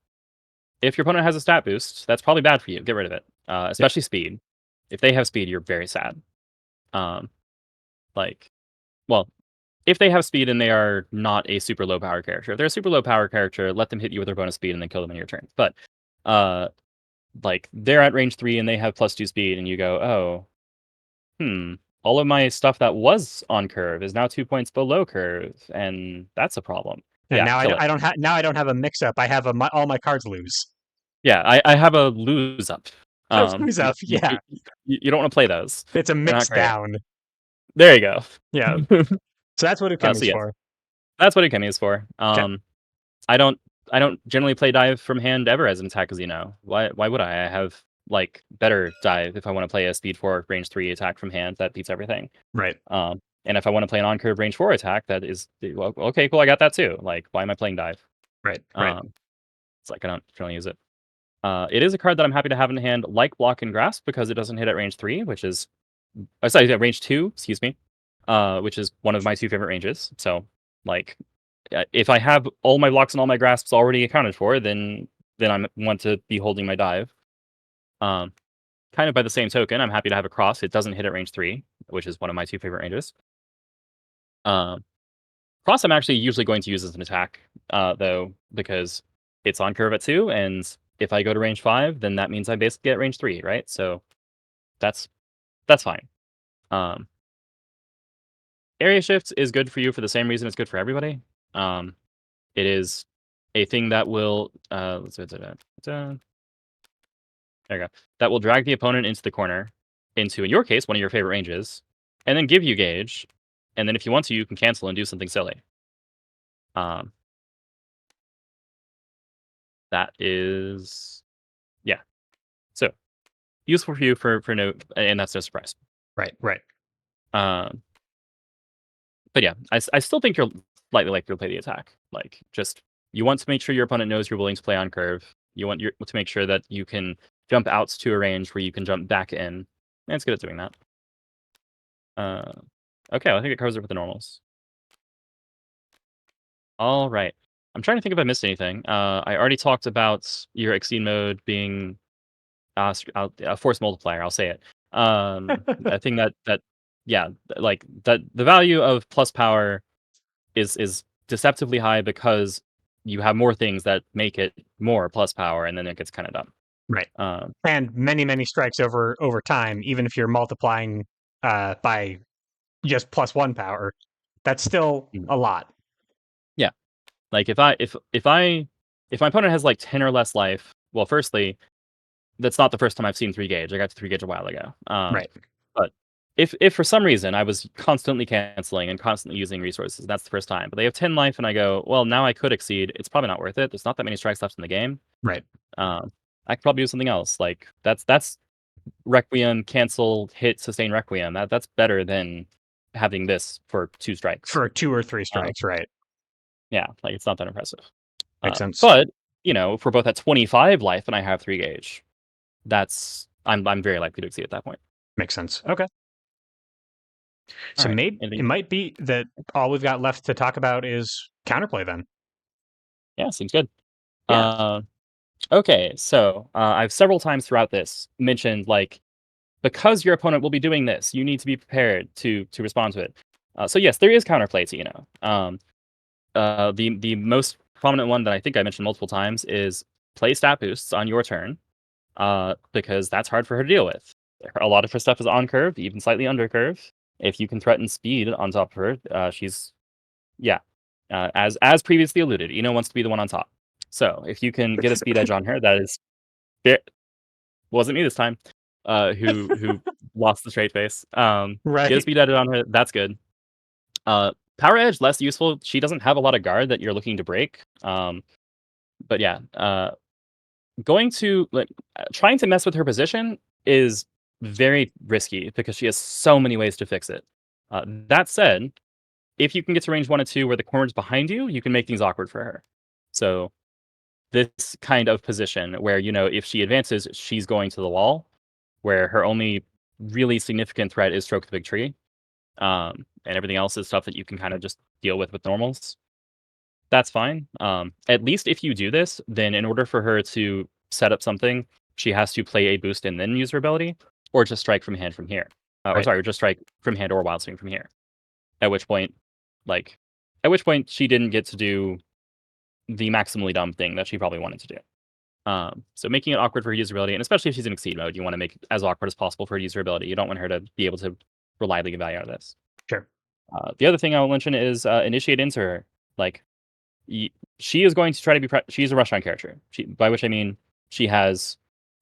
if your opponent has a stat boost, that's probably bad for you. Get rid of it, Yep. especially speed. If they have speed, you're very sad. Um, like, well, if they have speed and they are not a super low power character, if they're a super low power character, let them hit you with their bonus speed and then kill them in your turn. But uh, like they're at range 3 and they have +2 speed, and you go, oh, all of my stuff that was on curve is now 2 points below curve, and that's a problem. And Yeah, now kill it. I don't have a mix up. I have all my cards lose. Yeah, I have a lose up. A lose You up, yeah. you don't wanna play those. It's a They're mix not great. down. There you go. Yeah. So that's what So Ukemi's yes, for. that's what Ikemi is for. Okay. I don't I don't generally play dive from hand ever as an attack, as you know. Why would I? I have, like, better dive if I wanna play a speed 4, range 3 attack from hand that beats everything. Right. And if I wanna play an on-curve range 4 attack that is well, okay, cool, I got that too. Like, why am I playing dive? Right. Right. Um, it's like I don't generally use it. It is a card that I'm happy to have in hand, like Block and Grasp, because it doesn't hit at range 3, which is sorry, yeah, range 2, excuse me, which is one of my 2 favorite ranges. So, like, if I have all my blocks and all my grasps already accounted for, then I want to be holding my dive. Um, Kind of by the same token, I'm happy to have a cross. It doesn't hit at range 3, which is one of my 2 favorite ranges. Um, Cross I'm actually usually going to use as an attack, though, because it's on curve at 2, and if I go to range 5, then that means I basically get range 3, right? So that's that's fine. Um, Area shift is good for you for the same reason it's good for everybody. Um, it is a thing that will there you go. That will drag the opponent into the corner, into in your case one of your favorite ranges, and then give you gauge. And then if you want to, you can cancel and do something silly. Um, that is yeah. So useful for you for no, and that's no surprise. Right. Right. Um, but yeah, I still think you're slightly likely to play the attack. Like, just you want to make sure your opponent knows you're willing to play on curve. You want to make sure that you can jump outs to a range where you can jump back in. And it's good at doing that. Uh, okay, well, I think it covers it with the normals. All right. I'm trying to think if I missed anything. I already talked about your exceed mode being a force multiplier. I'll say it. I think that yeah, like that the value of plus power is deceptively high because you have more things that make it more plus power, and then it gets kind of dumb. Right. Um, And many strikes over time, even if you're multiplying by just +1 power, that's still mm, a lot. yeah, like if my opponent has like 10 or less life, well, firstly, that's not the first time I've seen 3 gauge. I got to 3 gauge a while ago. Right. But if for some reason I was constantly canceling and constantly using resources, that's the first time. But they have 10 life, and I go, well, now I could exceed. It's probably not worth it. There's not that many strikes left in the game. Right. Um, I could probably do something else. Like that's Requiem, cancel, hit, sustain Requiem. That's better than having this for 2 strikes. For 2 or 3 Um, strikes, right. yeah, like it's not that impressive. Makes sense. But if we're both at 25 life and I have 3 gauge, I'm very likely to exceed at that point. Makes sense. Okay. All So right. maybe it Anything? might be that all we've got left to talk about is counterplay then. Yeah, seems good. Yeah. Uh, okay, so I've several times throughout this mentioned like because your opponent will be doing this, you need to be prepared to respond to it. So yes, there is counterplay to the most prominent one that I think I mentioned multiple times is play stat boosts on your turn, because that's hard for her to deal with. A lot of her stuff is on curve, even slightly under curve. If you can threaten speed on top of her, she's yeah. As previously alluded, Ino wants to be the one on top. So if you can get a speed edge on her, that is wasn't me this time. Who lost the straight face. Get a Right. speed edge on her. That's good. Power edge less useful. She doesn't have a lot of guard that you're looking to break. But yeah, going to like trying to mess with her position is very risky because she has so many ways to fix it. That said, if you can get to range 1 and 2 where the corner's behind you, you can make things awkward for her. So this kind of position where if she advances, she's going to the wall, where her only really significant threat is stroke the big tree, and everything else is stuff that you can kind of just deal with normals. That's fine. At least if you do this, then in order for her to set up something, she has to play a boost and then use her ability, or just strike from hand from here. Or Right. sorry, or just strike from hand or wild swing from here. At which point, like, she didn't get to do the maximally dumb thing that she probably wanted to do. So making it awkward for her usability, and especially if she's in exceed mode, you want to make it as awkward as possible for her usability. You don't want her to be able to reliably get value out of this. Sure. The other thing I will mention is initiate into her. Like, y she is going to try to be she's a restaurant character. By which I mean she has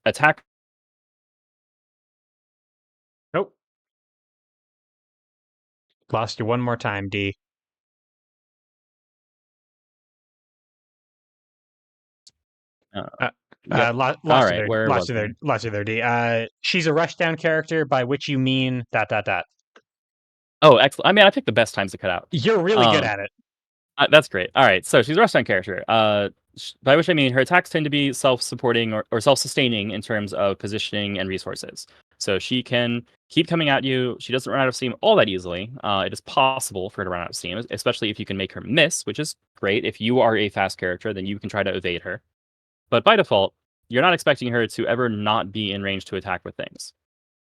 attack. Nope. Lost you one more time, D. Uh, Uh, yep. All right, where was I? lost you there, D. She's a rushdown character, by which you mean dot dot dot. Oh, excellent. I mean, I picked the best times to cut out. You're really good Um, at it. that's great. All right, so she's a restaurant character. By which I mean her attacks tend to be self-supporting or self-sustaining in terms of positioning and resources. So she can keep coming at you. She doesn't run out of steam all that easily. It is possible for her to run out of steam, especially if you can make her miss, which is great. If you are a fast character, then you can try to evade her. But by default, you're not expecting her to ever not be in range to attack with things.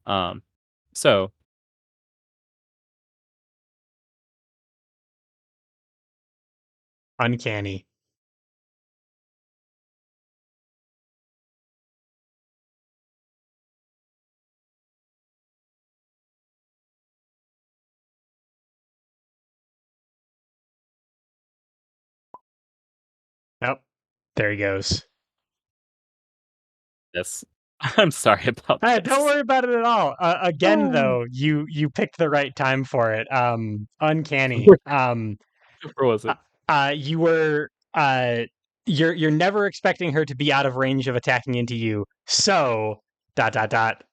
Um, so Uncanny. Nope. There he goes. this, I'm sorry about Don't this. worry about it at all. Again, Oh. though, you picked the right time for it. Uncanny. Where was Uh, it? you were you're never expecting her to be out of range of attacking into you. So dot dot dot.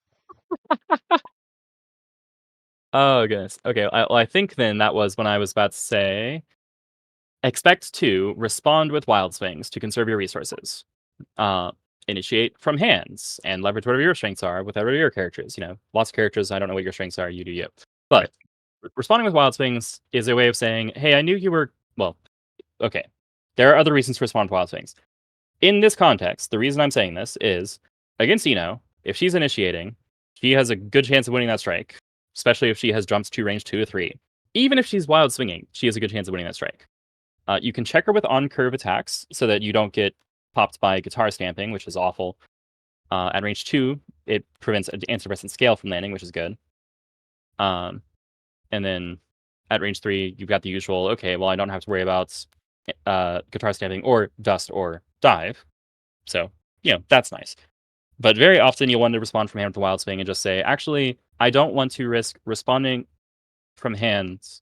Oh goodness. Okay. I think then that was when I was about to say expect to respond with wild swings to conserve your resources. Uh, initiate from hands and leverage whatever your strengths are with whatever your characters. Lots of characters. I don't know what your strengths are. You do you. Right. But responding with wild swings is a way of saying, "Hey, I knew you were well." Okay, there are other reasons to respond to wild swings. In this context, the reason I'm saying this is against Eno, if she's initiating, she has a good chance of winning that strike, especially if she has jumps to range 2 or 3. Even if she's wild swinging, she has a good chance of winning that strike. You can check her with on curve attacks so that you don't get popped by guitar stamping, which is awful. At range 2, it prevents antidepressant scale from landing, which is good. Um, and then at range 3, you've got the usual, okay, well, I don't have to worry about guitar stamping or dust or dive. So, that's nice. But very often you'll want to respond from hand with wild swing and just say, actually, I don't want to risk responding from hands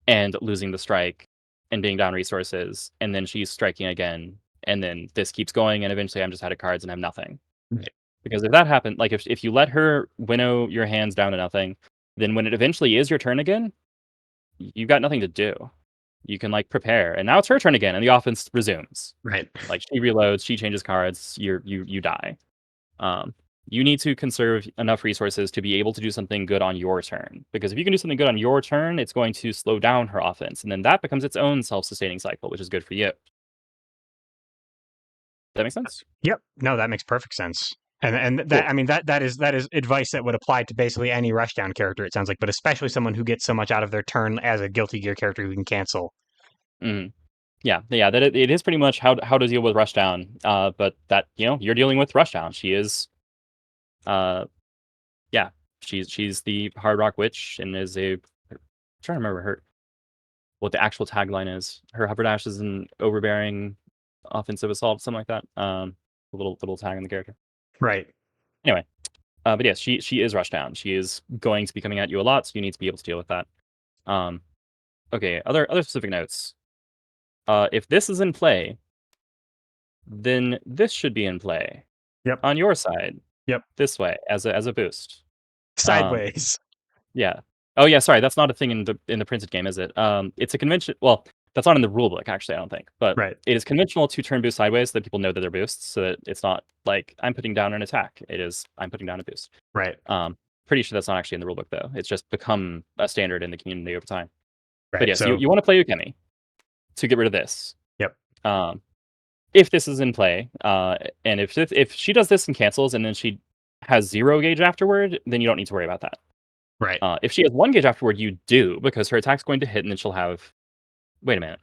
and losing the strike and being down resources, and then she's striking again, and then this keeps going, and eventually I'm just out of cards and have nothing. Right. Because if that happened, like if you let her winnow your hands down to nothing, then when it eventually is your turn again, you've got nothing to do. You can like prepare, and now it's her turn again, and the offense resumes. Right. Like she reloads, she changes cards, you die. Um, you need to conserve enough resources to be able to do something good on your turn. Because if you can do something good on your turn, it's going to slow down her offense, and then that becomes its own self-sustaining cycle, which is good for you. That makes sense? Yep. No, that makes perfect sense. And that Cool. I mean that is advice that would apply to basically any rushdown character. It sounds like, but especially someone who gets so much out of their turn as a Guilty Gear character who can cancel. Mhm. Yeah. That it is pretty much how to deal with rushdown. But that you're dealing with rushdown. She is, uh, yeah, she's the Hard Rock Witch and is a. I'm trying to remember what the actual tagline is. Her hover dash is an overbearing offensive assault, something like that. A little tag on the character. Right. Anyway, but yes, she is rushdown. She is going to be coming at you a lot, so you need to be able to deal with that. Um, okay, other specific notes. If this is in play, then this should be in play Yep. on your side, Yep. this way as a boost. Um, Sideways. yeah. Oh yeah, sorry, that's not a thing in the printed game, is it? It's a convention. Well, that's not in the rule book actually, I don't think. But Right. it is conventional to turn boost sideways so that people know that they're boosts, so that it's not like I'm putting down an attack. It is I'm putting down a boost. Right. Um, pretty sure that's not actually in the rule book though. It's just become a standard in the community over time. But Right. yes, you So, you want to play Ukemi to get rid of this. yep. Um, if this is in play, and if she does this and cancels, and then she has 0 gauge afterward, then you don't need to worry about that. Right. If she has 1 gauge afterward, you do, because her attack's going to hit, and then she'll have. Wait a minute.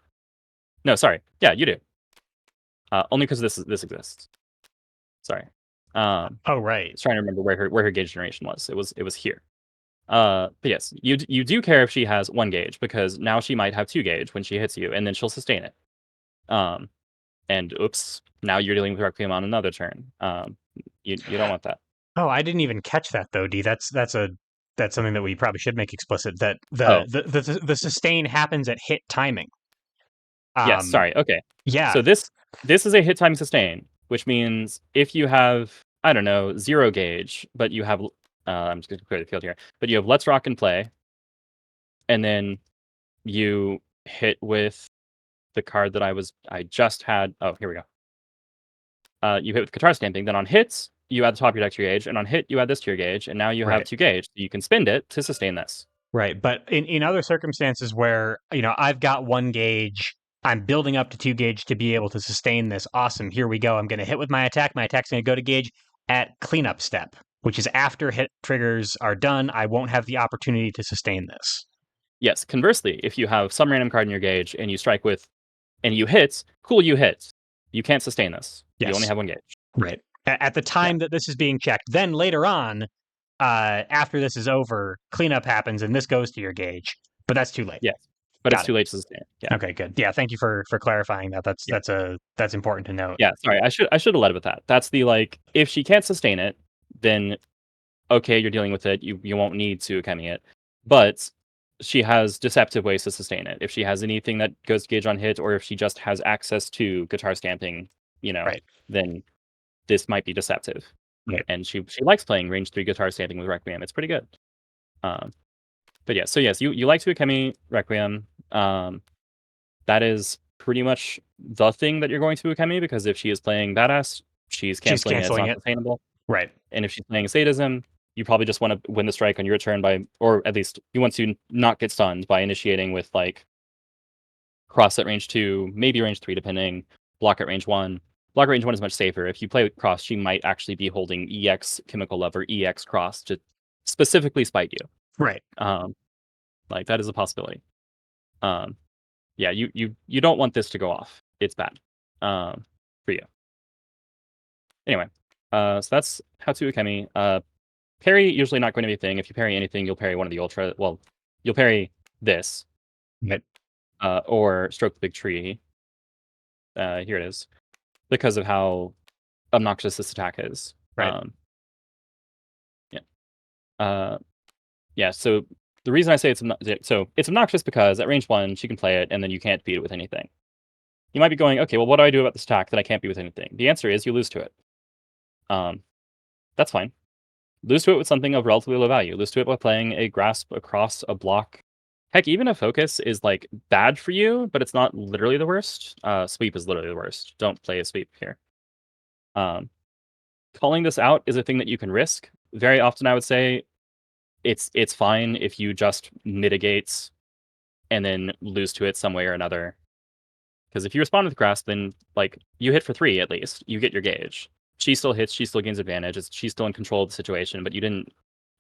No, sorry. Yeah, you do. Only because this exists. Sorry. I Oh, right. was trying to remember where her gauge generation was. It was here. But yes, you do care if she has 1 gauge, because now she might have 2 gauge when she hits you, and then she'll sustain it. Um, and oops, now you're dealing with Requiem on another turn. You don't want that. Oh, I didn't even catch that though, D. That's something that we probably should make explicit. That Oh, the sustain happens at hit timing. yes, Um, sorry. Okay. yeah, So this is a hit time sustain, which means if you have, I don't know, 0 gauge, but you have I'm just gonna clear the field here, but you have Let's Rock and Play, and then you hit with the card that I just had. Oh, here we go. You hit with guitar stamping. Then on hits, you add the top of your deck to your gauge, and on hit, you add this to your gauge, and now you have right. 2 gauge. You can spend it to sustain this. Right. But in other circumstances where, I've got 1 gauge, I'm building up to 2 gauge to be able to sustain this. Awesome. Here we go. I'm going to hit with my attack. My attack's going to go to gauge at cleanup step, which is after hit triggers are done. I won't have the opportunity to sustain this. Yes. Conversely, if you have some random card in your gauge and you strike with, and you hit, cool, you hit. You can't sustain this. You only Yes. have 1 gauge. Right. At the Yeah. time that this is being checked, then later on, after this is over, cleanup happens and this goes to your gauge. But that's too late. Yes. But it's Got it. too late to sustain it. Yeah. Okay, good. Yeah, thank you for clarifying that. Yeah. That's important to note. Yeah. Sorry. I should have led with that. That's the like, if she can't sustain it, then okay, you're dealing with it. You won't need to Ukemi it. But she has deceptive ways to sustain it. If she has anything that goes to gauge on hit, or if she just has access to guitar stamping, Right. then this might be deceptive. Right. And she likes playing range 3 guitar stamping with Requiem. It's pretty good. Um, but yeah, so yes, you like to Ukemi Requiem. That is pretty much the thing that you're going to Ukemi, because if she is playing badass, she's She's canceling it. It's canceling not it. sustainable. Right. And if she's playing sadism, you probably just want to win the strike on your turn by, or at least you want to not get stunned by initiating with like cross at range 2, maybe range 3, depending, block at range 1. Block at range 1 is much safer. If you play with cross, she might actually be holding EX Chemical Love or EX Cross to specifically spite you. Right. Like that is a possibility. Um, yeah, you don't want this to go off. It's bad for you. Anyway, so that's how to Ukemi. Parry usually not going to be a thing. If you parry anything, you'll parry one of the ultra. Well, you'll parry this, Right. or stroke the big tree. Here it is, because of how obnoxious this attack is. Right. Yeah. Yeah. So the reason I say it's obnoxious because at range 1 she can play it, and then you can't beat it with anything. You might be going, okay, well, what do I do about this attack that I can't beat with anything? The answer is you lose to it. That's fine. Lose to it with something of relatively low value. Lose to it by playing a grasp across a block. Heck, even a focus is like bad for you, but it's not literally the worst. Sweep is literally the worst. Don't play a sweep here. Calling this out is a thing that you can risk. Very often, I would say it's fine if you just mitigate and then lose to it some way or another. Because if you respond with grasp, then like you hit for 3 at least. You get your gauge. She still hits. She still gains advantage. She's still in control of the situation, but you didn't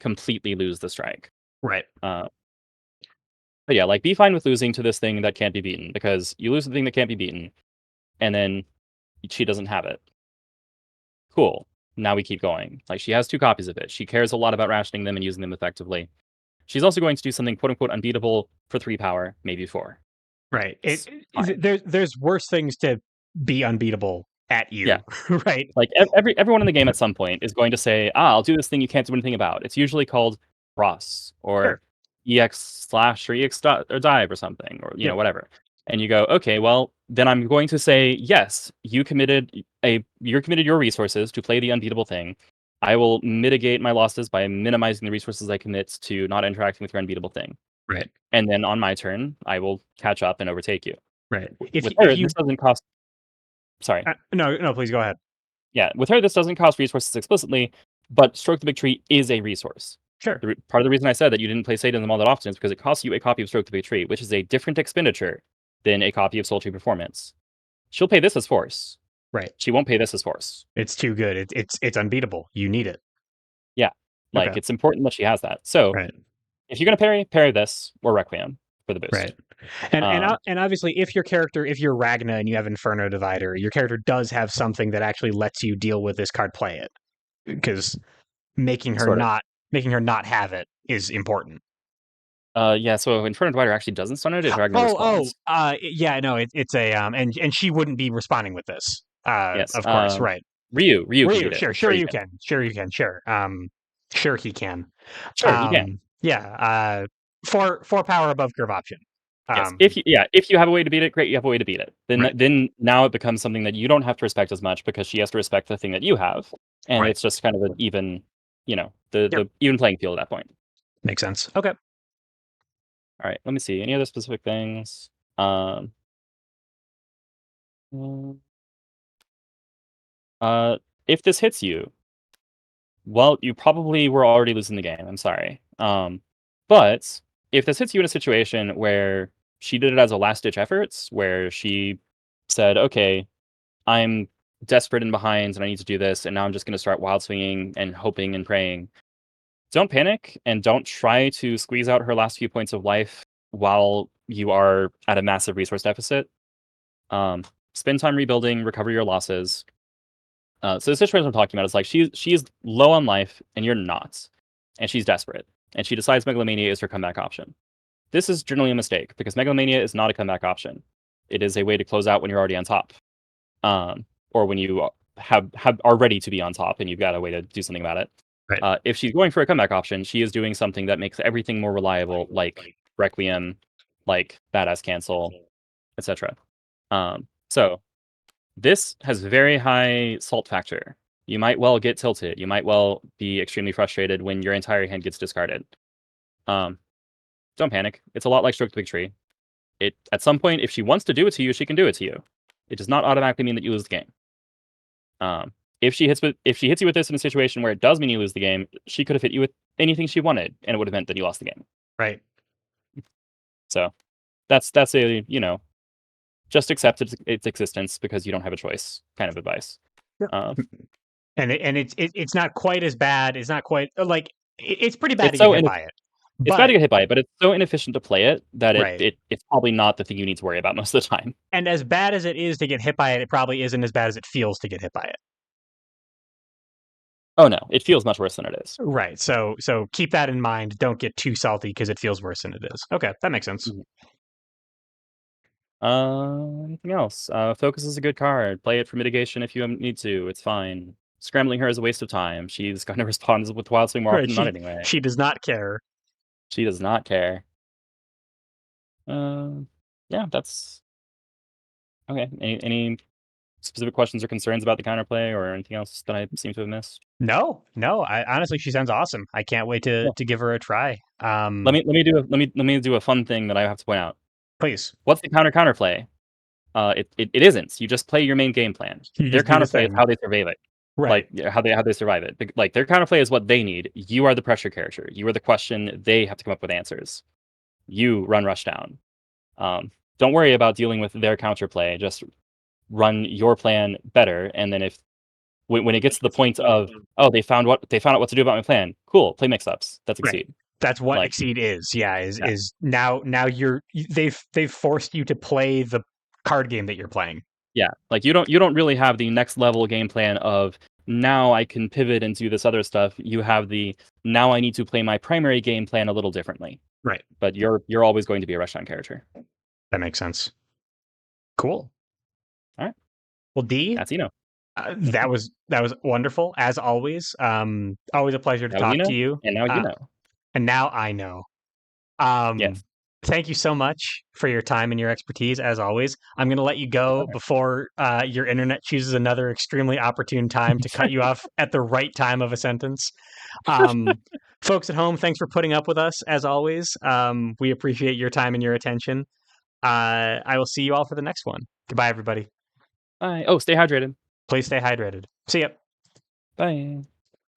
completely lose the strike. Right. But yeah, like be fine with losing to this thing that can't be beaten, because you lose the thing that can't be beaten, and then she doesn't have it. Cool. Now we keep going. Like she has 2 copies of it. She cares a lot about rationing them and using them effectively. She's also going to do something quote unquote unbeatable for 3 power, maybe 4. Right. It's fine. There's worse things to be unbeatable at you. Yeah. Right. Like everyone in the game at some point is going to say, I'll do this thing you can't do anything about. It's usually called cross or Sure. EX slash or EX or dive or something, or Yep. whatever. And you go, okay, well, then I'm going to say, yes, you're committed your resources to play the unbeatable thing. I will mitigate my losses by minimizing the resources I commit to not interacting with your unbeatable thing. Right. And then on my turn, I will catch up and overtake you. Right. With If her, you this doesn't cost. Sorry. no, please go ahead. Yeah, with her, this doesn't cost resources explicitly, but Stroke the Big Tree is a resource. Sure. Part of the reason I said that you didn't play Sadism all that often is because it costs you a copy of Stroke the Big Tree, which is a different expenditure than a copy of Sultry Performance. She'll pay this as force. Right. She won't pay this as force. It's too good. It's unbeatable. You need it. Yeah, like Okay. it's important that she has that. So Right. if you're gonna parry this or Requiem for the Right. boost. And obviously, if you're Ragna and you have Inferno Divider, your character does have something that actually lets you deal with this card, play it, because making her Sort of. not have it is important. Yeah, so Inferno Divider actually doesn't stun it, it Ragnar Oh, responds. yeah, no, it's a and she wouldn't be responding with this. Yes, Of course, right. Ryu can Ryu, beat it. sure, Sure sure you you can. can, sure you can, sure. Sure he can. Sure, he can. Yeah. Four power above curve option. Yes, Um, if you have a way to beat it, great, you have a way to beat it. right, Then now it becomes something that you don't have to respect as much because she has to respect the thing that you have, and right. it's just kind of an even, Yep, the even playing field at that point. makes sense. Okay. All right, let me see. Any other specific things? Um, mm, uh, if this hits you, well, you probably were already losing the game. I'm sorry. But if this hits you in a situation where she did it as a last ditch efforts, where she said, "Okay, I'm desperate and behind, and I need to do this, and now I'm just going to start wild swinging and hoping and praying." Don't panic, and don't try to squeeze out her last few points of life while you are at a massive resource deficit. Um, Spend time rebuilding, recover your losses. So the situation I'm talking about is like she's low on life and you're not, and she's desperate, and she decides Megalomania is her comeback option. This is generally a mistake because Megalomania is not a comeback option. It is a way to close out when you're already on top, or when you are ready to be on top and you've got a way to do something about it. Right. If she's going for a comeback option, she is doing something that makes everything more reliable, like Requiem, like Badass Cancel, etc. So this has very high salt factor. You might well get tilted. You might well be extremely frustrated when your entire hand gets discarded. Um, don't panic. It's a lot like Stroke the Big Tree. It at some point, if she wants to do it to you, she can do it to you. It does not automatically mean that you lose the game. If she hits you with this in a situation where it does mean you lose the game, she could have hit you with anything she wanted, and it would have meant that you lost the game. Right. So that's a just accept its existence because you don't have a choice kind of advice. Yep. Um, And it's not quite as bad. It's not quite like it's pretty bad it's to get so hit ineff- by it. it's bad But to get hit by it, but it's so inefficient to play it that right. it's probably not the thing you need to worry about most of the time. And as bad as it is to get hit by it, it probably isn't as bad as it feels to get hit by it. Oh no, it feels much worse than it is. Right. So keep that in mind. Don't get too salty because it feels worse than it is. Okay, that makes sense. Mhm. Anything else? Focus is a good card. Play it for mitigation if you need to. It's fine. Scrambling her is a waste of time. She's going to respond with Wild Swing more often Right. than not anyway. She does not care. She does not care. Uh, yeah, that's okay. Any specific questions or concerns about the counterplay or anything else that I seem to have missed? No, no. I honestly, she sounds awesome. I can't wait Yeah. to give her a try. Let me do a fun thing that I have to point out. Please. What's the counterplay? It isn't. You just play your main game plan. You Their just do the counterplay is thing. how they survive it. Right. Like how they survive it. Like their counterplay is what they need. You are the pressure character. You are the question. They have to come up with answers. You run rush down. Don't worry about dealing with their counterplay. Just run your plan better. And then if when it gets to the point of they found out what to do about my plan. Cool. Play mix ups. That's Right. Exceed. That's what Like Exceed is. Yeah, is yeah. is now they've forced you to play the card game that you're playing. Yeah, like you don't really have the next level game plan of now I can pivot and do this other stuff. You have the now I need to play my primary game plan a little differently. Right. But you're always going to be a restaurant character. That makes sense. Cool. All right, Well, D, that's Eno. that was wonderful as always. Always a pleasure to That was talk to Eno, you. and now you Uh, know. and now I know. Um, Yes. Thank you so much for your time and your expertise, as always. I'm going to let you go before your internet chooses another extremely opportune time to cut you off at the right time of a sentence. Um, Folks at home, thanks for putting up with us, as always. We appreciate your time and your attention. I will see you all for the next one. Goodbye, everybody. Bye. Oh, stay hydrated. Please stay hydrated. See ya. Bye.